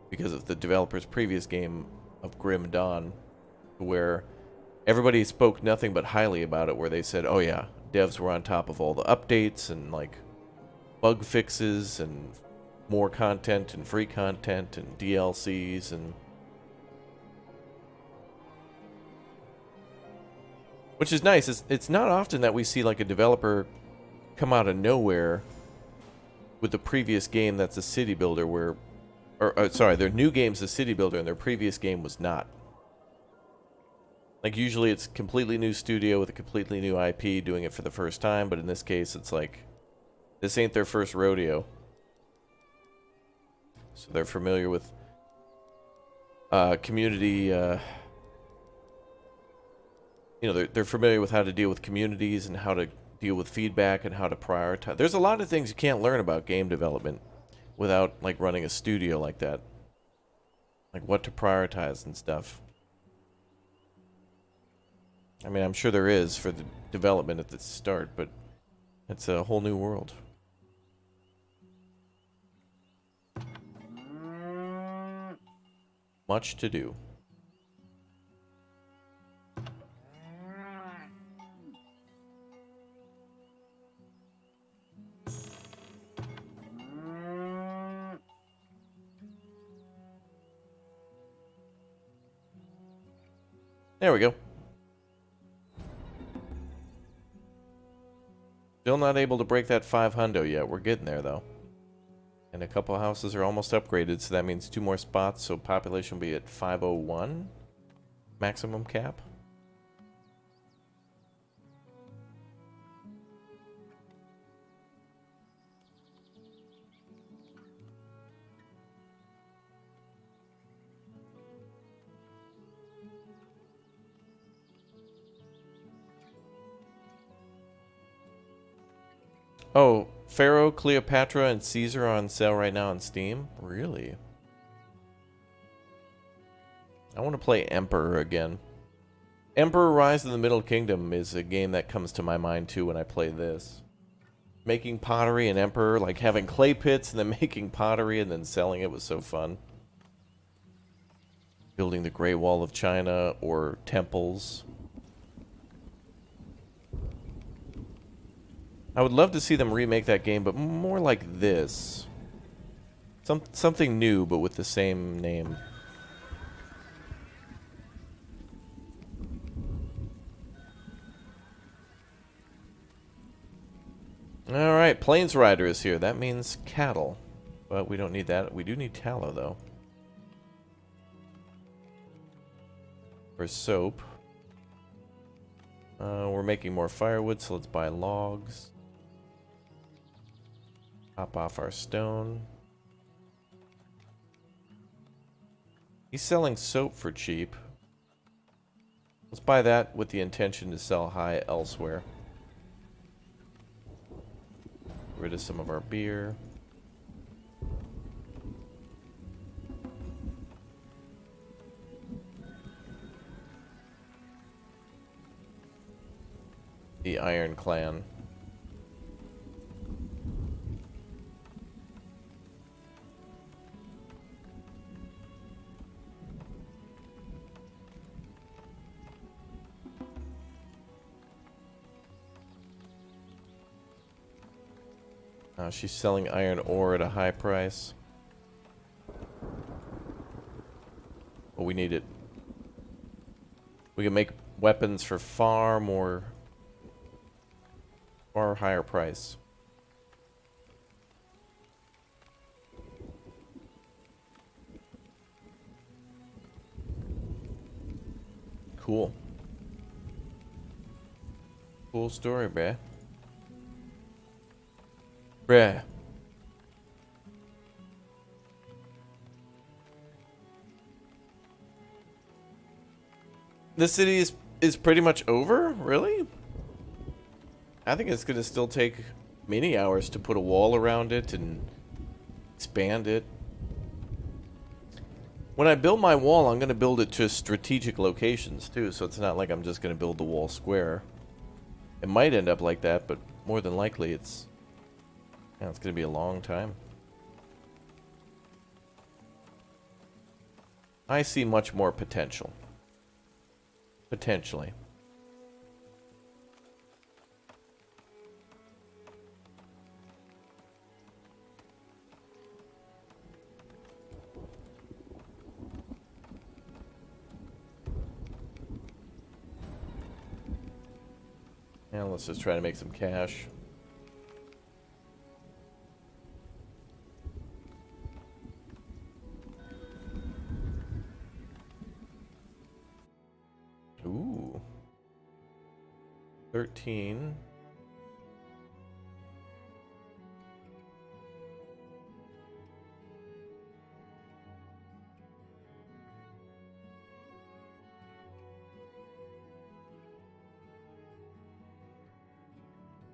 Speaker 1: Because of the developer's previous game of Grim Dawn, where everybody spoke nothing but highly about it, where they said, oh yeah, devs were on top of all the updates and, like, bug fixes and more content and free content and DLCs and... Which is nice. It's not often that we see, like, a developer come out of nowhere with the previous game that's a city builder where... sorry, their new game's a city builder and their previous game was not. Like, usually it's a completely new studio with a completely new IP doing it for the first time, but in this case it's like, this ain't their first rodeo. So they're familiar with community, you know, they're familiar with how to deal with communities and how to deal with feedback and how to prioritize. There's a lot of things you can't learn about game development without, like, running a studio like that. Like, what to prioritize and stuff. I mean, I'm sure there is for the development at the start, but it's a whole new world. Much to do. There we go. Still not able to break that 500 yet. We're getting there, though. And a couple of houses are almost upgraded, so that means 2 more spots, so population will be at 501. Maximum cap. Oh, Pharaoh, Cleopatra, and Caesar are on sale right now on Steam? Really? I want to play Emperor again. Emperor Rise of the Middle Kingdom is a game that comes to my mind too when I play this. Making pottery and Emperor, like having clay pits and then making pottery and then selling it was so fun. Building the Great Wall of China or temples. I would love to see them remake that game, but more like this. Something new, but with the same name. Alright, Plains Rider is here. That means cattle. But we don't need that. We do need tallow, though. For soap. We're making more firewood, so let's buy logs. Top off our stone. He's selling soap for cheap. Let's buy that with the intention to sell high elsewhere. Get rid of some of our beer. The Iron Clan. She's selling iron ore at a high price. But we need it. We can make weapons for far higher price. Cool. Cool story, bruh. Bruh. This city is pretty much over? Really? I think it's gonna still take many hours to put a wall around it and expand it. When I build my wall, I'm gonna build it to strategic locations too, so it's not like I'm just gonna build the wall square. It might end up like that, but more than likely it's going to be a long time. I see much more potential. Potentially. Yeah, let's just try to make some cash. Ooh. 13.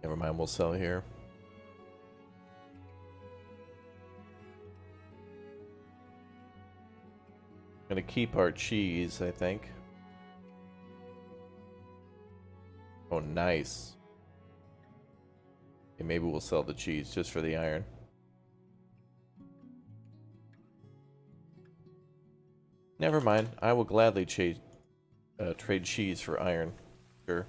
Speaker 1: Never mind, we'll sell here. Gonna keep our cheese, I think. Oh, nice. Okay, maybe we'll sell the cheese just for the iron. Never mind. I will gladly trade cheese for iron. Sure.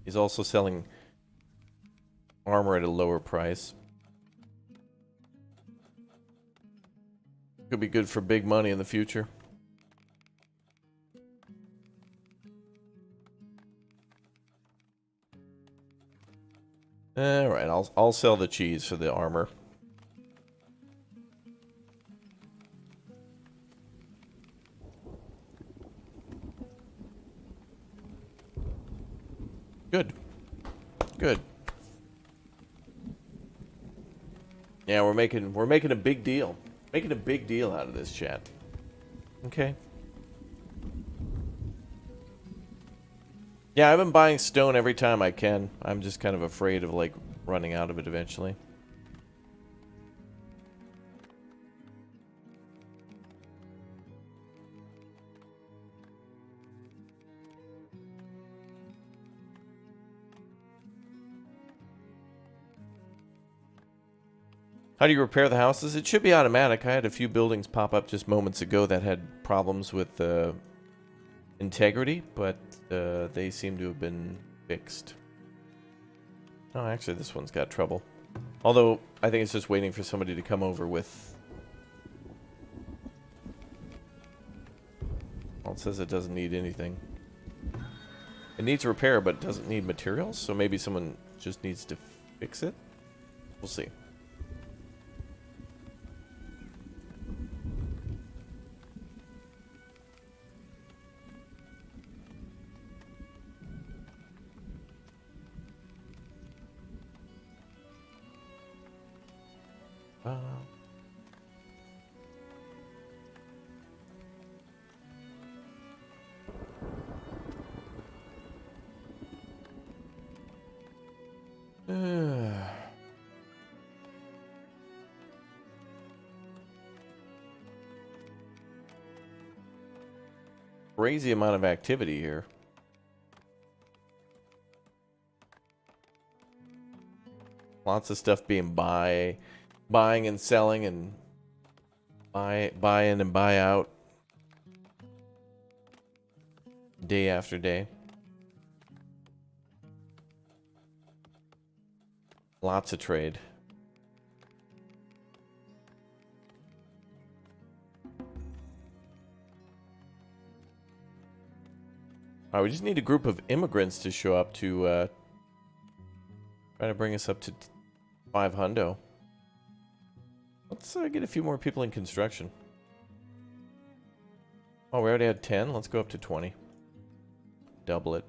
Speaker 1: He's also selling armor at a lower price. Could be good for big money in the future. All right, I'll sell the cheese for the armor. Good. Good. Yeah, we're making a big deal. Making a big deal out of this, chat. Okay. Yeah, I've been buying stone every time I can. I'm just kind of afraid of, like, running out of it eventually. How do you repair the houses? It should be automatic. I had a few buildings pop up just moments ago that had problems with integrity, but they seem to have been fixed. Oh, actually, this one's got trouble. Although, I think it's just waiting for somebody to come over with... Well, it says it doesn't need anything. It needs repair, but it doesn't need materials, so maybe someone just needs to fix it? We'll see. Crazy amount of activity here. Lots of stuff being buying and selling and buy in and buy out day after day. Lots of trade. Alright, we just need a group of immigrants to show up to try to bring us up to 500. Let's get a few more people in construction. Oh, we already had 10. Let's go up to 20. Double it.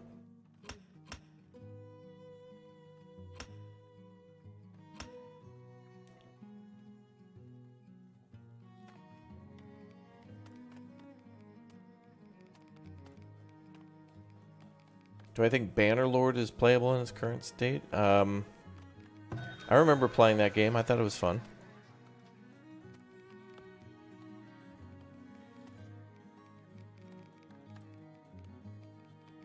Speaker 1: Do I think Bannerlord is playable in its current state? I remember playing that game. I thought it was fun.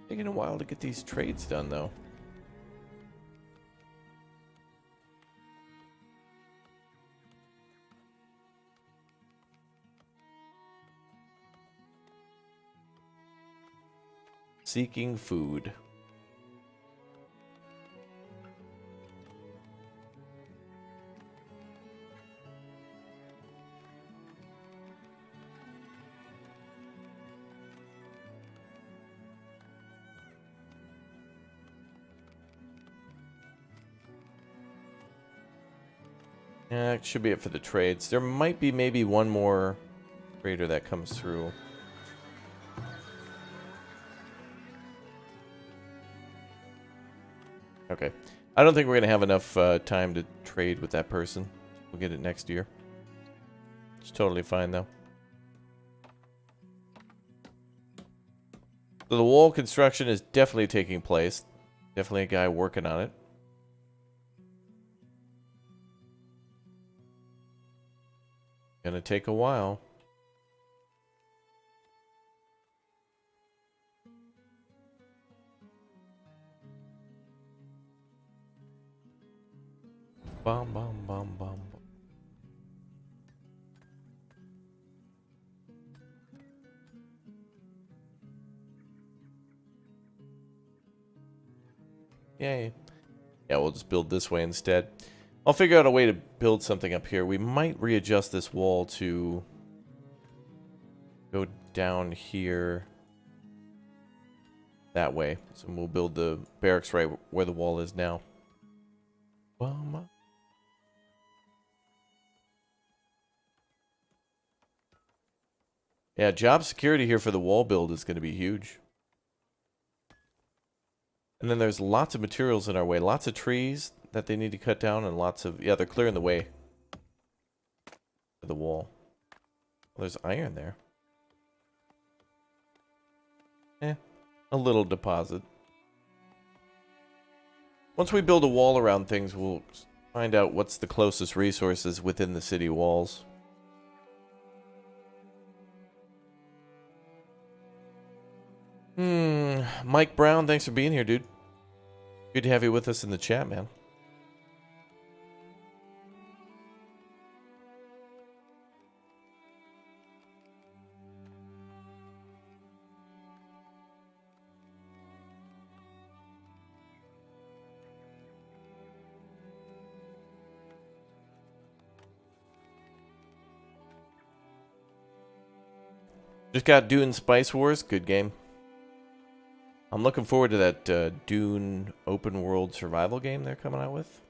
Speaker 1: Taking a while to get these trades done, though. Seeking food. Yeah, that should be it for the trades. There might be maybe one more trader that comes through. Okay. I don't think we're going to have enough time to trade with that person. We'll get it next year. It's totally fine, though. So the wall construction is definitely taking place. Definitely a guy working on it. Gonna take a while. Bum, bum, bum, bum. Yay. Yeah, we'll just build this way instead. I'll figure out a way to build something up here. We might readjust this wall to go down here that way. So we'll build the barracks right where the wall is now. Yeah, job security here for the wall build is going to be huge. And then there's lots of materials in our way. Lots of trees that they need to cut down and lots of... Yeah, they're clearing the way for the wall. Well, there's iron there. A little deposit. Once we build a wall around things, we'll find out what's the closest resources within the city walls. Mike Brown, thanks for being here, dude. Good to have you with us in the chat, man. Just got Dune Spice Wars. Good game. I'm looking forward to that Dune open world survival game they're coming out with.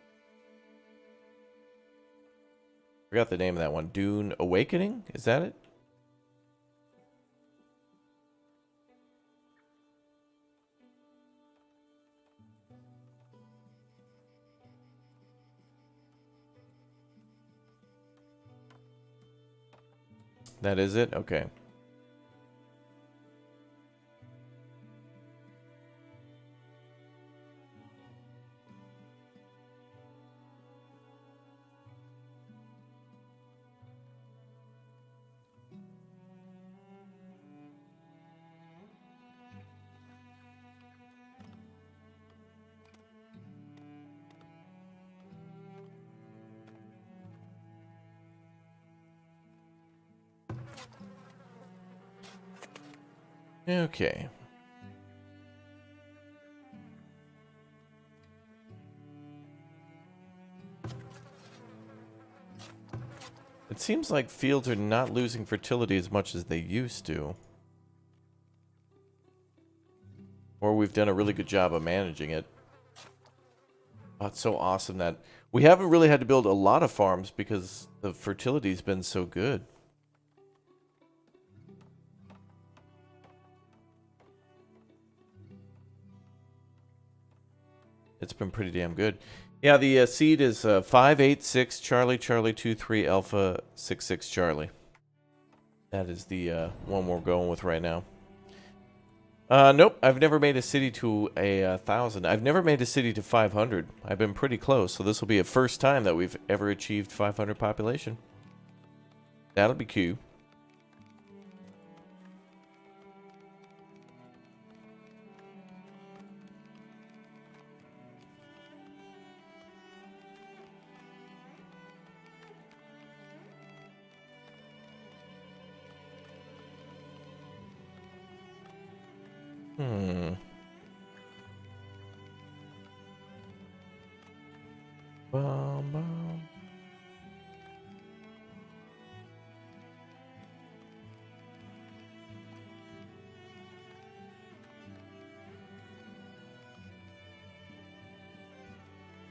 Speaker 1: Forgot the name of that one. Dune Awakening? Is that it? That is it? Okay. Okay. It seems like fields are not losing fertility as much as they used to. Or we've done a really good job of managing it. Oh, it's so awesome that we haven't really had to build a lot of farms because the fertility's been so good. It's been pretty damn good. Yeah, the seed is 586 Charlie Charlie 23 Alpha 66 Charlie. That is the one we're going with right now. Nope, I've never made a city to 1,000. I've never made a city to 500. I've been pretty close, so this will be a first time that we've ever achieved 500 population. That'll be cool. Bum, bum.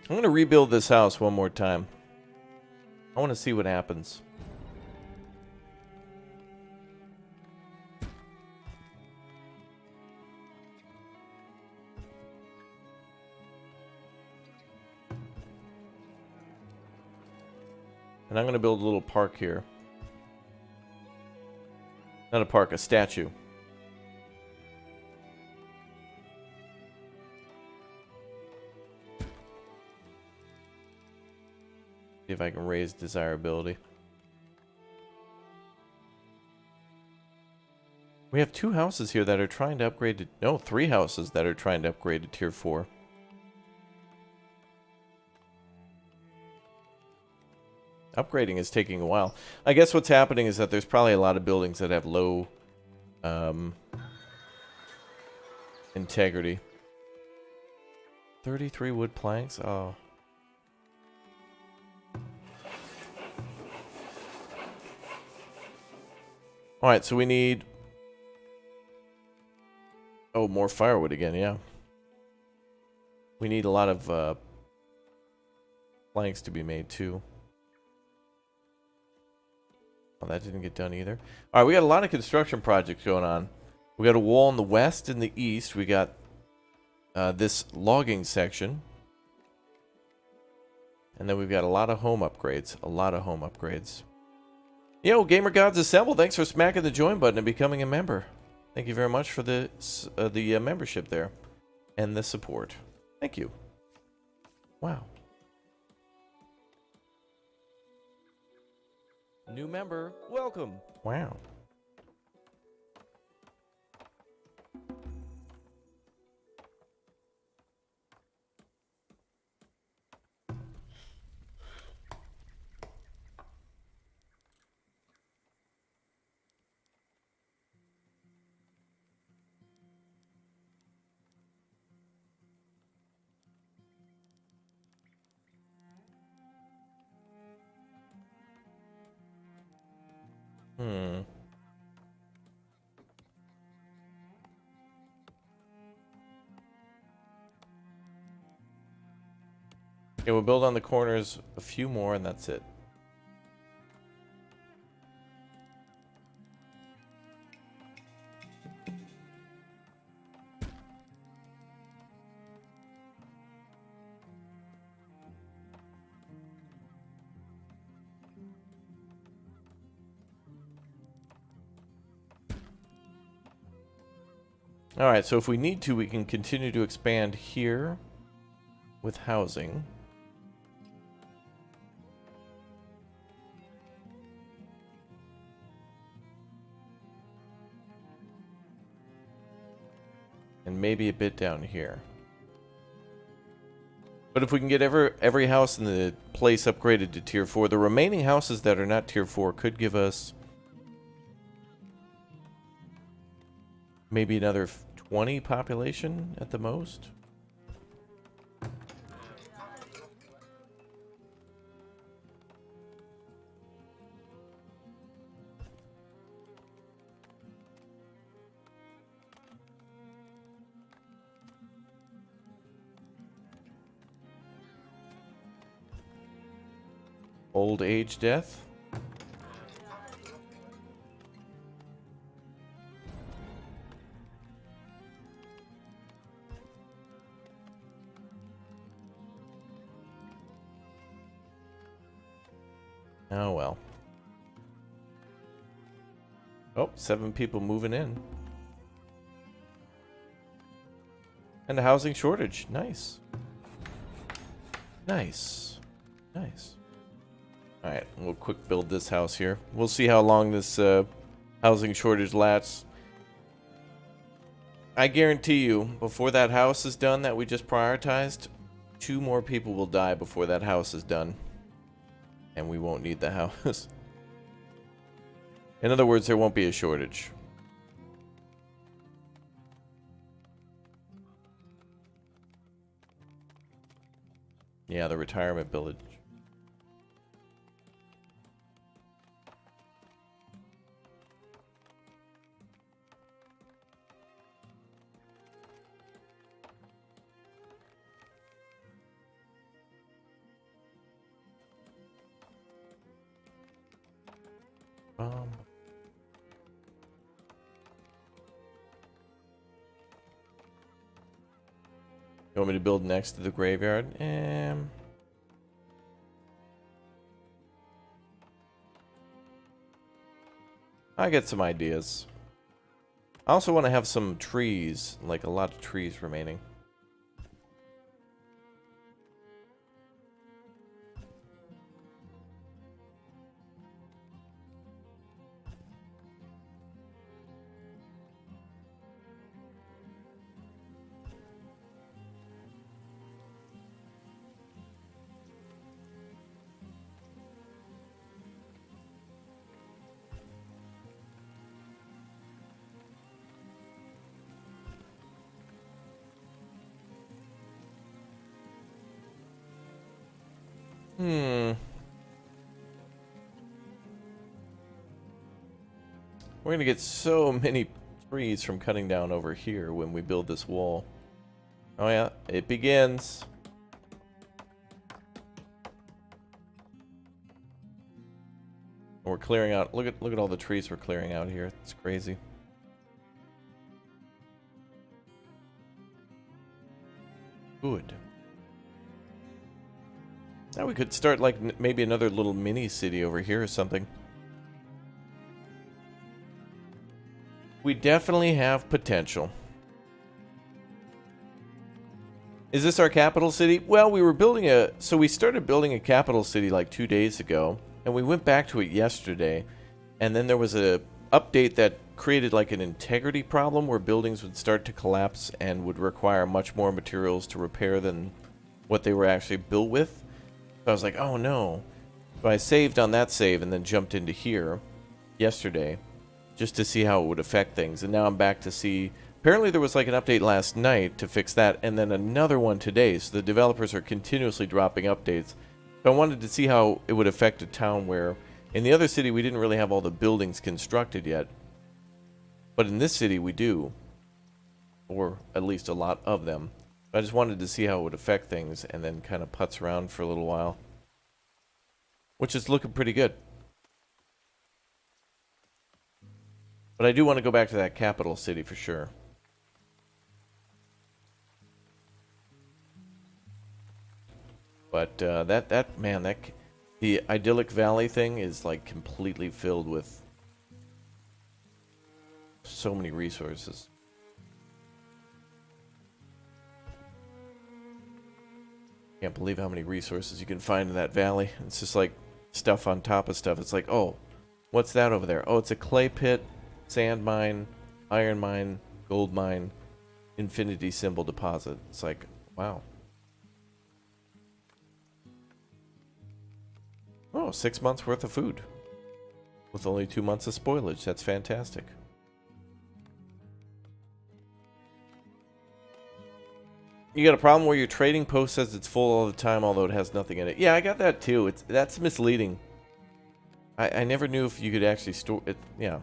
Speaker 1: I'm going to rebuild this house one more time. I want to see what happens. And I'm going to build a little park here. Not a park, a statue. See if I can raise desirability. We have 2 houses here that are trying to upgrade to... No, 3 houses that are trying to upgrade to tier 4. Upgrading is taking a while. I guess what's happening is that there's probably a lot of buildings that have low integrity. 33 wood planks? Oh. Alright, so we need... Oh, more firewood again, yeah. We need a lot of planks to be made, too. Oh, that didn't get done either. Alright, we got a lot of construction projects going on. We got a wall in the west and the east. We got this logging section. And then we've got a lot of home upgrades. A lot of home upgrades. Yo, Gamer Gods Assemble, thanks for smacking the join button and becoming a member. Thank you very much for the membership there. And the support. Thank you. Wow. New member, welcome. Wow. Okay, we'll build on the corners a few more and that's it. Alright, so if we need to, we can continue to expand here with housing. And maybe a bit down here. But if we can get every house in the place upgraded to tier 4, the remaining houses that are not tier 4 could give us maybe another 20 population at the most. Old age death. Oh well. Oh, 7 people moving in. And a housing shortage. Nice. Nice. Nice. Alright, we'll quick build this house here. We'll see how long this housing shortage lasts. I guarantee you, before that house is done that we just prioritized, 2 more people will die before that house is done. And we won't need the house. In other words, there won't be a shortage. Yeah, the retirement village. You want me to build next to the graveyard? I get some ideas. I also want to have some trees, like a lot of trees remaining. We're gonna get so many trees from cutting down over here when we build this wall. Oh yeah, it begins. We're clearing out. Look at all the trees we're clearing out here. It's crazy. Good. Now we could start like maybe another little mini city over here or something. We definitely have potential. Is this our capital city? Well, we were building so we started building a capital city like 2 days ago, and we went back to it yesterday, and then there was a update that created like an integrity problem where buildings would start to collapse and would require much more materials to repair than what they were actually built with. So I was like, oh no. So I saved on that save and then jumped into here yesterday just to see how it would affect things, and now I'm back to see. Apparently there was like an update last night to fix that, and then another one today. So the developers are continuously dropping updates. So I wanted to see how it would affect a town where in the other city we didn't really have all the buildings constructed yet. But in this city we do. Or at least a lot of them. I just wanted to see how it would affect things and then kind of putz around for a little while. Which is looking pretty good. But I do want to go back to that capital city for sure. But the idyllic valley thing is like completely filled with so many resources. Can't believe how many resources you can find in that valley. It's just like stuff on top of stuff. It's like, oh, what's that over there? Oh, it's a clay pit, sand mine, iron mine, gold mine, infinity symbol deposit. It's like, wow. Oh, 6 months worth of food. With only 2 months of spoilage. That's fantastic. You got a problem where your trading post says it's full all the time, although it has nothing in it. Yeah, I got that too. That's misleading. I never knew if you could actually store it. Yeah.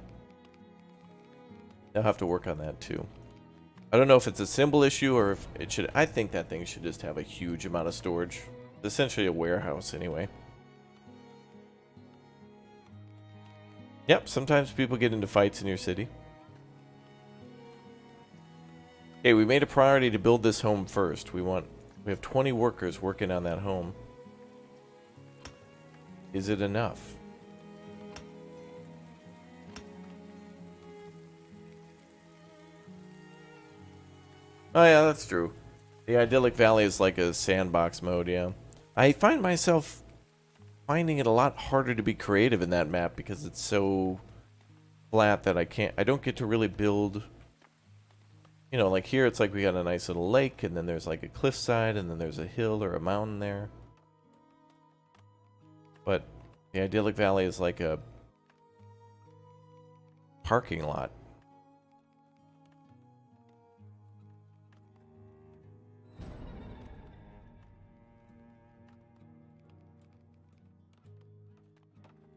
Speaker 1: I'll have to work on that too. I don't know if it's a symbol issue or if it should. I think that thing should just have a huge amount of storage. It's essentially a warehouse anyway. Yep, sometimes people get into fights in your city. Okay, we made a priority to build this home first. We have 20 workers working on that home. Is it enough? Oh yeah, that's true. The idyllic valley is like a sandbox mode, yeah. I find myself finding it a lot harder to be creative in that map because it's so flat that I don't get to really build. You know, like here it's like we got a nice little lake and then there's like a cliffside and then there's a hill or a mountain there. But the idyllic valley is like a parking lot.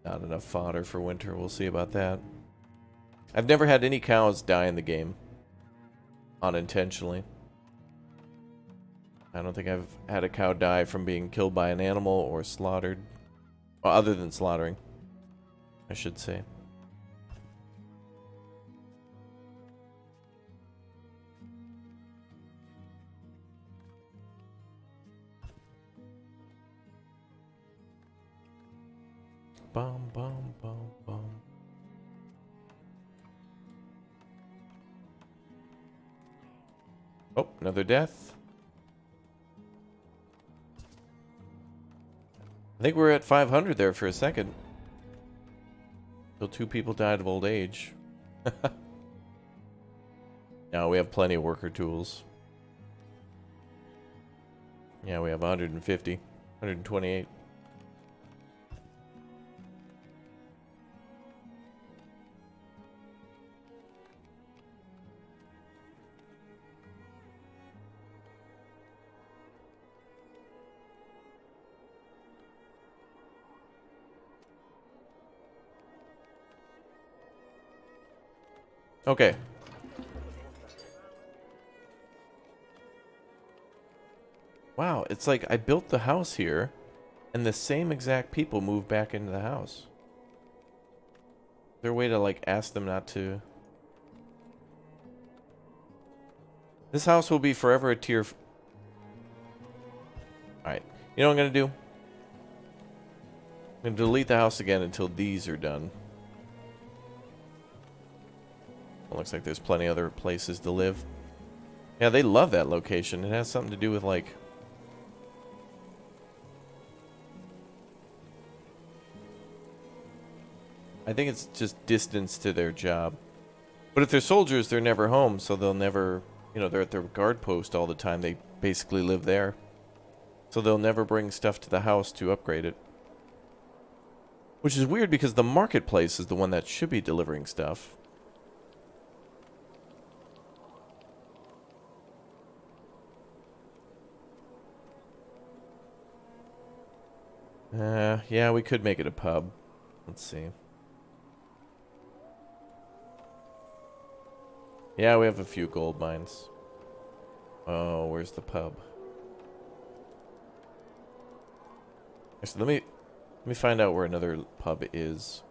Speaker 1: Not enough fodder for winter. We'll see about that. I've never had any cows die in the game. Unintentionally. I don't think I've had a cow die from being killed by an animal or slaughtered. Well, other than slaughtering, I should say. Bum, bum, bum, bum. Oh, another death. I think we're at 500 there for a second. Till 2 people died of old age. Now we have plenty of worker tools. Yeah, we have 150. 128. Okay. Wow, it's like I built the house here, and the same exact people moved back into the house. Is there a way to, like, ask them not to? This house will be forever a tier... Alright. You know what I'm going to do? I'm going to delete the house again until these are done. It looks like there's plenty other places to live. Yeah, they love that location. It has something to do with, like... I think it's just distance to their job. But if they're soldiers, they're never home, so they'll never... You know, they're at their guard post all the time. They basically live there. So they'll never bring stuff to the house to upgrade it. Which is weird because the marketplace is the one that should be delivering stuff. Yeah, we could make it a pub. Let's see. Yeah, we have a few gold mines. Oh, where's the pub? Actually, let me find out where another pub is.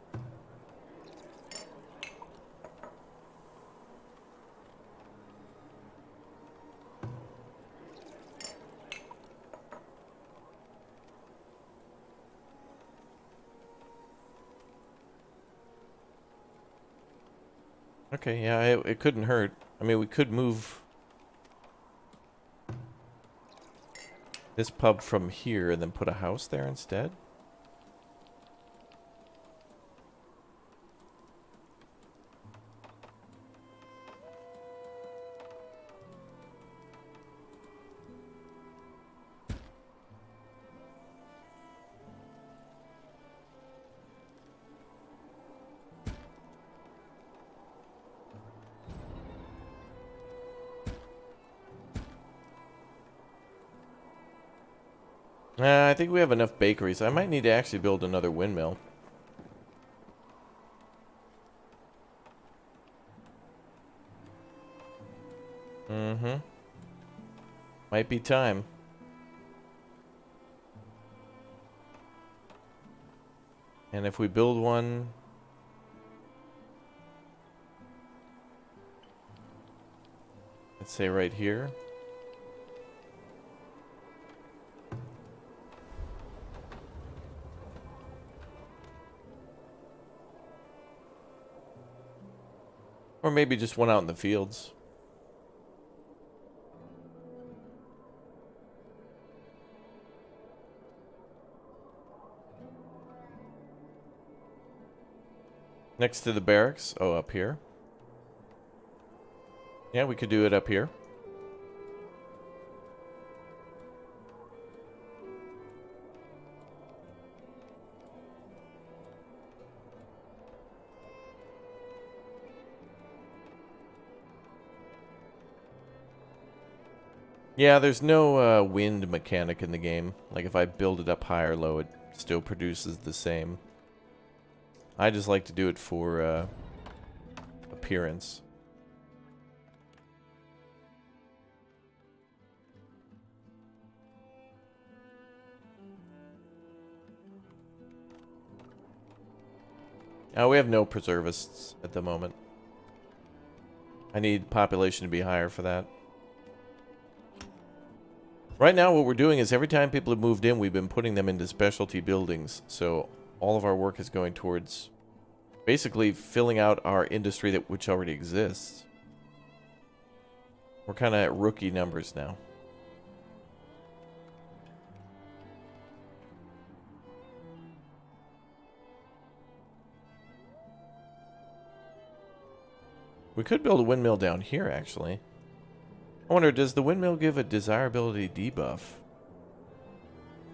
Speaker 1: Okay, yeah, it couldn't hurt. I mean, we could move this pub from here and then put a house there instead. I think we have enough bakeries. I might need to actually build another windmill. Mm-hmm. Might be time. And if we build one... Let's say right here. Or maybe just one out in the fields. Next to the barracks. Oh, up here. Yeah, we could do it up here. Yeah, there's no wind mechanic in the game. Like if I build it up high or low, it still produces the same. I just like to do it for appearance. We have no preservists at the moment. I need population to be higher for that. Right now, what we're doing is every time people have moved in, we've been putting them into specialty buildings. So all of our work is going towards basically filling out our industry which already exists. We're kind of at rookie numbers now. We could build a windmill down here, actually. I wonder, does the windmill give a desirability debuff?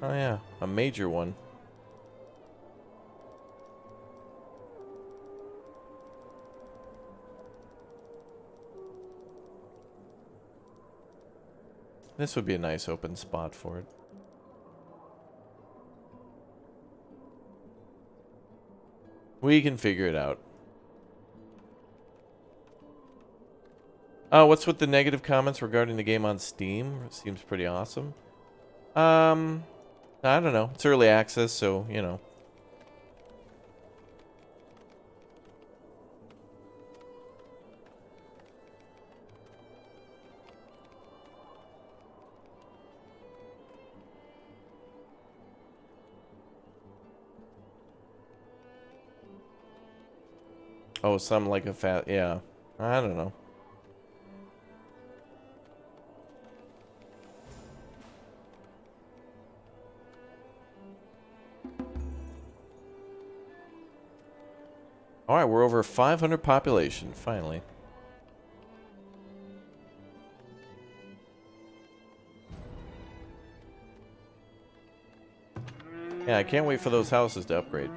Speaker 1: Oh yeah, a major one. This would be a nice open spot for it. We can figure it out. What's with the negative comments regarding the game on Steam? It seems pretty awesome. I don't know. It's early access, so, you know. Oh, some like a fat... Yeah. I don't know. Alright, we're over 500 population, finally. Yeah, I can't wait for those houses to upgrade.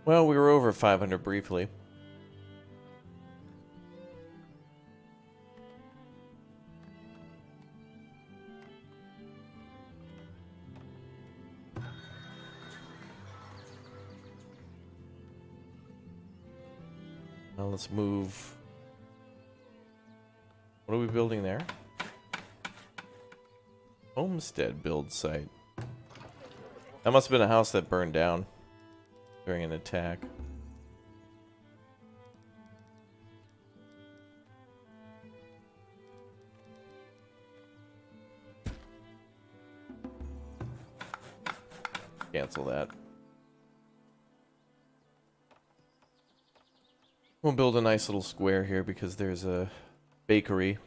Speaker 1: Well, we were over 500 briefly. Now let's move. What are we building there? Homestead build site. That must have been a house that burned down during an attack. Cancel that. We'll build a nice little square here because there's a bakery.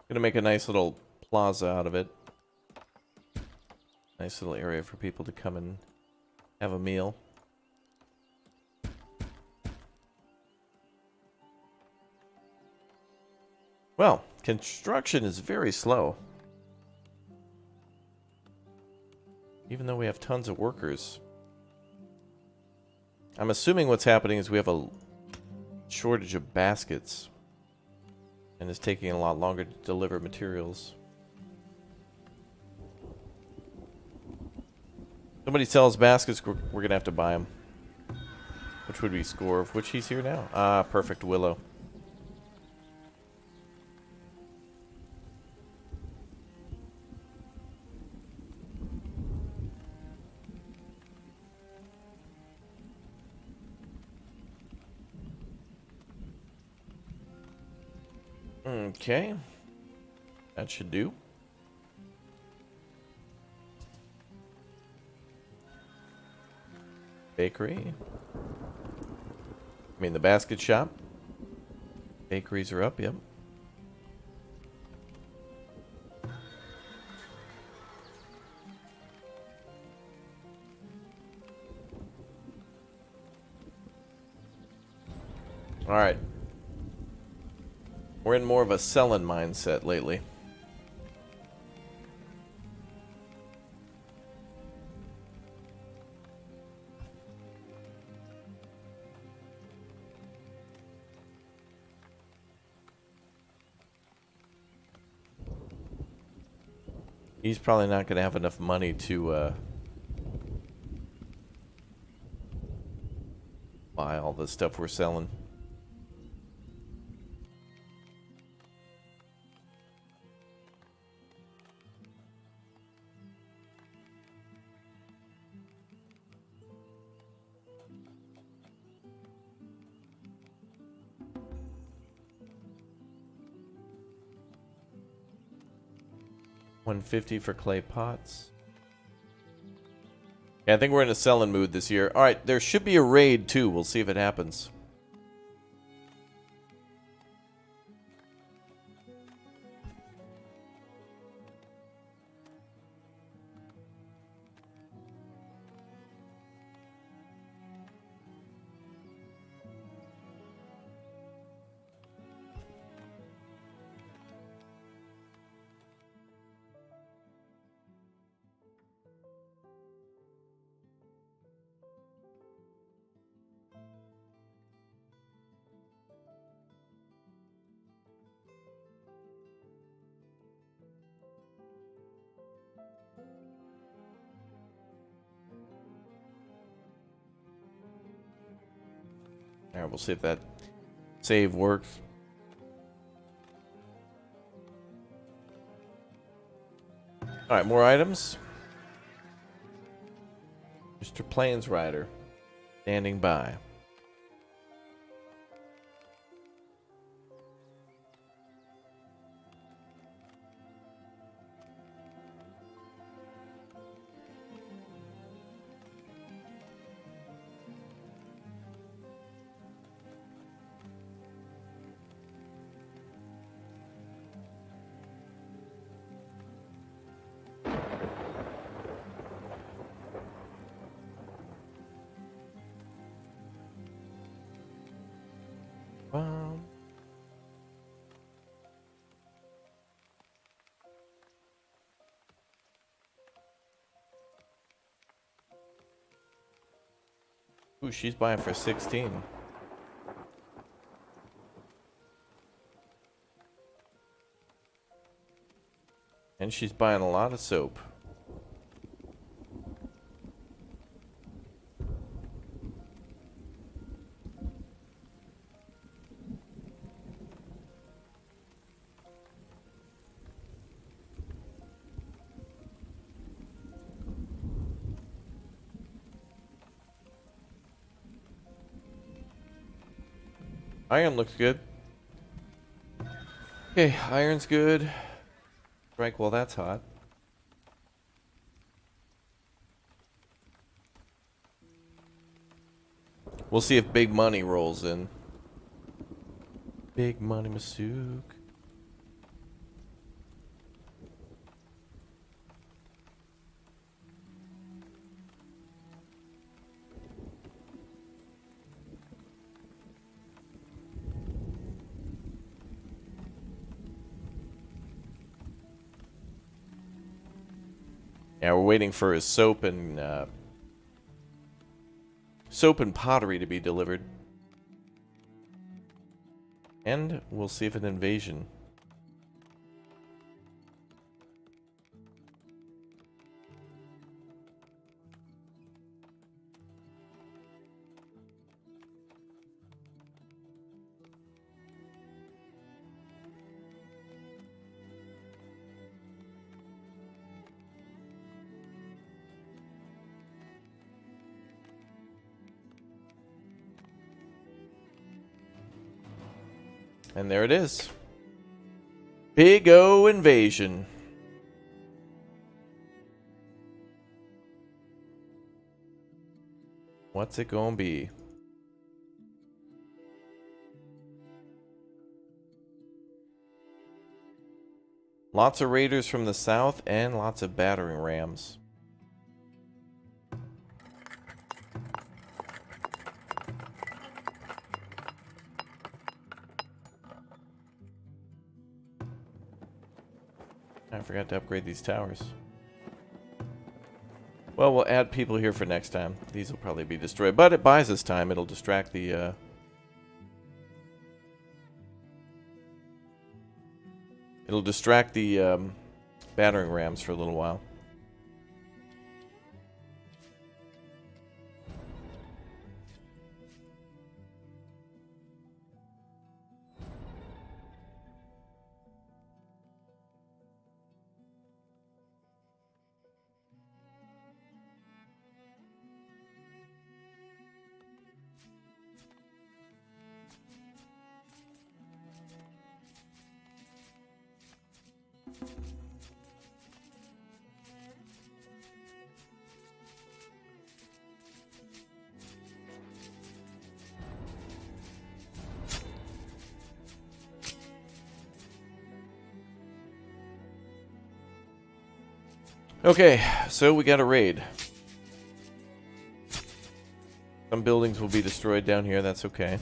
Speaker 1: Gonna make a nice little plaza out of it. Nice little area for people to come and have a meal. Well, construction is very slow. Even though we have tons of workers. I'm assuming what's happening is we have a shortage of baskets. And it's taking a lot longer to deliver materials. Somebody sells baskets, we're going to have to buy them. Which would be Score, of which he's here now. Ah, perfect, Willow. Okay. That should do. Bakery. I mean, the basket shop. Bakeries are up, yep. Alright. We're in more of a selling mindset lately. He's probably not going to have enough money to buy all the stuff we're selling. $150 for clay pots. Yeah, I think we're in a selling mood this year. Alright, there should be a raid too. We'll see if it happens. Alright, we'll see if that save works. Alright, more items. Mr. Plains Rider, standing by. Ooh, she's buying for 16. And she's buying a lot of soap. Iron looks good. Okay, iron's good. Strike while that's hot. We'll see if big money rolls in. Big money, Masook. Yeah, we're waiting for his soap and pottery to be delivered. And we'll see if an invasion. And there it is. Big O invasion. What's it gonna be? Lots of raiders from the south and lots of battering rams. I forgot to upgrade these towers. Well, we'll add people here for next time. These will probably be destroyed, but it buys us time. It'll distract the battering rams for a little while. Okay, so we got a raid. Some buildings will be destroyed down here, that's okay.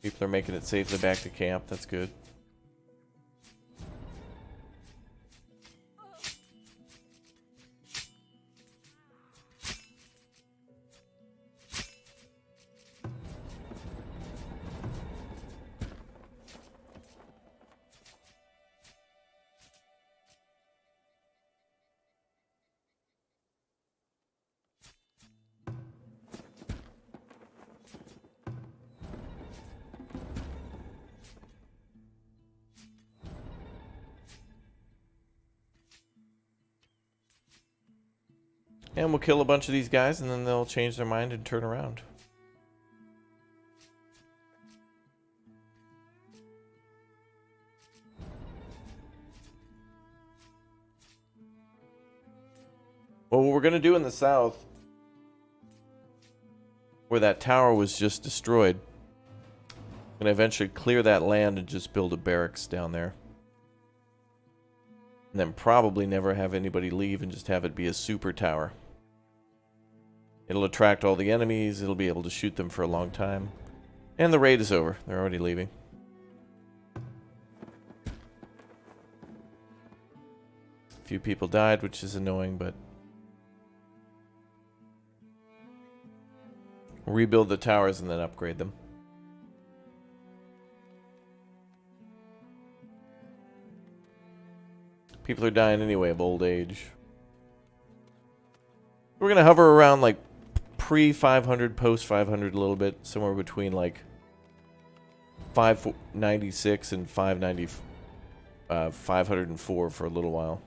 Speaker 1: People are making it safely back to camp, that's good. And we'll kill a bunch of these guys, and then they'll change their mind and turn around. Well, what we're going to do in the south, where that tower was just destroyed, I'm going to eventually clear that land and just build a barracks down there. And then probably never have anybody leave and just have it be a super tower. It'll attract all the enemies, it'll be able to shoot them for a long time. And the raid is over. They're already leaving. A few people died, which is annoying, but... we'll rebuild the towers and then upgrade them. People are dying anyway of old age. We're going to hover around like pre-500, post-500 a little bit. Somewhere between like 596 and 504 for a little while.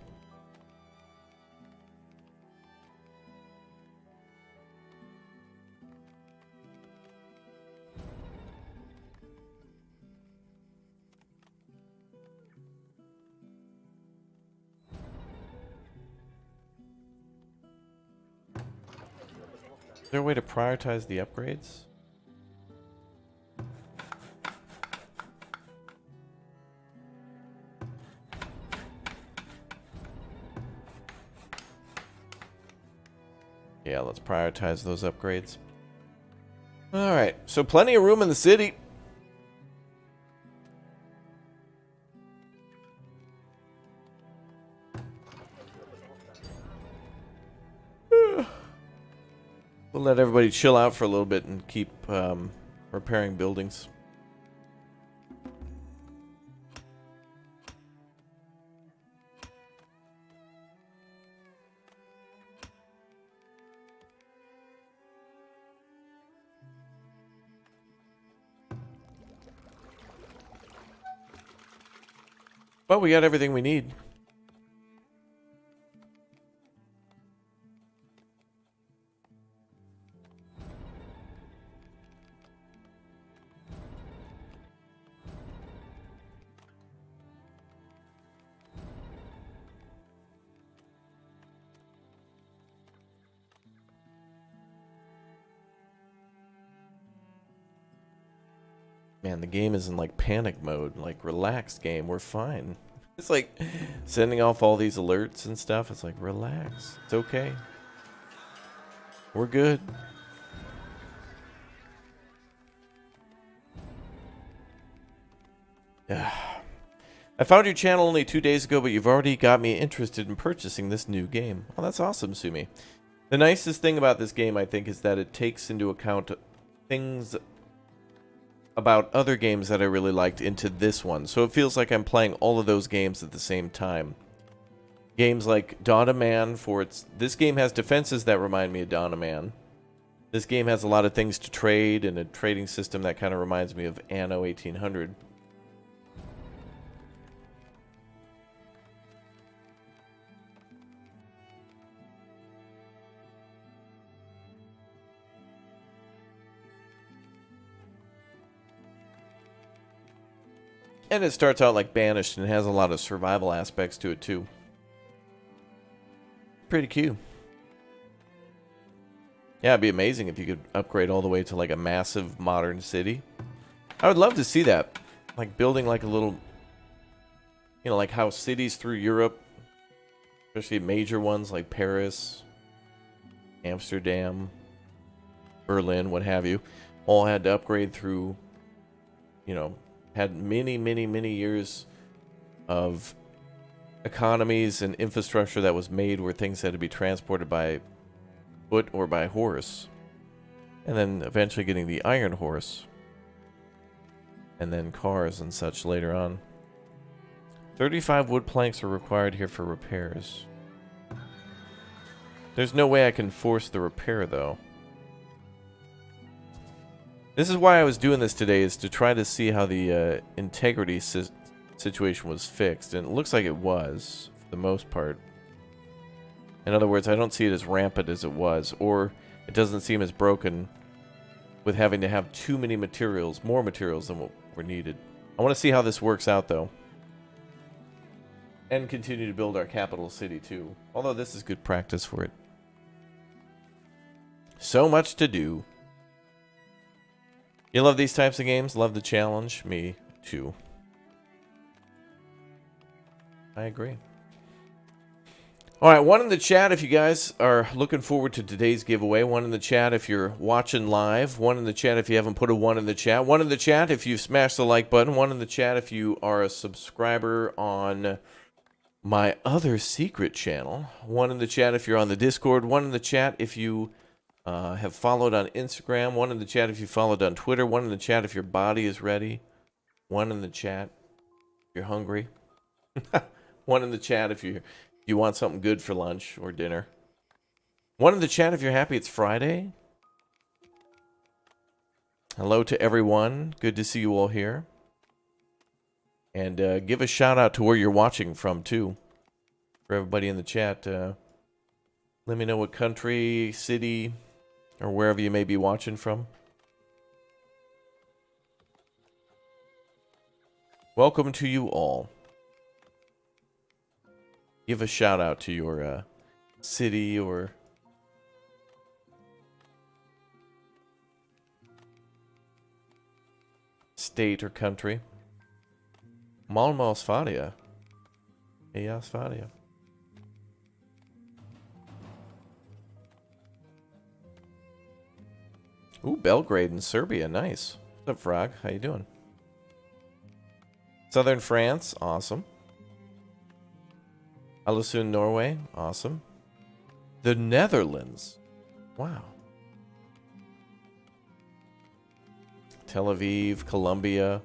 Speaker 1: Is there a way to prioritize the upgrades? Yeah, let's prioritize those upgrades. Alright, so plenty of room in the city. We'll let everybody chill out for a little bit and keep repairing buildings. But we got everything we need. Man, the game is in like panic mode, like relaxed game, we're fine. It's like sending off all these alerts and stuff. It's like, relax, it's okay. We're good. I found your channel only 2 days ago, but you've already got me interested in purchasing this new game. Oh, that's awesome, Sumi. The nicest thing about this game, I think, is that it takes into account things about other games that I really liked into this one. So it feels like I'm playing all of those games at the same time. Games like Dawn of Man, this game has defenses that remind me of Dawn of Man. This game has a lot of things to trade and a trading system that kind of reminds me of Anno 1800. And it starts out like Banished and has a lot of survival aspects to it too. Pretty cute. Yeah, it'd be amazing if you could upgrade all the way to like a massive modern city. I would love to see that. Like building like a little, you know, like how cities through Europe, especially major ones like Paris, Amsterdam, Berlin, what have you, all had to upgrade through, you know, had many years of economies and infrastructure that was made where things had to be transported by foot or by horse. And then eventually getting the iron horse. And then cars and such later on. 35 wood planks are required here for repairs. There's no way I can force the repair though. This is why I was doing this today, is to try to see how the integrity situation was fixed. And it looks like it was, for the most part. In other words, I don't see it as rampant as it was, or it doesn't seem as broken with having to have too many materials, more materials than what were needed. I want to see how this works out, though. And continue to build our capital city, too. Although this is good practice for it. So much to do. You love these types of games? Love the challenge? Me, too. I agree. Alright, one in the chat if you guys are looking forward to today's giveaway. One in the chat if you're watching live. One in the chat if you haven't put a one in the chat. One in the chat if you've smashed the like button. One in the chat if you are a subscriber on my other secret channel. One in the chat if you're on the Discord. One in the chat if you have followed on Instagram. One in the chat if you followed on Twitter. One in the chat if your body is ready. One in the chat if you're hungry. One in the chat if you want something good for lunch or dinner. One in the chat if you're happy it's Friday. Hello to everyone. Good to see you all here. And give a shout out to where you're watching from, too. For everybody in the chat. Let me know what country, city, or wherever you may be watching from. Welcome to you all. Give a shout out to your city or state or country. Malmo Sfadia. Eja Sfadia. Ooh, Belgrade in Serbia. Nice. What's up, Frog? How you doing? Southern France. Awesome. Alesund, Norway. Awesome. The Netherlands. Wow. Tel Aviv, Colombia.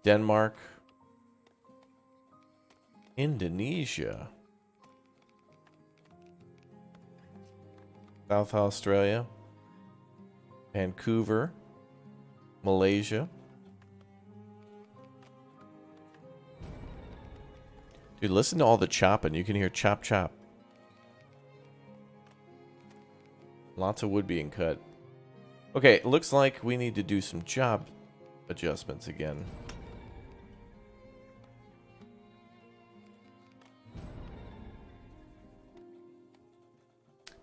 Speaker 1: Denmark. Indonesia. South Australia. Vancouver. Malaysia. Dude, listen to all the chopping. You can hear chop chop. Lots of wood being cut. Okay, it looks like we need to do some job adjustments again.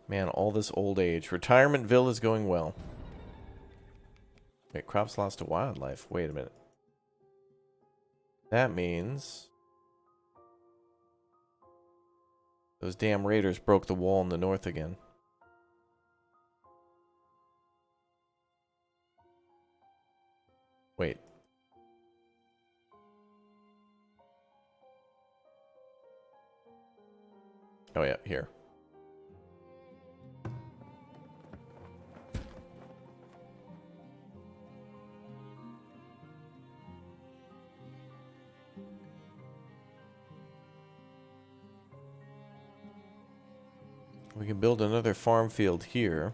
Speaker 1: Man, all this old age. Retirementville is going well. Wait, crops lost to wildlife. Wait a minute. That means those damn raiders broke the wall in the north again. Wait. Oh yeah, here. We can build another farm field here.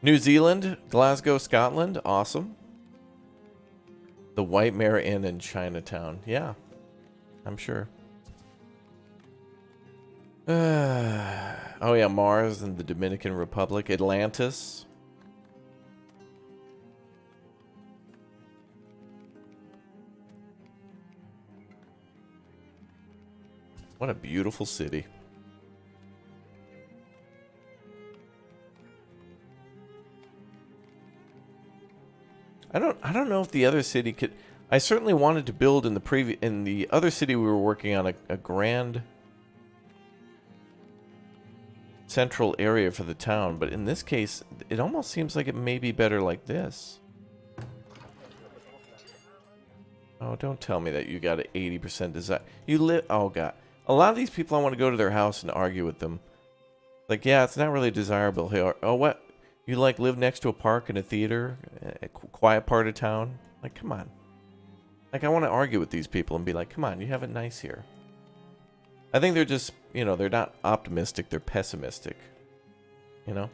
Speaker 1: New Zealand, Glasgow, Scotland. Awesome. The White Mare Inn in Chinatown. Yeah, I'm sure. Oh yeah, Mars and the Dominican Republic. Atlantis. What a beautiful city. I don't know if the other city could. I certainly wanted to build in the other city we were working on a grand central area for the town, but in this case it almost seems like it may be better like this. Oh, don't tell me that you got an 80% design. You live. Oh god. A lot of these people, I want to go to their house and argue with them. Like, yeah, it's not really desirable here. Oh, what? You, like, live next to a park and a theater? A quiet part of town? Like, come on. Like, I want to argue with these people and be like, come on, you have it nice here. I think they're just, you know, they're not optimistic, they're pessimistic. You know?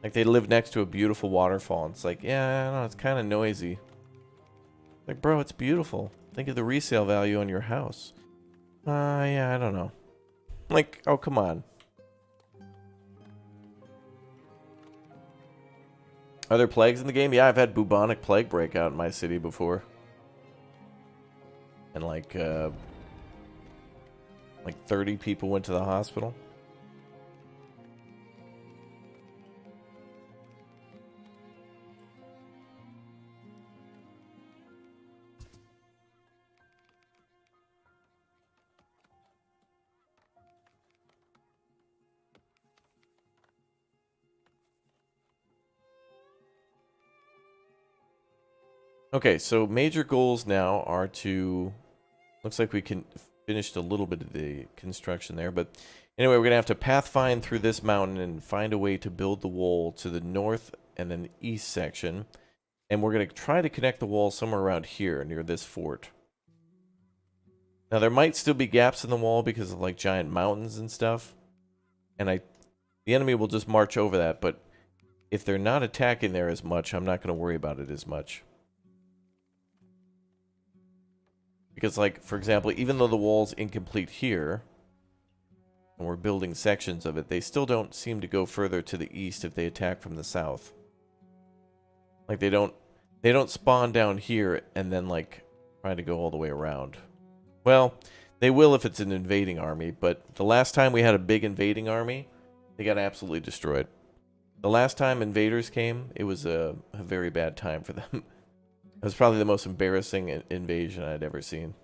Speaker 1: Like, they live next to a beautiful waterfall. And it's like, yeah, I don't know, it's kind of noisy. Like, bro, it's beautiful. Think of the resale value on your house. Yeah, I don't know. Like, oh, come on. Are there plagues in the game? Yeah, I've had bubonic plague break out in my city before. And like 30 people went to the hospital. Okay, so major goals now are to... Looks like we can finished a little bit of the construction there, but anyway, we're going to have to pathfind through this mountain and find a way to build the wall to the north and then east section. And we're going to try to connect the wall somewhere around here near this fort. Now, there might still be gaps in the wall because of like giant mountains and stuff. And the enemy will just march over that, but if they're not attacking there as much, I'm not going to worry about it as much. Because, like, for example, even though the wall's incomplete here, and we're building sections of it, they still don't seem to go further to the east if they attack from the south. Like, they don't spawn down here and then, like, try to go all the way around. Well, they will if it's an invading army, but the last time we had a big invading army, they got absolutely destroyed. The last time invaders came, it was a very bad time for them. It was probably the most embarrassing invasion I'd ever seen.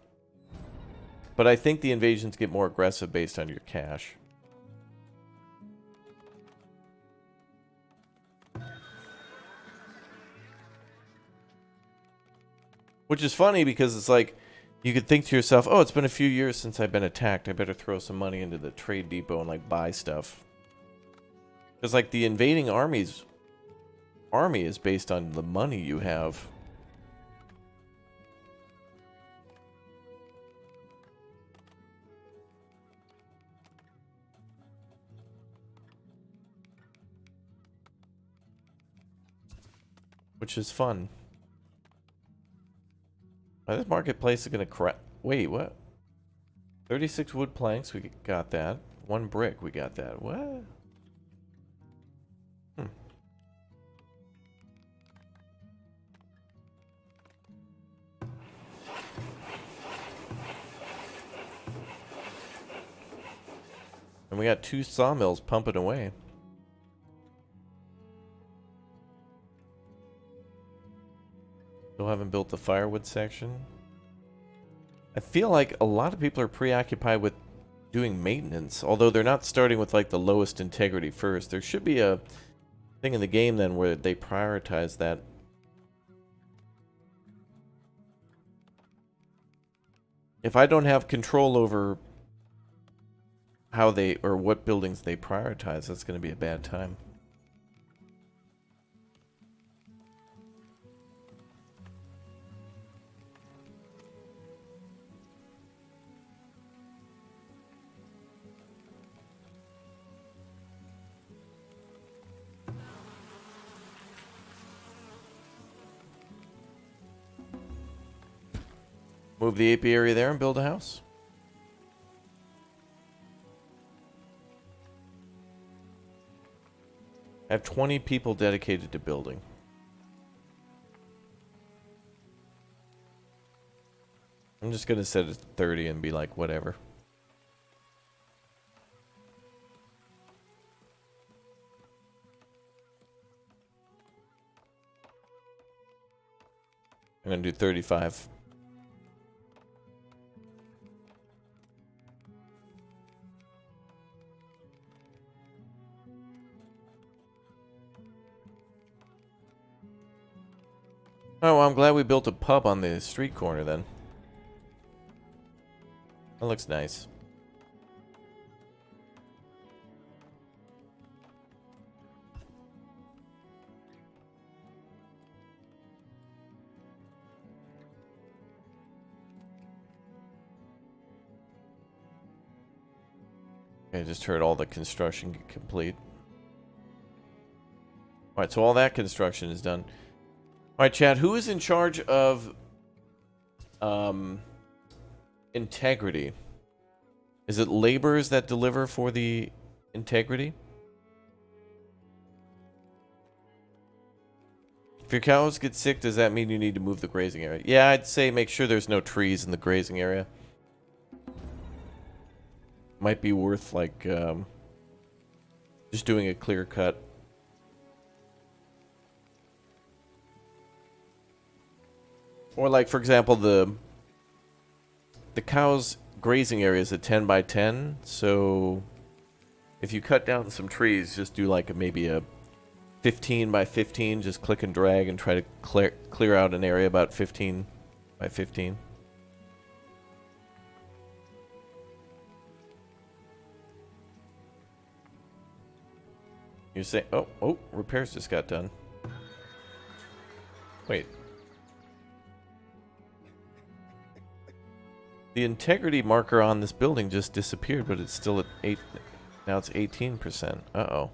Speaker 1: But I think the invasions get more aggressive based on your cash. Which is funny because it's like, you could think to yourself, oh, it's been a few years since I've been attacked. I better throw some money into the trade depot and like buy stuff. Because like the invading army is based on the money you have. Which is fun. This marketplace is gonna crack. Wait, what? 36 wood planks, we got that. 1 brick, we got that. What? And we got 2 sawmills pumping away. Still haven't built the firewood section. I feel like a lot of people are preoccupied with doing maintenance, although they're not starting with like the lowest integrity first. There should be a thing in the game then where they prioritize that. If I don't have control over how they or what buildings they prioritize, that's going to be a bad time. Move the apiary there and build a house. I have 20 people dedicated to building. I'm just going to set it to 30 and be like, whatever. I'm going to do 35. Oh, well, I'm glad we built a pub on the street corner then. That looks nice. I just heard all the construction get complete. Alright, so all that construction is done. Alright, Chad, who is in charge of integrity? Is it laborers that deliver for the integrity? If your cows get sick, does that mean you need to move the grazing area? Yeah, I'd say make sure there's no trees in the grazing area. Might be worth, like, just doing a clear cut. Or, like, for example, the cows' grazing area is a 10 by 10, so if you cut down some trees, just do, like, maybe a 15 by 15, just click and drag and try to clear out an area about 15 by 15. You're saying, oh, repairs just got done. Wait. The integrity marker on this building just disappeared, but it's still at 8. Now it's 18%. Uh-oh.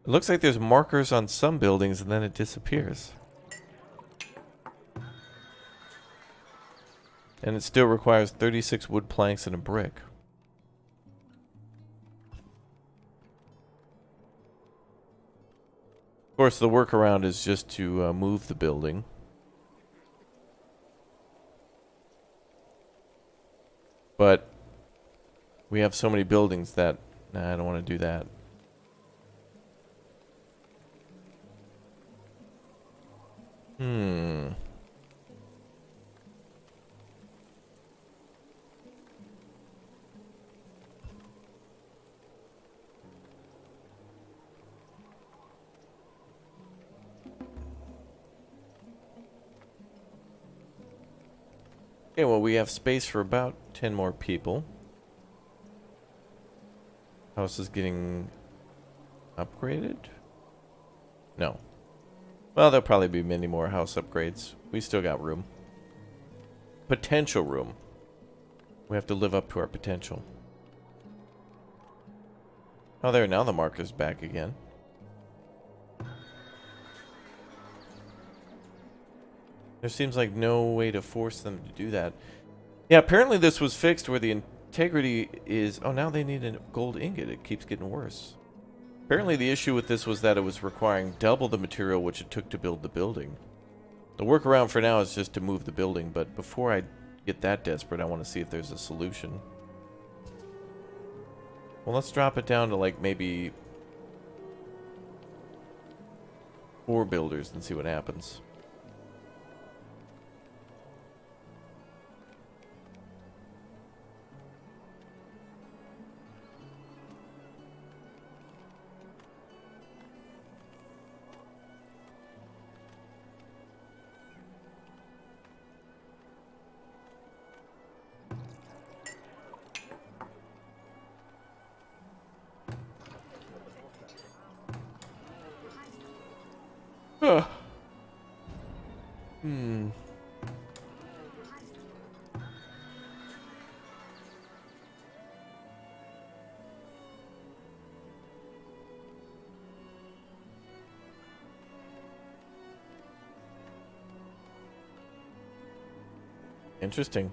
Speaker 1: It looks like there's markers on some buildings and then it disappears. And it still requires 36 wood planks and a brick. Of course, the workaround is just to move the building. But we have so many buildings that nah, I don't want to do that. Okay, well, we have space for about 10 more people. House is getting upgraded? No. Well, there'll probably be many more house upgrades. We still got room. Potential room. We have to live up to our potential. Oh, there, now the marker's back again. There seems like no way to force them to do that. Yeah, apparently this was fixed where the integrity is... Oh, now they need a gold ingot. It keeps getting worse. Apparently the issue with this was that it was requiring double the material which it took to build the building. The workaround for now is just to move the building, but before I get that desperate, I want to see if there's a solution. Well, let's drop it down to like maybe 4 builders and see what happens. Interesting.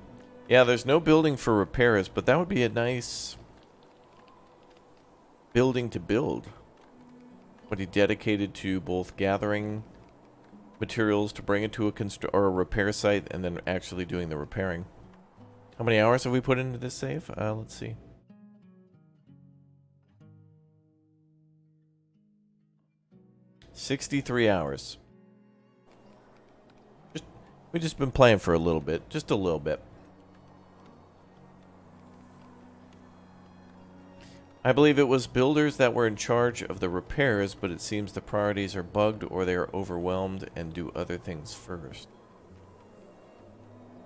Speaker 1: Yeah, there's no building for repairs, but that would be a nice building to build. Would be dedicated to both gathering materials to bring it to a repair site and then actually doing the repairing. How many hours have we put into this save? Let's see. $63 hours. We've just been playing for a little bit. Just a little bit. I believe it was builders that were in charge of the repairs, but it seems the priorities are bugged or they are overwhelmed and do other things first.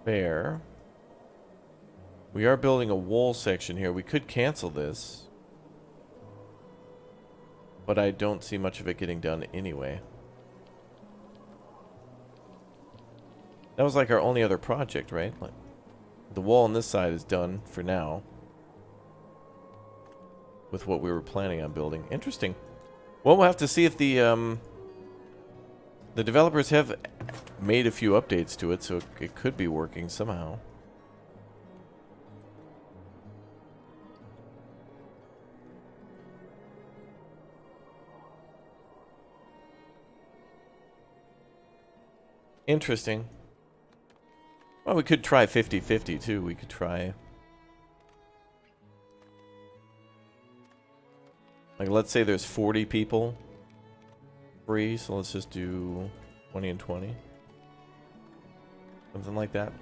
Speaker 1: Fair. We are building a wall section here. We could cancel this. But I don't see much of it getting done anyway. That was like our only other project, right? Like, the wall on this side is done for now. With what we were planning on building. Interesting. Well, we'll have to see if the developers have made a few updates to it, so it could be working somehow. Interesting. Well, we could try 50-50 too. We could try... Like, let's say there's 40 people free, so let's just do 20 and 20. Something like that.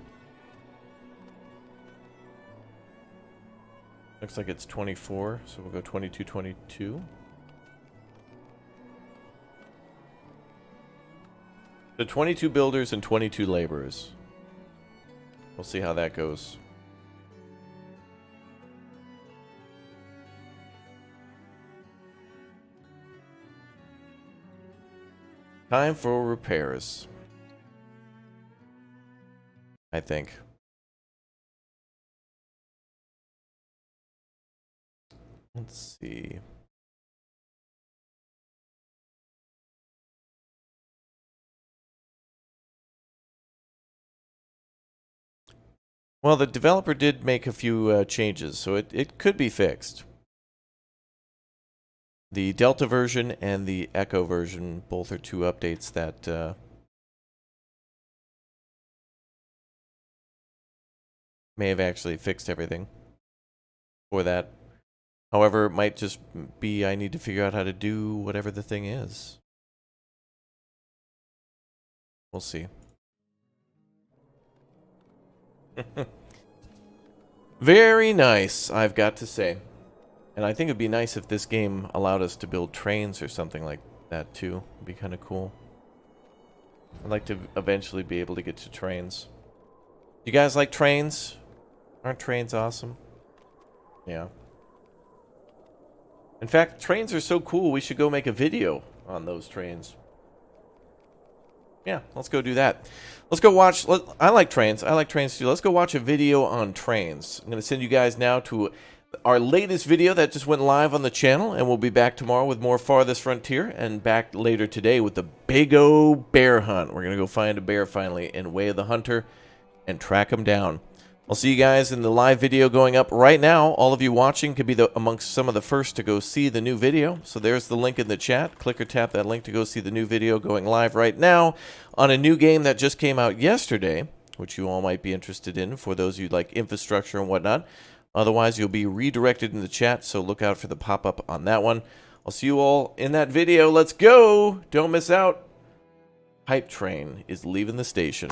Speaker 1: Looks like it's 24, so we'll go 22, 22. So 22 builders and 22 laborers. We'll see how that goes. Time for repairs, I think. Let's see. Well, the developer did make a few changes, so it could be fixed. The Delta version and the Echo version, both are two updates that may have actually fixed everything for that. However, it might just be I need to figure out how to do whatever the thing is. We'll see. Very nice, I've got to say. And I think it'd be nice if this game allowed us to build trains or something like that too. It'd be kind of cool. I'd like to eventually be able to get to trains. You guys like trains? Aren't trains awesome? Yeah. In fact, trains are so cool, we should go make a video on those trains. Yeah, let's go do that. Let's go watch... I like trains. I like trains too. Let's go watch a video on trains. I'm going to send you guys now to our latest video that just went live on the channel, and we'll be back tomorrow with more Farthest Frontier, and back later today with the big O bear hunt. We're going to go find a bear finally in Way of the Hunter and track him down. I'll see you guys in the live video going up right now. All of you watching could be amongst some of the first to go see the new video. So there's the link in the chat. Click or tap that link to go see the new video going live right now on a new game that just came out yesterday, which you all might be interested in for those of you like infrastructure and whatnot. Otherwise, you'll be redirected in the chat, so look out for the pop-up on that one. I'll see you all in that video. Let's go! Don't miss out. Hype train is leaving the station.